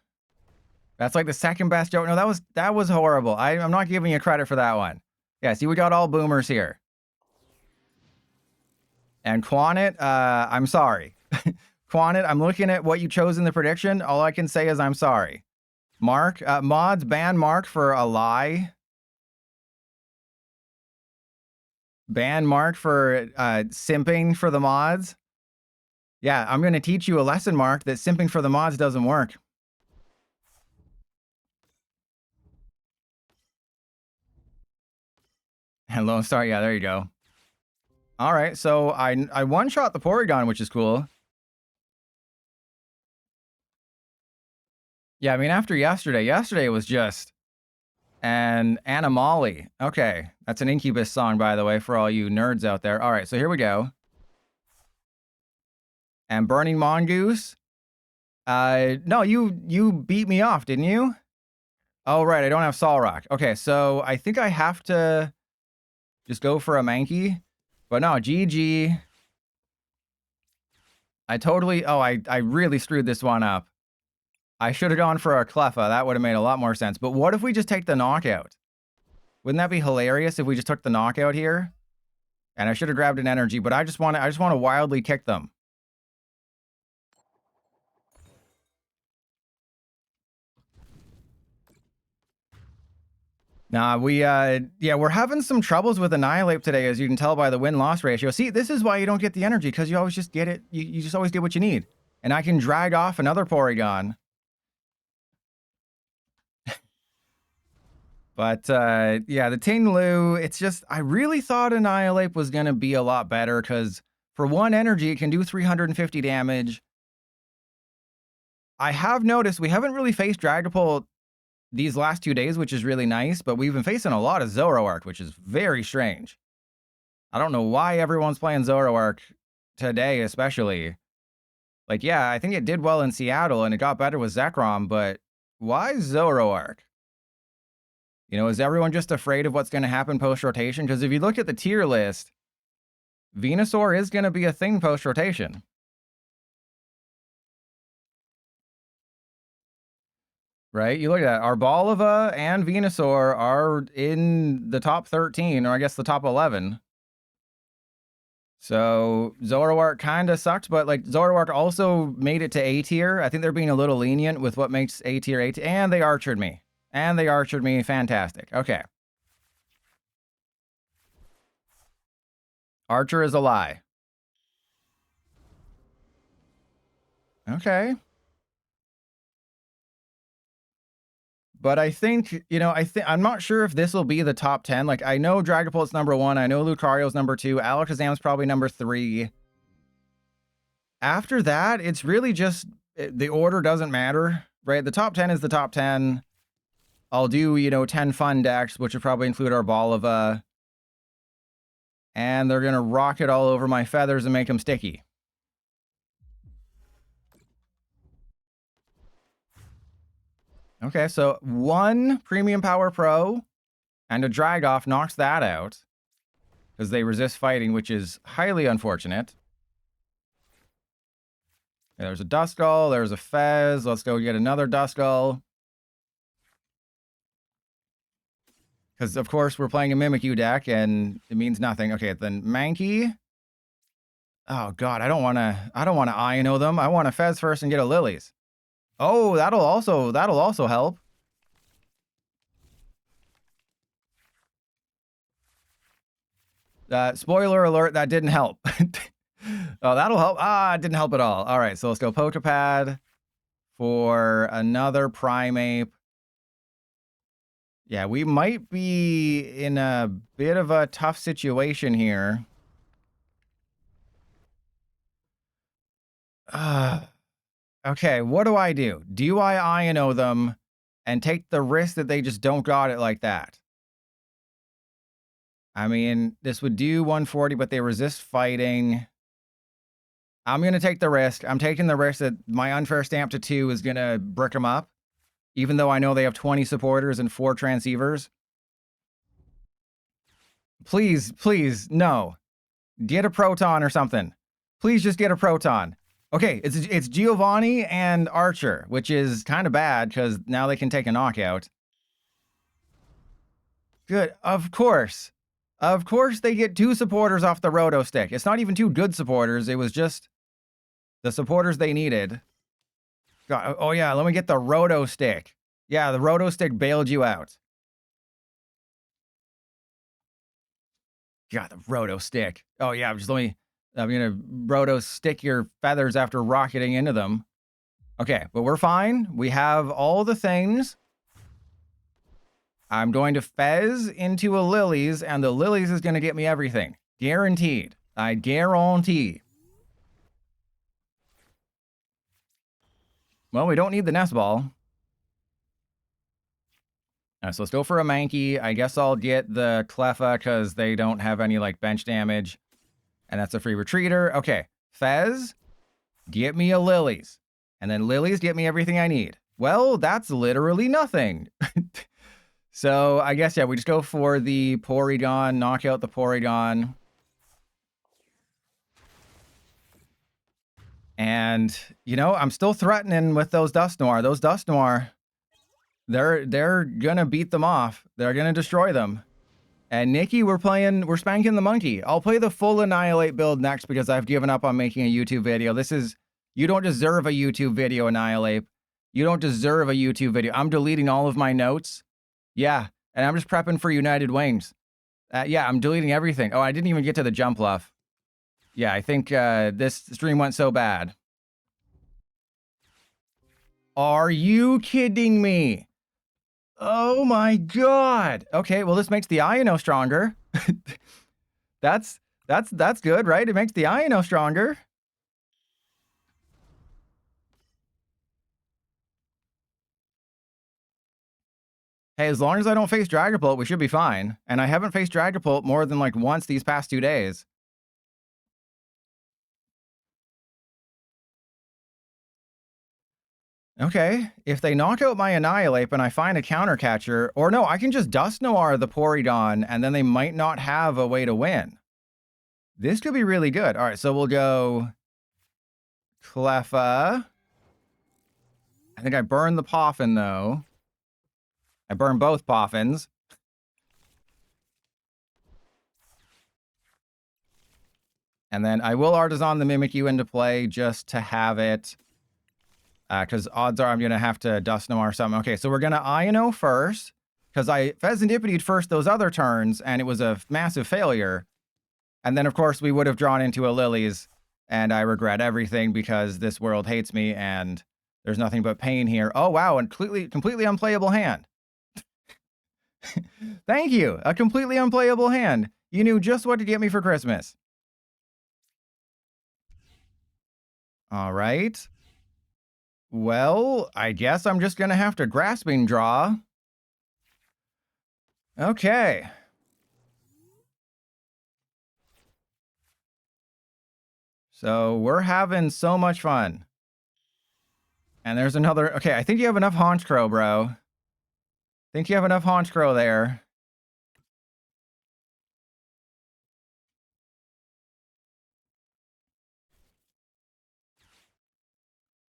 S1: That's like the second best joke. No, that was horrible. I'm not giving you credit for that one. Yeah, see, we got all boomers here. And Quanit, I'm sorry. Quanit, I'm looking at what you chose in the prediction. All I can say is I'm sorry. Mark, mods, ban Mark for a lie. Ban Mark for simping for the mods. Yeah, I'm going to teach you a lesson, Mark, that simping for the mods doesn't work. And Lone Star, yeah, there you go. All right, so I one-shot the Porygon, which is cool. Yeah, I mean, after yesterday was just an anomaly. Okay, that's an Incubus song, by the way, for all you nerds out there. All right, so here we go. And Burning Mongoose. No, you beat me off, didn't you? Oh, right, I don't have Solrock. Okay, so I think I have to just go for a Mankey. But no, GG. I totally... Oh, I really screwed this one up. I should have gone for a Cleffa. That would have made a lot more sense. But what if we just take the knockout? Wouldn't that be hilarious if we just took the knockout here? And I should have grabbed an energy, but I just want to wildly kick them. Nah, we're having some troubles with Annihilape today, as you can tell by the win-loss ratio. See, this is why you don't get the energy, because you always just get it. You just always get what you need. And I can drag off another Porygon. But, yeah, the Ting-Lu, it's just, I really thought Annihilape was going to be a lot better, because for one energy, it can do 350 damage. I have noticed we haven't really faced Dragapult these last 2 days, which is really nice, but we've been facing a lot of Zoroark, which is very strange. I don't know why everyone's playing Zoroark today, especially. Like, yeah, I think it did well in Seattle, and it got better with Zekrom, but why Zoroark? You know, is everyone just afraid of what's going to happen post-rotation? Because if you look at the tier list, Venusaur is going to be a thing post-rotation. Right? You look at that. Arboliva and Venusaur are in the top 13, or I guess the top 11. So Zoroark kind of sucked, but like Zoroark also made it to A tier. I think they're being a little lenient with what makes A tier A tier. And they archered me. And they archered me. Fantastic. Okay. Archer is a lie. Okay. But I think, you know, I'm not sure if this will be the top 10. Like, I know Dragapult's number 1. I know Lucario's number 2. Alakazam's probably number 3. After that, it's really just, the order doesn't matter, right? The top 10 is the top 10. I'll do, you know, 10 fun decks, which would probably include Arboliva. And they're going to rock it all over my feathers and make them sticky. Okay, so 1 Premium Power Pro and a Dragoff knocks that out because they resist fighting, which is highly unfortunate. Okay, there's a Duskull, there's a Fez. Let's go get another Duskull. Because, of course, we're playing a Mimikyu deck, and it means nothing. Okay, then Mankey. Oh, God, I don't want to Iono them. I want to Fez first and get a Lillies. Oh, that'll also help. Spoiler alert, that didn't help. Oh, that'll help. Ah, it didn't help at all. All right, so let's go Poké Pad for another Primeape. Yeah, we might be in a bit of a tough situation here. Okay, what do I do? Do I Iono them and take the risk that they just don't got it like that? I mean, this would do 140, but they resist fighting. I'm going to take the risk. I'm taking the risk that my unfair stamp to 2 is going to brick them up, even though I know they have 20 supporters and 4 transceivers. Please, please, no. Get a Proton or something. Please just get a Proton. Okay, it's Giovanni and Archer, which is kind of bad because now they can take a knockout. Good, of course. Of course they get 2 supporters off the Roto Stick. It's not even 2 good supporters. It was just the supporters they needed. God, oh yeah, let me get the Roto Stick. Yeah, the Roto Stick bailed you out. God, the Roto Stick. Oh yeah, I'm going to Roto stick your feathers after rocketing into them. Okay, but we're fine. We have all the things. I'm going to Fez into a Lillies, and the Lillies is going to get me everything. Guaranteed. I guarantee. Well, we don't need the Nest Ball. So let's go for a Mankey. I guess I'll get the Cleffa because they don't have any, like, bench damage. And that's a free retreater. Okay, Fez, get me a Lillies. And then Lillies get me everything I need. Well, that's literally nothing. So I guess, yeah, we just go for the Porygon, knock out the Porygon. And, you know, I'm still threatening with those Dusknoir. Those Dusknoir, they're gonna beat them off. They're gonna destroy them. And Nikki, we're spanking the monkey. I'll play the full Annihilate build next because I've given up on making a YouTube video. You don't deserve a YouTube video, Annihilate. You don't deserve a YouTube video. I'm deleting all of my notes. Yeah, and I'm just prepping for United Wings. Yeah, I'm deleting everything. Oh, I didn't even get to the jump luff. Yeah, I think this stream went so bad. Are you kidding me? Oh my god. Okay, well this makes the Iono stronger. That's good, right? It makes the Iono stronger. Hey, as long as I don't face Dragapult, we should be fine. And I haven't faced Dragapult more than like once these past 2 days. Okay, if they knock out my Annihilape and I find a counter catcher, or no, I can just Dusknoir the Porygon and then they might not have a way to win. This could be really good. All right, so we'll go Cleffa. I think I burned the Poffin though. I burned both Poffins. And then I will Artisan the Mimikyu into play just to have it. Because odds are I'm going to have to Dusknoir something. Okay, so we're going to Iono first. Because I Fezandipiti'd first those other turns, and it was a massive failure. And then, of course, we would have drawn into a Lillie's. And I regret everything because this world hates me, and there's nothing but pain here. Oh, wow, and completely unplayable hand. Thank you, a completely unplayable hand. You knew just what to get me for Christmas. All right. Well, I guess I'm just going to have to Grasping draw. Okay. So we're having so much fun. And there's another... Okay, I think you have enough Honchkrow, bro. I think you have enough Honchkrow there.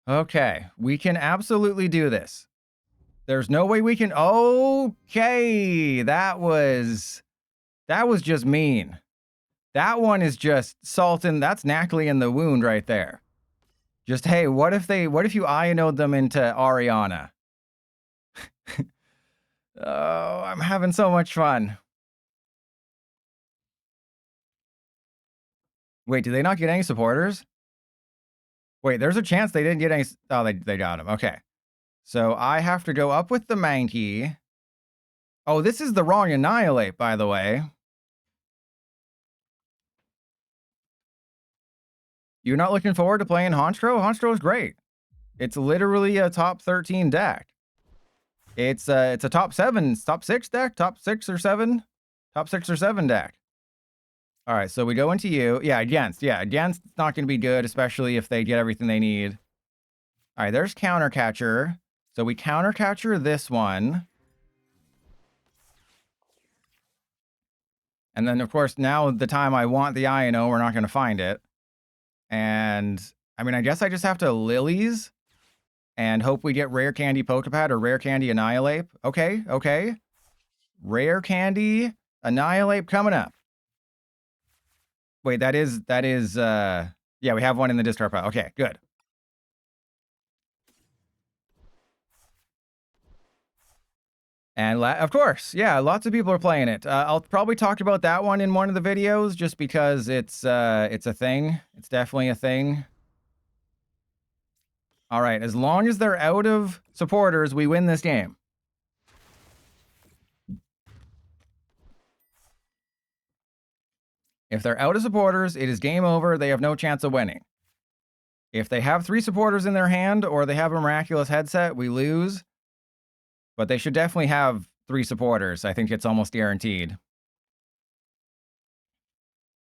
S1: Okay, we can absolutely do this. There's no way we can... Okay, that was just mean. That one is just salting. That's Knackly in the wound right there. Just, hey, what if you Iono'd them into Ariana? Oh, I'm having so much fun. Wait, did they not get any supporters? Wait, there's a chance they didn't get any... Oh, they got him. Okay. So I have to go up with the Mankey. Oh, this is the wrong Annihilate, by the way. You're not looking forward to playing Honchkrow? Honchkrow is great. It's literally a top 13 deck. It's a top 6 deck, top 6 or 7 deck. All right, so we go into you. Yeah, against it's not going to be good, especially if they get everything they need. All right, there's Counter Catcher. So we Counter Catcher this one. And then, of course, now the time I want the Iono, we're not going to find it. And, I mean, I guess I just have to Lillies and hope we get Rare Candy Poké Pad or Rare Candy Annihilape. Okay. Rare Candy Annihilape coming up. Wait, that is, yeah, we have one in the discard pile. Okay, good. And of course, yeah, lots of people are playing it. I'll probably talk about that one in one of the videos just because it's a thing. It's definitely a thing. All right, as long as they're out of supporters, we win this game. If they're out of supporters, it is game over. They have no chance of winning. If they have 3 supporters in their hand or they have a miraculous headset, we lose. But they should definitely have 3 supporters. I think it's almost guaranteed.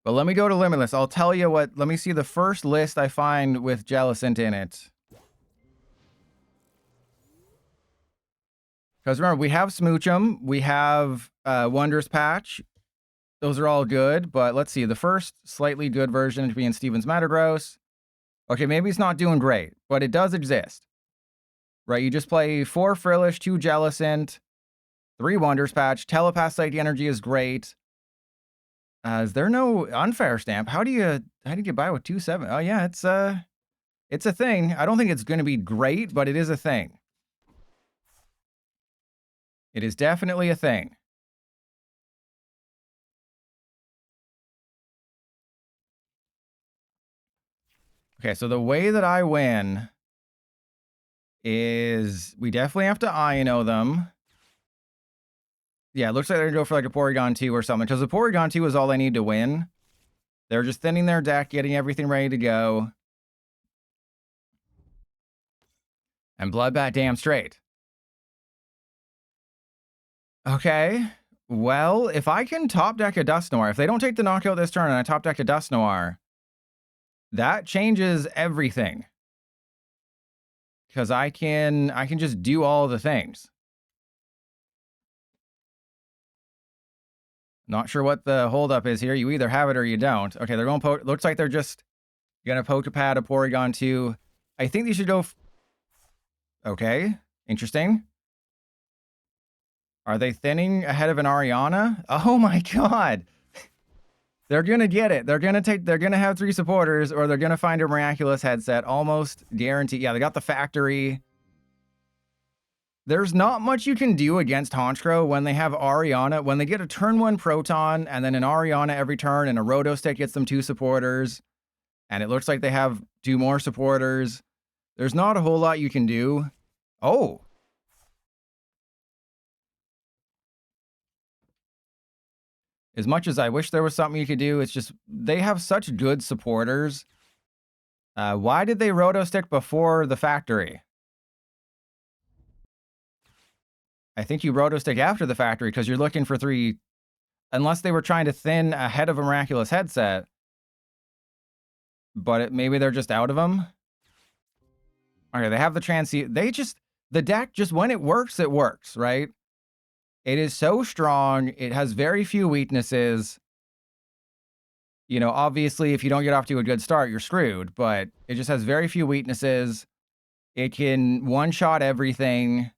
S1: But let me go to Limitless. I'll tell you what. Let me see the first list I find with Jellicent in it. Because remember, we have Smoochum. We have Wondrous Patch. Those are all good. But let's see. The first slightly good version being Steven's Metagross. Okay, maybe it's not doing great, but it does exist. Right, you just play 4 Frillish, 2 Jellicent, 3 Wonders Patch. Telepath Psychic Energy is great. Is there no unfair stamp? How do you get by with 2/7? Oh yeah, it's a thing. I don't think it's going to be great, but it is a thing. It is definitely a thing. Okay, so the way that I win is we definitely have to Iono them. Yeah, it looks like they're going to go for like a Porygon 2 or something, because the Porygon 2 is all they need to win. They're just thinning their deck, getting everything ready to go. And Bloodbat damn straight. Okay, well, if I can top deck a Dusknoir, if they don't take the knockout this turn and I top deck a Dusknoir, that changes everything. Because I can just do all the things. Not sure what the holdup is here. You either have it or you don't. Okay, they're going looks like they're just gonna Poké Pad a Porygon 2. I think they should go. Okay, interesting. Are they thinning ahead of an Ariana? Oh my god. They're gonna get it. They're gonna have 3 supporters, or they're gonna find a miraculous headset. Almost guaranteed. Yeah, they got the factory. There's not much you can do against Honchkrow when they have Ariana. When they get a turn 1 Proton, and then an Ariana every turn, and a Roto Stick gets them 2 supporters, and it looks like they have 2 more supporters. There's not a whole lot you can do. Oh. As much as I wish there was something you could do, it's just they have such good supporters. Why did they Roto Stick before the factory? I think you Roto Stick after the factory because you're looking for 3... Unless they were trying to thin ahead of a miraculous headset. But maybe they're just out of them. Okay, they have the transceiver. The deck, just when it works, right? It is so strong. It has very few weaknesses. You know, obviously, if you don't get off to a good start, you're screwed. But it just has very few weaknesses. It can one-shot everything.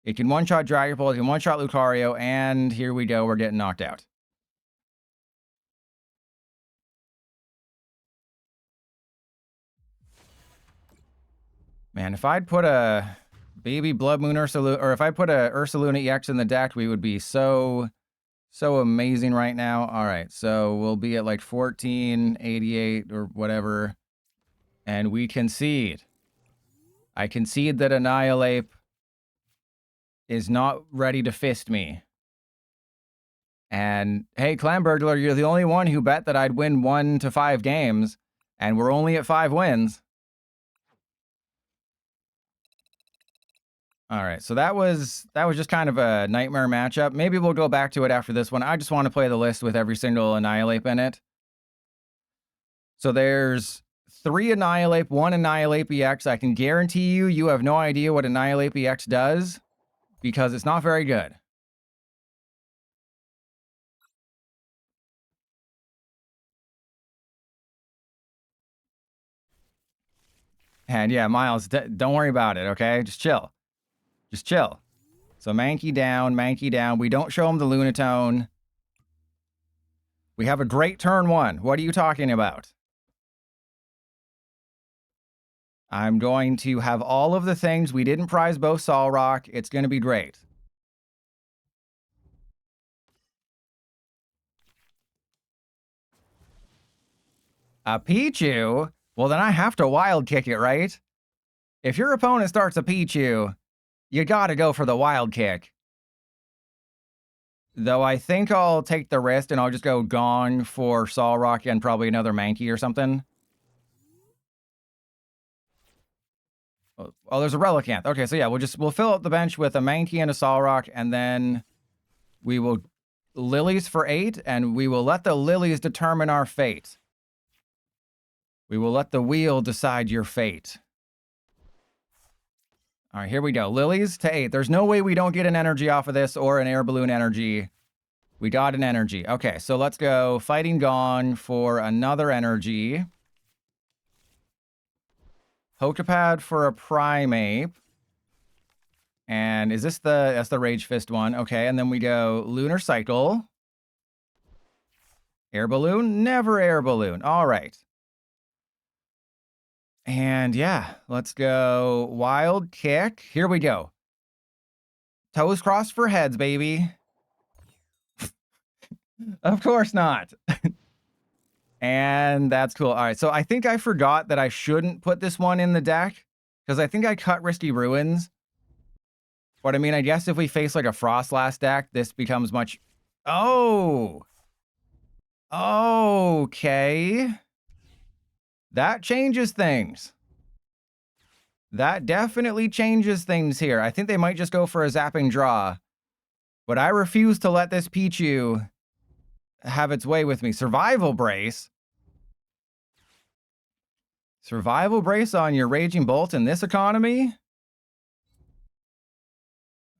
S1: It can one-shot Dragon Ball. It can one-shot Lucario. And here we go. We're getting knocked out. Man, if I'd put a baby Bloodmoon Ursaluna, or if I put a Ursaluna EX in the deck, we would be so amazing right now. All right, so we'll be at like 1488 or whatever, and we concede. I concede that Annihilape is not ready to fist me. And hey, Clan Burglar, you're the only one who bet that I'd win 1 to 5 games, and we're only at 5 wins. All right, so that was just kind of a nightmare matchup. Maybe we'll go back to it after this one. I just want to play the list with every single Annihilape in it. So there's 3 Annihilape, 1 Annihilape EX. I can guarantee you have no idea what Annihilape EX does because it's not very good. And yeah, Miles, don't worry about it, okay? Just chill. Just chill. So Mankey down, Mankey down. We don't show him the Lunatone. We have a great turn 1. What are you talking about? I'm going to have all of the things. We didn't prize both Solrock. It's going to be great. A Pichu? Well, then I have to wild kick it, right? If your opponent starts a Pichu, you gotta go for the wild kick. Though I think I'll take the risk and I'll just go Gong for Solrock and probably another Mankey or something. Oh, there's a Relicanth. Okay, so yeah, we'll fill up the bench with a Mankey and a Solrock, and then we will Lilies for 8, and we will let the Lilies determine our fate. We will let the wheel decide your fate. All right, here we go. Lilies to 8. There's no way we don't get an energy off of this or an Air Balloon energy. We got an energy. Okay, so let's go Fighting Gong for another energy. Poké Pad for a Primeape. And is this that's the Rage Fist one? Okay, and then we go Lunar Cycle. Air Balloon? Never Air Balloon. All right. And yeah, let's go Wild Kick. Here we go. Toes crossed for heads, baby. Of course not. And that's cool. All right, so I think I forgot that I shouldn't put this one in the deck because I think I cut Risky Ruins. But I mean, I guess if we face like a Frostlass deck, this becomes much... Oh! Okay. That changes things. That definitely changes things here. I think they might just go for a zapping draw. But I refuse to let this Pichu have its way with me. Survival Brace. Survival Brace on your Raging Bolt in this economy?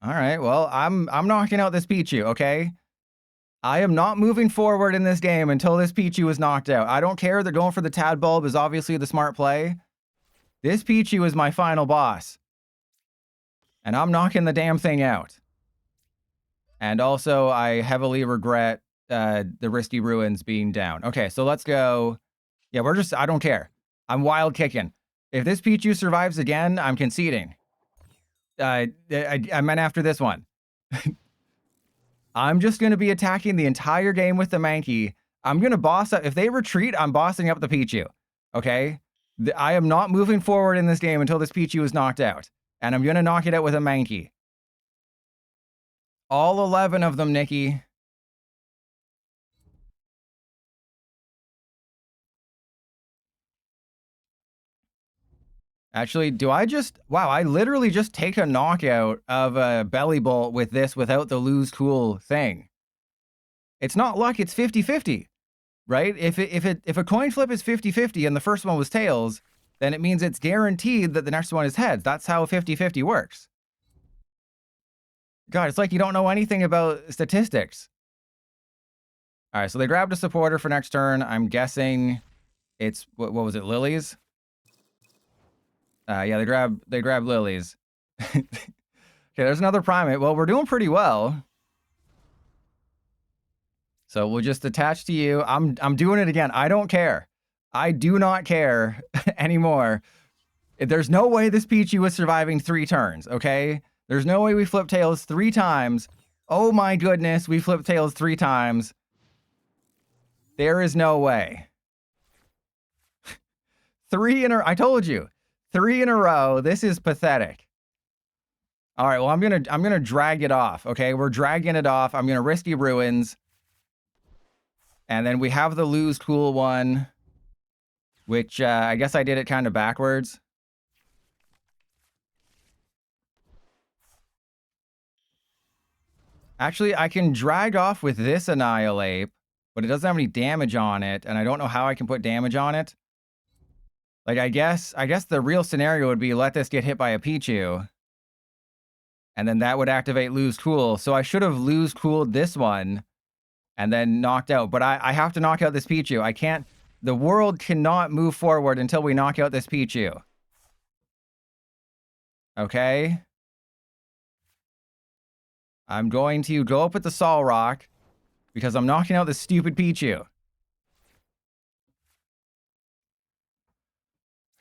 S1: All right, well, I'm knocking out this Pichu, okay? I am not moving forward in this game until this Pichu is knocked out. I don't care that going for the Tadbulb is obviously the smart play. This Pichu is my final boss. And I'm knocking the damn thing out. And also, I heavily regret the Risky Ruins being down. Okay, so let's go. Yeah, I don't care. I'm wild kicking. If this Pichu survives again, I'm conceding. I meant after this one. I'm just going to be attacking the entire game with the Mankey. I'm going to boss up. If they retreat, I'm bossing up the Pichu. Okay? I am not moving forward in this game until this Pichu is knocked out. And I'm going to knock it out with a Mankey. All 11 of them, Nikki. Actually, do I just... Wow, I literally just take a knockout of a Belly Bolt with this without the lose cool thing. It's not luck, it's 50-50, right? If a coin flip is 50-50 and the first one was tails, then it means it's guaranteed that the next one is heads. That's how 50-50 works. God, it's like you don't know anything about statistics. All right, so they grabbed a supporter for next turn. I'm guessing it's... What was it, Lillie's? Yeah, they grab Lillie's. Okay, there's another Primeape. Well, we're doing pretty well. So we'll just attach to you. I'm doing it again. I don't care. I do not care anymore. There's no way this Pichu is surviving 3 turns, okay? There's no way we flip tails 3 times. Oh my goodness, we flip tails 3 times. There is no way. 3 in a... I told you. 3 in a row. This is pathetic. All right, well, I'm gonna drag it off. Okay, we're dragging it off. I'm gonna Risky Ruins, and then we have the lose cool one, which I guess I did it kind of backwards. Actually, I can drag off with this Annihilape, but it doesn't have any damage on it, and I don't know how I can put damage on it. Like, I guess the real scenario would be let this get hit by a Pichu. And then that would activate Lose Cool. So I should have Lose Cooled this one and then knocked out. But I have to knock out this Pichu. I can't... The world cannot move forward until we knock out this Pichu. Okay? I'm going to go up with the Solrock because I'm knocking out this stupid Pichu.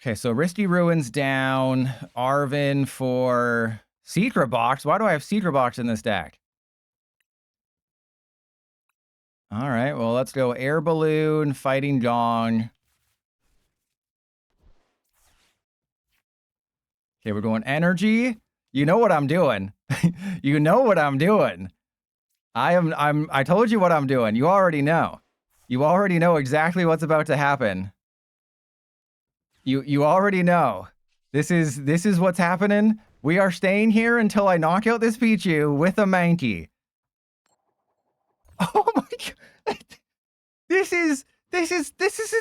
S1: Okay, so Risky Ruins down. Arven for Secret Box. Why do I have Secret Box in this deck? All right, well, let's go Air Balloon, Fighting Gong. Okay, we're going Energy. You know what I'm doing. You know what I'm doing. I told you what I'm doing. You already know. You already know exactly what's about to happen. You already know. This is what's happening. We are staying here until I knock out this Pichu with a Mankey. Oh my god. This is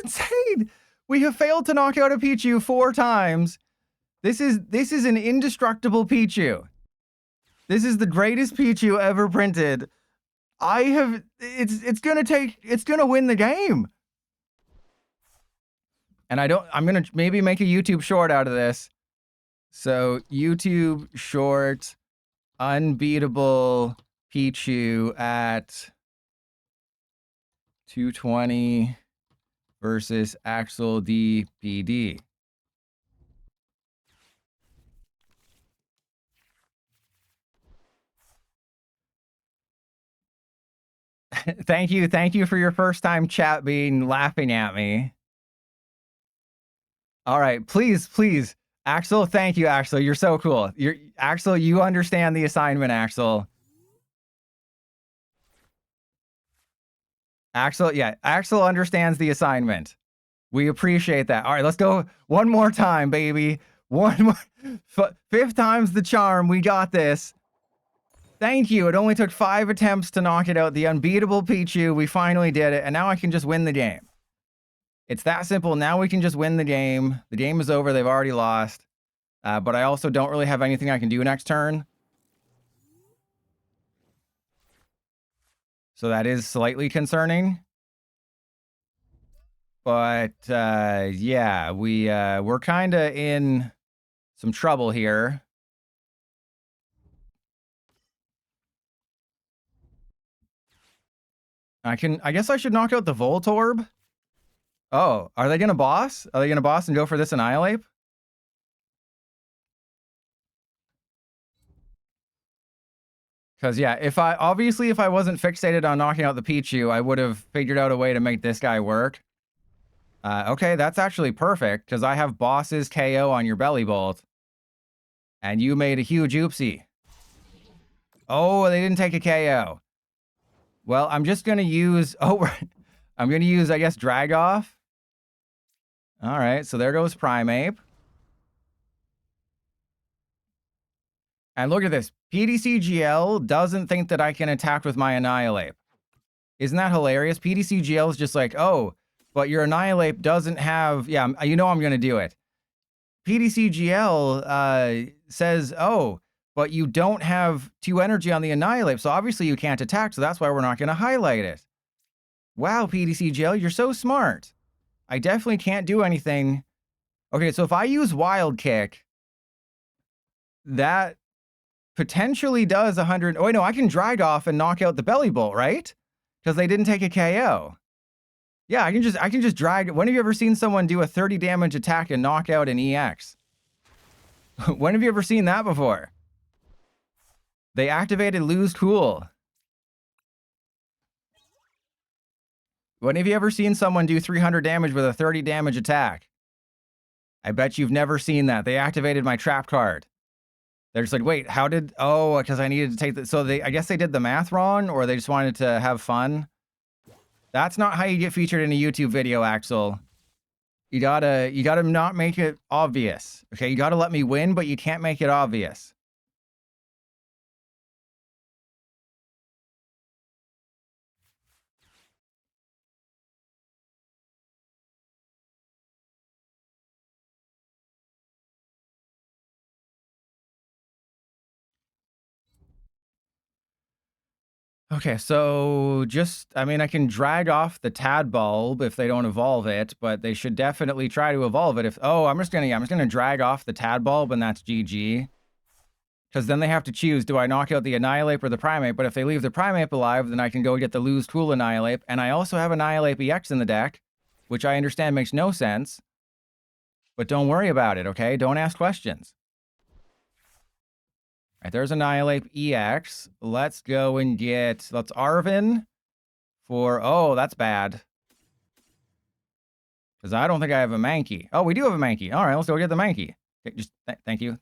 S1: insane. We have failed to knock out a Pichu 4 times. This is an indestructible Pichu. This is the greatest Pichu ever printed. It's gonna win the game. And I'm going to maybe make a YouTube short out of this. So YouTube short, unbeatable Pichu at 220 versus Axel DPD. Thank you for your first time chat being laughing at me. All right, please, Axel. Thank you, Axel. You're so cool. Axel. You understand the assignment, Axel. Axel, yeah, Axel understands the assignment. We appreciate that. All right, let's go one more time, baby. One more, fifth time's the charm. We got this. Thank you. It only took 5 attempts to knock it out. The unbeatable Pichu. We finally did it, and now I can just win the game. It's that simple. Now we can just win the game. The game is over. They've already lost. But I also don't really have anything I can do next turn. So that is slightly concerning. But yeah, we're kind of in some trouble here. I guess I should knock out the Voltorb. Oh, are they gonna boss? Are they gonna boss and go for this Annihilape? Because yeah, if I wasn't fixated on knocking out the Pichu, I would have figured out a way to make this guy work. Okay, that's actually perfect, because I have Boss's KO on your Belly Bolt. And you made a huge oopsie. Oh, they didn't take a KO. Well, I'm just going to use... Oh, I'm going to use, I guess, Drag Off. All right, so there goes Primeape. And look at this. PDCGL doesn't think that I can attack with my Annihilape. Isn't that hilarious? PDCGL is just like, oh, but your Annihilape doesn't have... Yeah, you know I'm going to do it. PDCGL says, oh, but you don't have 2 energy on the Annihilape, so obviously you can't attack, so that's why we're not going to highlight it. Wow, PDCGL, you're so smart. I definitely can't do anything. Okay, so if I use Wild Kick, that potentially does 100... Oh, wait, no, I can Drag Off and knock out the Belly Bolt, right? Because they didn't take a KO. Yeah, I can just drag... When have you ever seen someone do a 30 damage attack and knock out an EX? When have you ever seen that before? They activated Lose Cool. When have you ever seen someone do 300 damage with a 30 damage attack? I bet you've never seen that. They activated my trap card. They're just like, wait, how did... Oh, because I needed to take the... So I guess they did the math wrong, or they just wanted to have fun. That's not how you get featured in a YouTube video, Axel. You gotta not make it obvious. Okay, you gotta let me win, but you can't make it obvious. Okay, so I mean, I can drag off the Tadbulb if they don't evolve it, but they should definitely try to evolve it. I'm just gonna drag off the Tadbulb, and that's GG. Because then they have to choose, do I knock out the Annihilape or the Primeape? But if they leave the Primeape alive, then I can go get the Lose Cool Annihilape, and I also have Annihilape EX in the deck, which I understand makes no sense. But don't worry about it, okay? Don't ask questions. All right, there's Annihilape EX. Let's go and let's Arven for... Oh, that's bad. Because I don't think I have a Mankey. Oh, we do have a Mankey. All right, let's go get the Mankey. Okay, just thank you.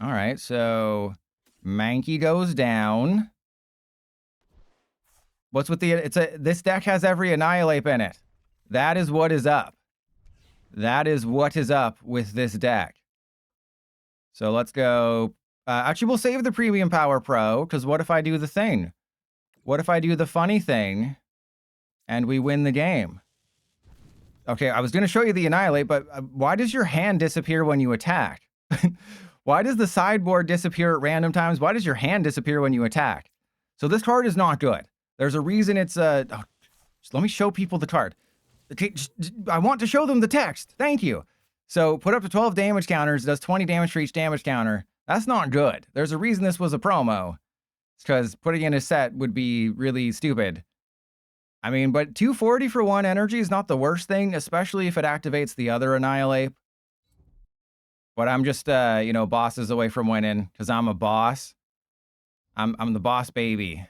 S1: All right, so Mankey goes down. What's with the... This deck has every Annihilape in it. That is what is up. That is what is up with this deck. So let's go... actually, we'll save the Premium Power Pro, because what if I do the thing? What if I do the funny thing, and we win the game? Okay, I was going to show you the Annihilate, but why does your hand disappear when you attack? Why does the sideboard disappear at random times? Why does your hand disappear when you attack? So this card is not good. There's a reason it's... Just let me show people the card. Okay, I want to show them the text. Thank you. So put up to 12 damage counters. It does 20 damage for each damage counter. That's not good. There's a reason this was a promo. It's because putting in a set would be really stupid. I mean, but 240 for 1 energy is not the worst thing, especially if it activates the other Annihilape. But I'm just, you know, bosses away from winning because I'm a boss. I'm the boss baby.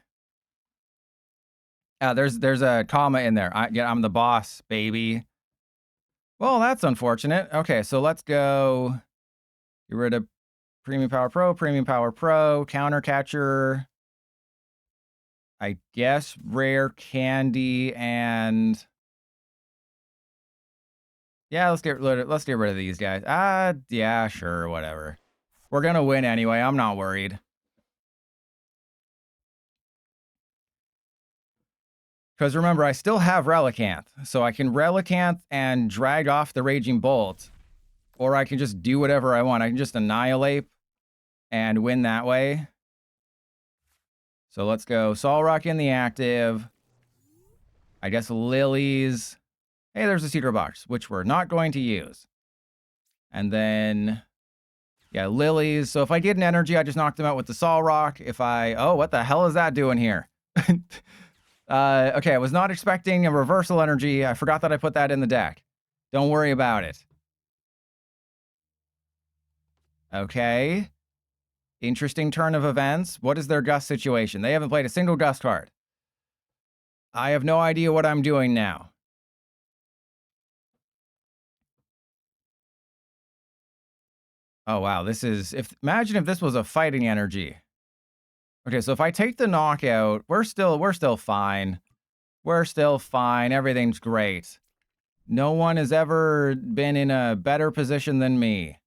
S1: There's a comma in there. I'm the boss baby. Well, that's unfortunate. Okay, so let's go. Get rid of Premium Power Pro, Counter Catcher. I guess Rare Candy and yeah, let's get rid of these guys. Yeah, sure, whatever. We're gonna win anyway. I'm not worried. Because remember, I still have Relicanth, so I can Relicanth and drag off the Raging Bolt, or I can just do whatever I want. I can just Annihilate and win that way. So let's go Solrock in the active. I guess Lillie's. Hey, there's a Secret Box, which we're not going to use. And then, yeah, Lillie's. So if I get an energy, I just knock them out with the Solrock. If I... Oh, what the hell is that doing here? Okay, I was not expecting a reversal energy. I forgot that I put that in the deck. Don't worry about it. Okay. Interesting turn of events. What is their Gust situation? They haven't played a single Gust card. I have no idea what I'm doing now. Oh, wow. This is... Imagine if this was a fighting energy. Okay, so if I take the knockout, we're still fine. We're still fine. Everything's great. No one has ever been in a better position than me.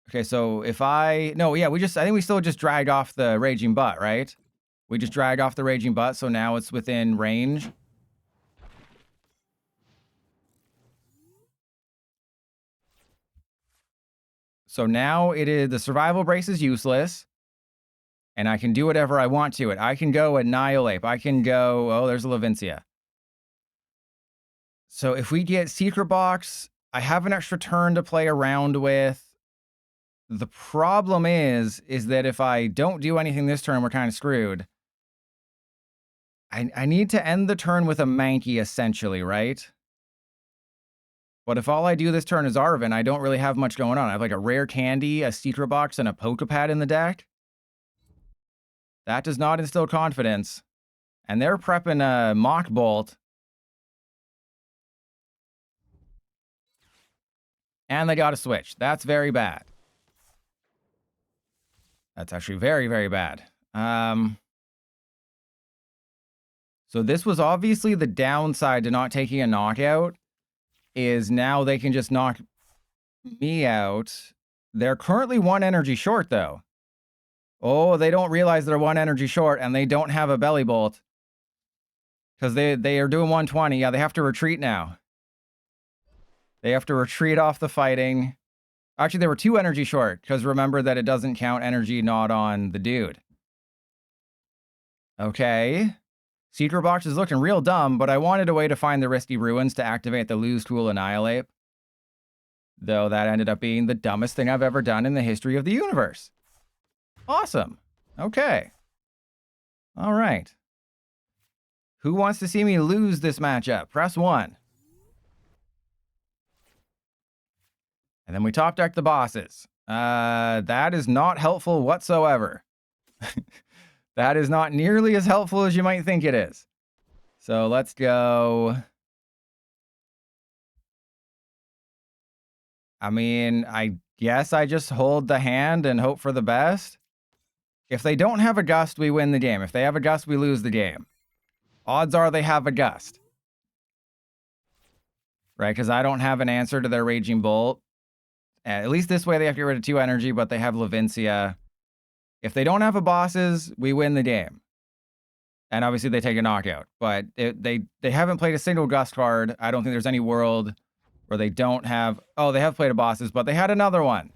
S1: Okay, so if I... No, yeah, I think we still just dragged off the Raging Butt, right? We just dragged off the Raging Butt, so now it's within range. So now it is... The Survival Brace is useless. And I can do whatever I want to it. I can go Annihilate. I can go... Oh, there's a Lavincia. So if we get Secret Box, I have an extra turn to play around with. The problem is that if I don't do anything this turn, we're kind of screwed. I need to end the turn with a Mankey, essentially, right? But if all I do this turn is Arven, I don't really have much going on. I have like a Rare Candy, a Secret Box, and a Poké Pad in the deck. That does not instill confidence. And they're prepping a Mock Bolt. And they got a switch. That's very bad. That's actually very, very bad. So this was obviously the downside to not taking a knockout. Is now they can just knock me out. They're currently 1 energy short, though. Oh, they don't realize they're 1 energy short, and they don't have a Belly Bolt. Because they are doing 120. Yeah, they have to retreat now. They have to retreat off the fighting. Actually, they were 2 energy short, because remember that it doesn't count energy not on the dude. Okay. Secret Box is looking real dumb, but I wanted a way to find the Risky Ruins to activate the Lose Tool Annihilate. Though that ended up being the dumbest thing I've ever done in the history of the universe. Awesome. Okay. All right. Who wants to see me lose this matchup? Press 1. And then we top deck the bosses. That is not helpful whatsoever. That is not nearly as helpful as you might think it is. So let's go. I mean, I guess I just hold the hand and hope for the best. If they don't have a Gust, we win the game. If they have a Gust, we lose the game. Odds are they have a Gust. Right, because I don't have an answer to their Raging Bolt. At least this way they have to get rid of 2 energy, but they have Lavincia. If they don't have a bosses, we win the game. And obviously they take a knockout. But they haven't played a single Gust card. I don't think there's any world where they don't have... Oh, they have played a bosses, but they had another one.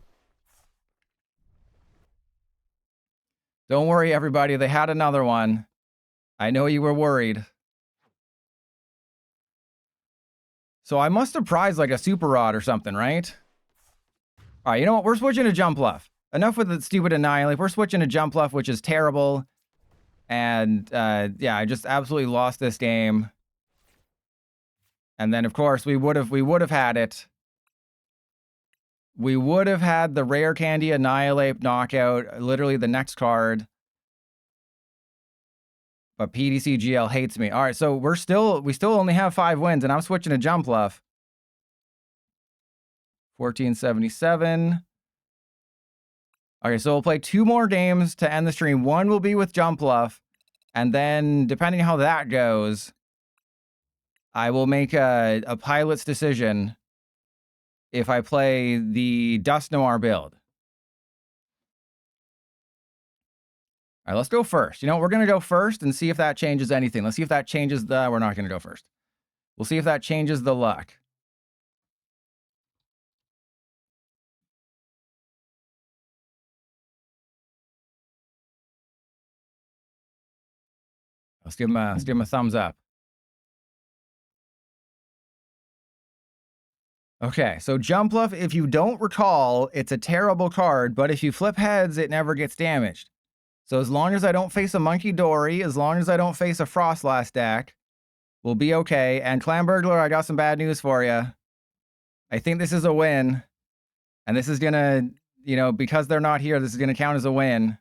S1: Don't worry, everybody. They had another one. I know you were worried. So I must have prized like a super rod or something, right? All right, you know what? We're switching to Jumpluff. Enough with the stupid Annihilate. We're switching to Jumpluff, which is terrible. And yeah, I just absolutely lost this game. And then of course we would have had it. We would have had the Rare Candy Annihilate knockout, literally the next card. But PDCGL hates me. All right, so we still only have 5 wins, and I'm switching to Jumpluff. 1477. Okay, so we'll play 2 more games to end the stream. One will be with Jumpluff, and then depending on how that goes, I will make a pilot's decision if I play the Dust Noir build. All right, let's go first. You know, we're going to go first and see if that changes anything. Let's see if that changes the... We're not going to go first. We'll see if that changes the luck. Let's give him a thumbs up. Okay, so Jumpluff, if you don't recall, it's a terrible card, but if you flip heads, it never gets damaged. So as long as I don't face a Mankey DRI, as long as I don't face a Frostlass deck, we'll be okay. And Clan Burglar, I got some bad news for you. I think this is a win. And this is gonna, you know, because they're not here, this is gonna count as a win.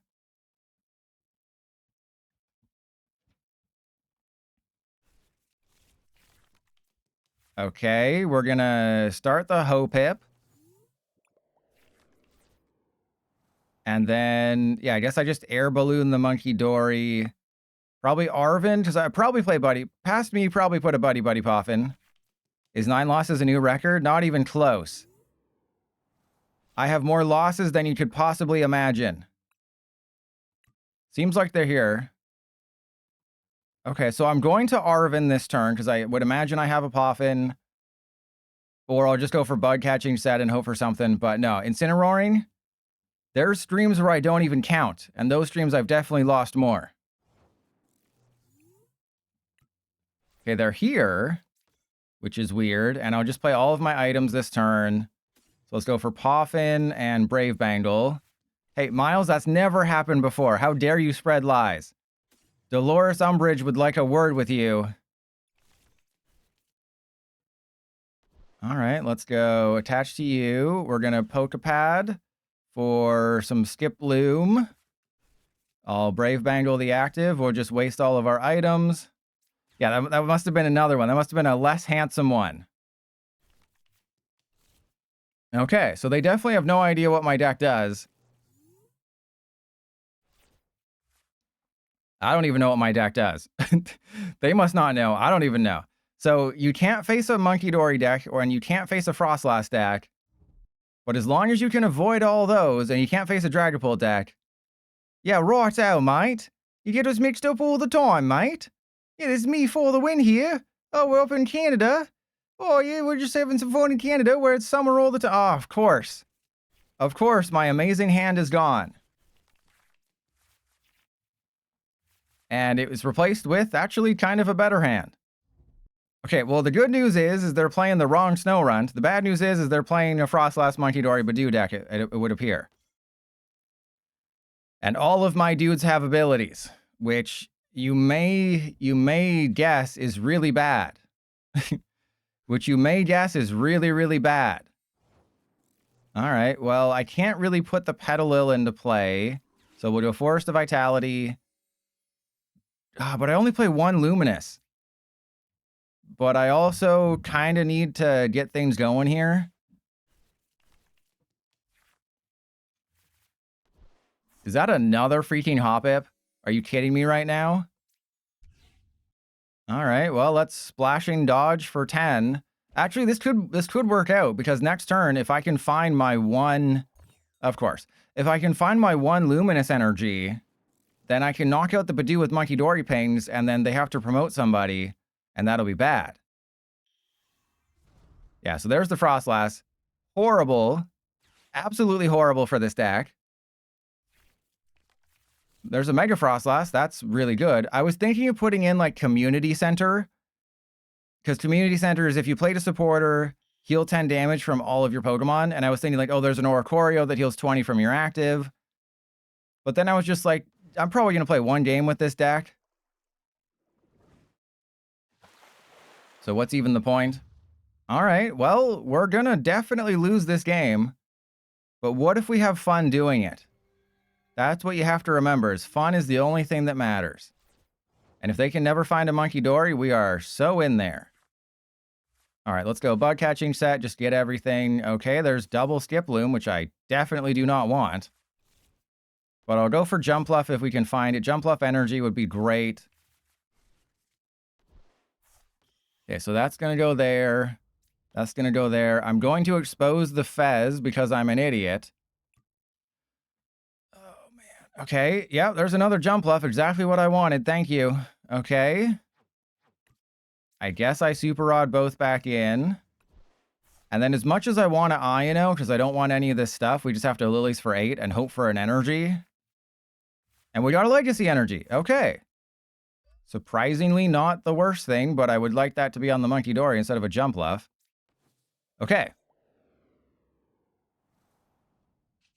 S1: Okay, we're gonna start the Hoppip. And then, yeah, I guess I just Air Balloon the Mankey DRI. Probably Arven, because I probably play Buddy. Past me, probably put a Buddy Poffin. Is 9 losses a new record? Not even close. I have more losses than you could possibly imagine. Seems like they're here. Okay, so I'm going to Arven this turn, because I would imagine I have a Poffin. Or I'll just go for Bug Catching set and hope for something. But no, Incineroaring. There's streams where I don't even count. And those streams I've definitely lost more. Okay, they're here, which is weird. And I'll just play all of my items this turn. So let's go for Poffin and Brave Bangle. Hey, Miles, that's never happened before. How dare you spread lies? Dolores Umbridge would like a word with you. All right, let's go attach to you. We're going to Poké Pad for some Skip Loom. I'll Brave Bangle the active. We'll just waste all of our items. Yeah, that must have been another one. That must have been a less handsome one. Okay, so they definitely have no idea what my deck does. I don't even know what my deck does. They must not know. I don't even know. So you can't face a Mankey DRI deck, and you can't face a Frostlass deck. But as long as you can avoid all those, and you can't face a Dragapult deck. Yeah, right out, mate. You get us mixed up all the time, mate. Yeah, this is me for the win here. Oh, we're up in Canada. Oh, yeah, we're just having some fun in Canada where it's summer all the time. Oh, of course. Of course, my amazing hand is gone. And it was replaced with actually kind of a better hand. Okay, well, the good news is they're playing the wrong Snow Runt. The bad news is they're playing a Frostlass Mankey DRI Badoo deck, it would appear. And all of my dudes have abilities, which you may guess is really bad. Which you may guess is really, really bad. All right, well, I can't really put the Petalil into play. So we'll do a Forest of Vitality. But I only play 1 Luminous. But I also kind of need to get things going here. Is that another freaking Hoppip? Are you kidding me right now? All right, well, let's Splashing Dodge for 10. Actually, this could work out, because next turn, if I can find my 1... Of course. If I can find my 1 Luminous Energy, then I can knock out the Badoo with Mankey DRI Pings, and then they have to promote somebody, and that'll be bad. Yeah, so there's the Frostlass. Horrible. Absolutely horrible for this deck. There's a Mega Frostlass. That's really good. I was thinking of putting in, like, Community Center. because community centers, if you played a supporter, heal 10 damage from all of your Pokemon. And I was thinking like, oh, there's an Oricorio that heals 20 from your active. But then I was just like, I'm probably going to play one game with this deck. So what's even the point? All right, well, we're going to definitely lose this game. But what if we have fun doing it? That's what you have to remember, is fun is the only thing that matters. And if they can never find a Mankey DRI, we are so in there. All right, let's go bug catching set, just get everything. Okay, there's double Skiploom, which I definitely do not want. But I'll go for Jumpluff if we can find it. Jumpluff Energy would be great. Okay, so that's going to go there. That's going to go there. I'm going to expose the Fez because I'm an idiot. Oh, man. Okay, yeah, there's another Jumpluff. Exactly what I wanted. Thank you. Okay. I guess I Super Rod both back in. And then as much as I want to Iono, because I don't want any of this stuff, we just have to Lilies for 8 and hope for an energy. And we got a Legacy Energy. Okay. Surprisingly not the worst thing, but I would like that to be on the Mankey DRI instead of a Jumpluff. Okay.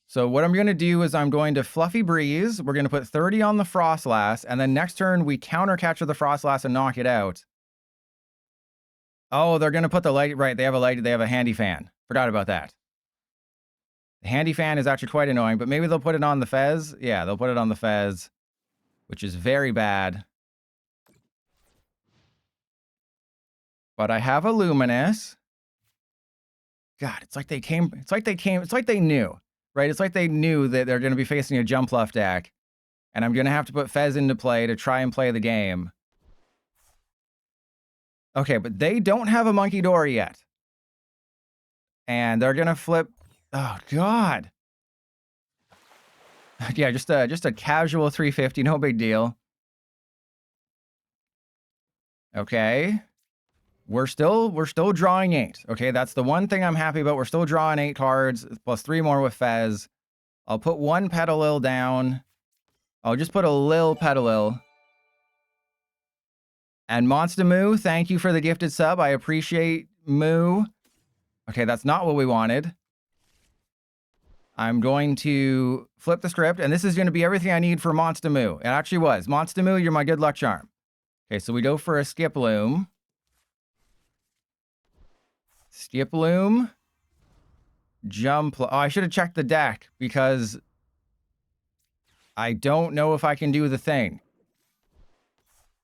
S1: So what I'm going to do is I'm going to Fluffy Breeze. We're going to put 30 on the Frostlass, and then next turn we counter catcher the Frostlass and knock it out. Oh, they're going to put the light, right, they have a handy fan. Forgot about that. The handy fan is actually quite annoying, but maybe they'll put it on the Fez. Yeah, they'll put it on the Fez, which is very bad. But I have a Luminous. God, it's like they knew, right? It's like they knew that they're going to be facing a Jumpluff deck, and I'm going to have to put Fez into play to try and play the game. Okay, but they don't have a Mankey DRI yet. And they're going to flip. Oh, God. Yeah, just a casual 350, no big deal. Okay. We're still drawing 8. Okay, that's the one thing I'm happy about. We're still drawing 8 cards, plus 3 more with Fez. I'll put 1 Petalil down. I'll just put a Lil Petalil. And Monster Moo, thank you for the gifted sub. I appreciate Moo. Okay, that's not what we wanted. I'm going to flip the script, and this is going to be everything I need for Monster Moo. It actually was. Monster Moo, you're my good luck charm. Okay, so we go for a Skiploom. Skiploom. Oh, I should have checked the deck, because I don't know if I can do the thing.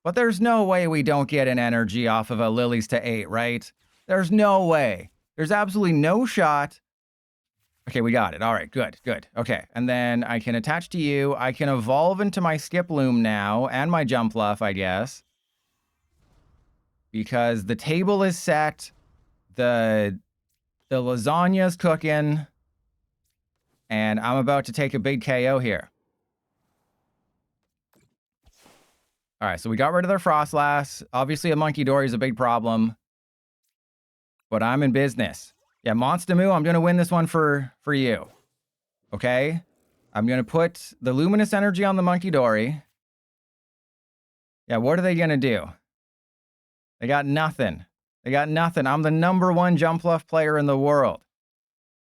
S1: But there's no way we don't get an energy off of a Lilies to 8, right? There's no way. There's absolutely no shot. Okay, we got it. All right, good, good. Okay, and then I can attach to you. I can evolve into my Skiploom now, and my Jumpluff, I guess. Because the table is set. The lasagna's cooking. And I'm about to take a big KO here. All right, so we got rid of their Frostlass. Obviously, a Mankey DRI is a big problem. But I'm in business. Yeah, Monster Moo, I'm going to win this one for you. Okay? I'm going to put the Luminous Energy on the Mankey DRI. Yeah, what are they going to do? They got nothing. They got nothing. I'm the #1 Jumpluff player in the world.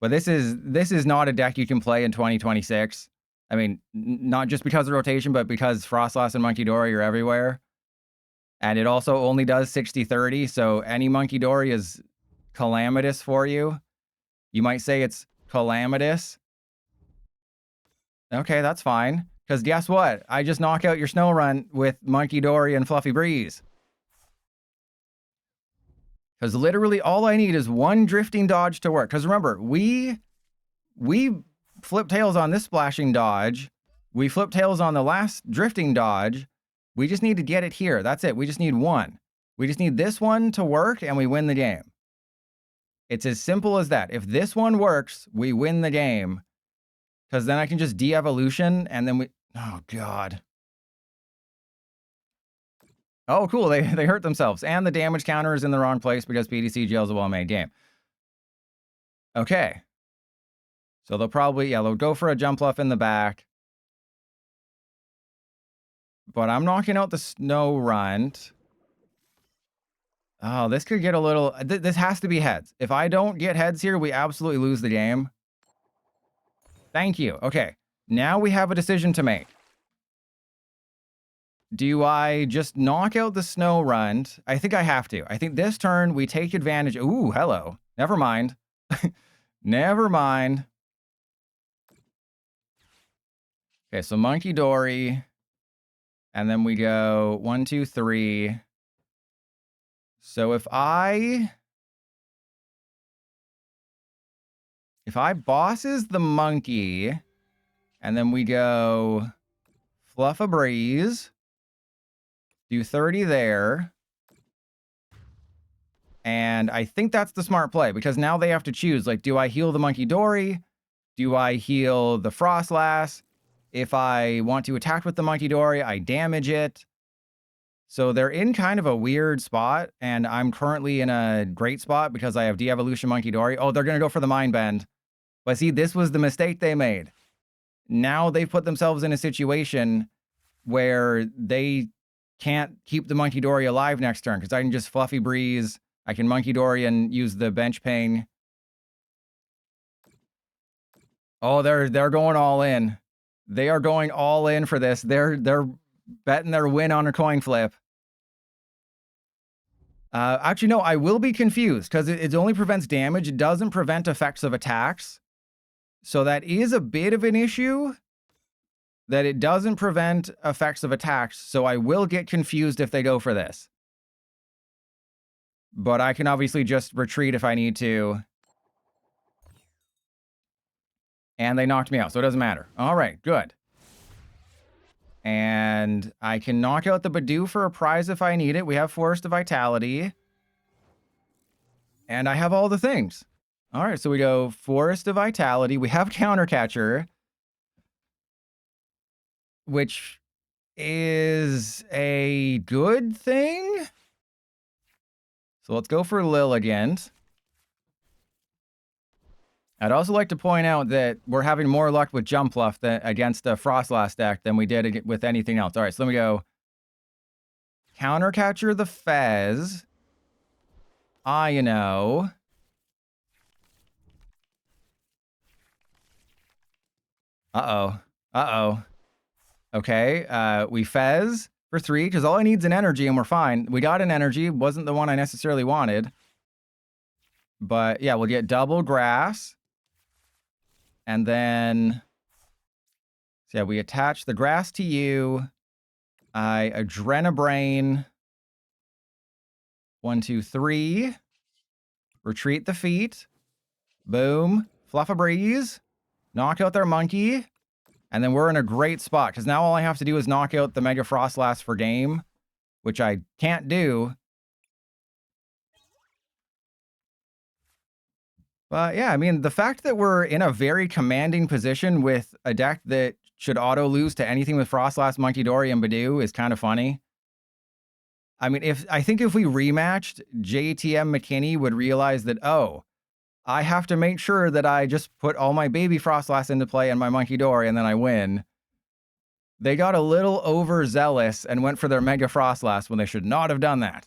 S1: But this is not a deck you can play in 2026. I mean, not just because of rotation, but because Frostlass and Mankey DRI are everywhere. And it also only does 60-30, so any Mankey DRI is calamitous for you. You might say it's calamitous. Okay, that's fine. Because guess what? I just knock out your Snorunt with Mankey DRI and Fluffy Breeze. Because literally all I need is 1 drifting dodge to work. Because remember, we flip tails on this splashing dodge. We flip tails on the last drifting dodge. We just need to get it here. That's it. We just need 1. We just need this one to work and we win the game. It's as simple as that. If this one works, we win the game. Because then I can just de-evolution and then we... Oh, God. Oh, cool. They hurt themselves. And the damage counter is in the wrong place because PDC jail's a well-made game. Okay. So they'll probably... Yeah, they'll go for a Jumpluff in the back. But I'm knocking out the Snorunt. Oh, this could get a little... this has to be heads. If I don't get heads here, we absolutely lose the game. Thank you. Okay. Now we have a decision to make. Do I just knock out the snow run? I think I have to. I think this turn we take advantage... Ooh, hello. Never mind. Never mind. Okay, so Mankey DRI. And then we go 1, 2, 3... So if I bosses the monkey, and then we go fluff a breeze, do 30 there, and I think that's the smart play, because now they have to choose, like, do I heal the Mankey DRI? Do I heal the Frostlass? If I want to attack with the Mankey DRI, I damage it. So they're in kind of a weird spot, and I'm currently in a great spot because I have de-evolution Mankey DRI. Oh, they're going to go for the Mind Bend. But see, this was the mistake they made. Now they've put themselves in a situation where they can't keep the Mankey DRI alive next turn, because I can just Fluffy Breeze, I can Mankey DRI and use the Bench Ping. Oh, they're going all in. They are going all in for this. They're betting their win on a coin flip. Actually, no, I will be confused because it only prevents damage. It doesn't prevent effects of attacks. So that is a bit of an issue, that it doesn't prevent effects of attacks. So I will get confused if they go for this. But I can obviously just retreat if I need to. And they knocked me out, so it doesn't matter. All right, good. And I can knock out the Badoo for a prize if I need it. We have Forest of Vitality. And I have all the things. All right, so we go Forest of Vitality. We have Counter Catcher, which is a good thing. So let's go for Lilligant. I'd also like to point out that we're having more luck with Jumpluff against a Frostlass deck than we did with anything else. All right, so let me go Counter Catcher the Fez. Iono. Uh-oh. Okay, we Fez for 3, because all I need is an energy and we're fine. We got an energy. Wasn't the one I necessarily wanted. But yeah, we'll get double grass. And then, so yeah, we attach the grass to you. I Adrenabrain. 1, 2, 3. Retreat the feet. Boom. Fluff a breeze. Knock out their monkey. And then we're in a great spot, because now all I have to do is knock out the Mega Frostlass for game, which I can't do. But yeah, I mean, the fact that we're in a very commanding position with a deck that should auto-lose to anything with Frostlass, Mankey DRI, and Badoo is kind of funny. I mean, I think if we rematched, JTM McKinney would realize that, oh, I have to make sure that I just put all my baby Frostlass into play and my Mankey DRI, and then I win. They got a little overzealous and went for their Mega Frostlass when they should not have done that.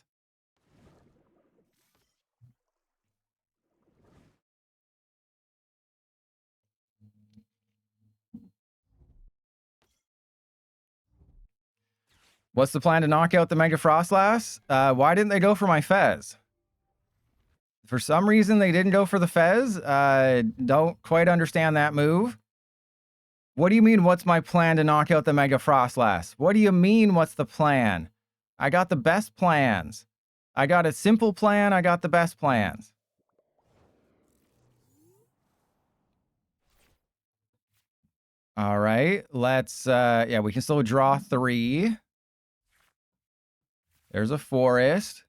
S1: What's the plan to knock out the Mega Frostlass? Why didn't they go for my Fez? For some reason, they didn't go for the Fez. Don't quite understand that move. What do you mean, what's my plan to knock out the Mega Frostlass? What do you mean, what's the plan? I got the best plans. I got a simple plan. I got the best plans. All right, let's, yeah, we can still draw 3. There's a forest.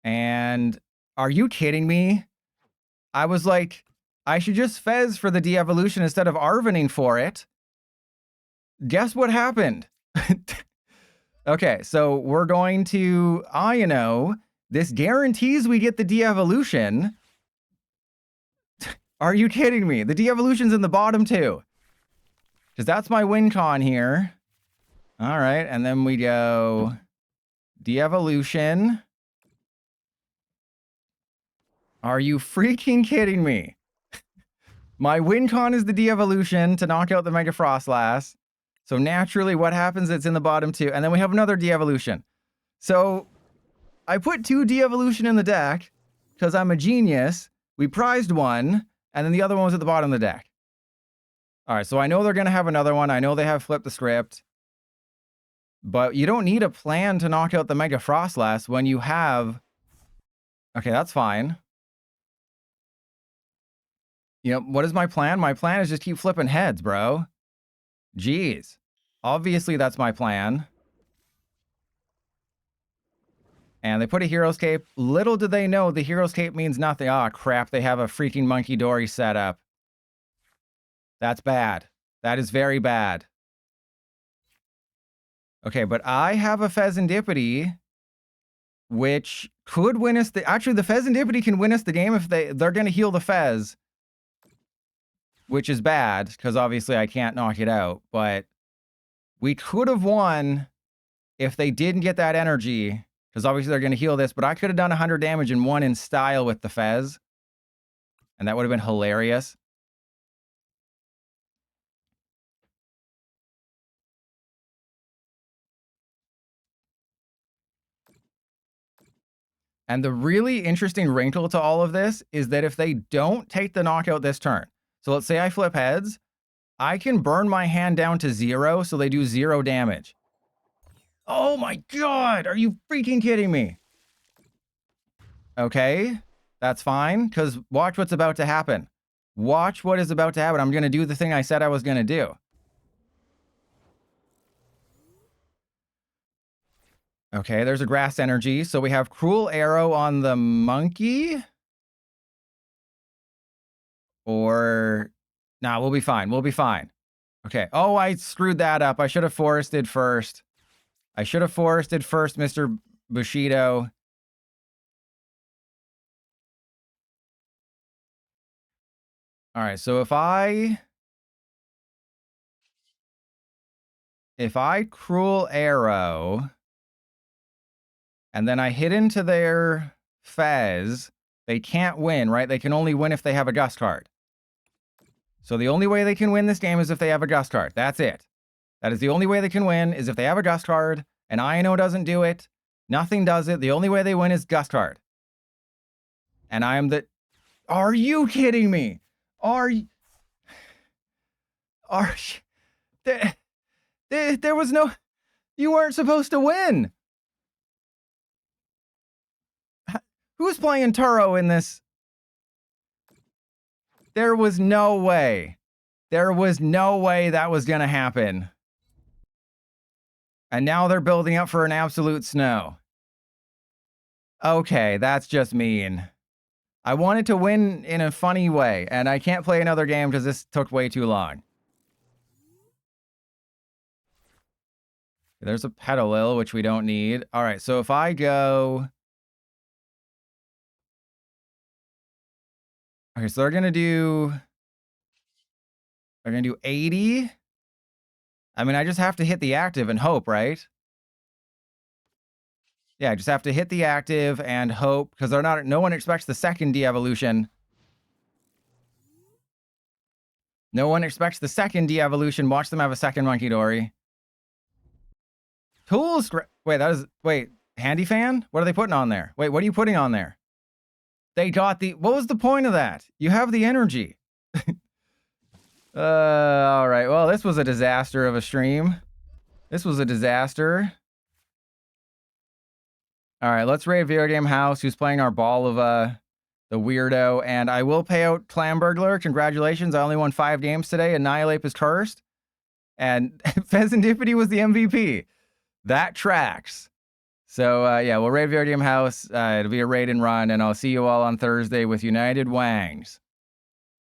S1: And are you kidding me? I was like, I should just Fez for the de-evolution instead of Arvening for it. Guess what happened? Okay, so we're going to Iono. This guarantees we get the de-evolution. Are you kidding me? The de-evolution's in the bottom too. Because that's my win con here. All right, and then we go de-evolution. Are you freaking kidding me? My win con is the de-evolution to knock out the Mega Frostlass. So naturally, what happens? It's in the bottom 2. And then we have another de-evolution. So I put 2 de-evolution in the deck because I'm a genius. We prized one, and then the other one was at the bottom of the deck. All right, so I know they're going to have another one. I know they have flipped the script. But you don't need a plan to knock out the Mega Frostlass when you have... Okay, that's fine. You know, what is my plan? My plan is just keep flipping heads, bro. Jeez. Obviously, that's my plan. And they put a Hero's Cape. Little do they know the Hero's Cape means nothing. Oh, crap. They have a freaking Mankey DRI set up. That's bad. That is very bad. Okay, but I have a Fezandipiti, which could win us the... Actually, the Fezandipiti can win us the game if they're going to heal the Fez. Which is bad, because obviously I can't knock it out. But we could have won if they didn't get that energy. Because obviously they're going to heal this. But I could have done 100 damage and won in style with the Fez. And that would have been hilarious. And the really interesting wrinkle to all of this is that if they don't take the knockout this turn, so let's say I flip heads, I can burn my hand down to 0, so they do 0 damage. Oh my god, are you freaking kidding me? Okay, that's fine, because watch what's about to happen. Watch what is about to happen. I'm going to do the thing I said I was going to do. Okay, there's a grass energy. So we have Cruel Arrow on the monkey. Or... Nah, we'll be fine. We'll be fine. Okay. Oh, I screwed that up. I should have forested first. I should have forested first, Mr. Bushido. All right, so if I Cruel Arrow... And then I hit into their Fez. They can't win, right? They can only win if they have a Gust card. So the only way they can win this game is if they have a Gust card. That's it. That is the only way they can win, is if they have a Gust card. And Iono doesn't do it. Nothing does it. The only way they win is Gust card. And I am the... Are you kidding me? There was no... You weren't supposed to win. Who's playing Turo in this? There was no way. There was no way that was going to happen. And now they're building up for an absolute snow. Okay, that's just mean. I wanted to win in a funny way, and I can't play another game because this took way too long. There's a Petalil, which we don't need. All right, so if I go... Okay, so they're going to do 80. I mean, I just have to hit the active and hope, right? Yeah, I just have to hit the active and hope, because no one expects the second de-evolution. No one expects the second de-evolution. Watch them have a second Mankey DRI. Tools. Wait, Handy Fan? What are they putting on there? Wait, what are you putting on there? They got the... What was the point of that? You have the energy. All right. Well, this was a disaster of a stream. This was a disaster. All right. Let's raid Video Game House, who's playing our ball of the weirdo. And I will pay out Clam Burglar. Congratulations. I only won 5 games today. Annihilape is cursed. And Fezandipiti was the MVP. That tracks. So, yeah, we'll raid Video Game House. It'll be a raid and run, and I'll see you all on Thursday with United Wangs.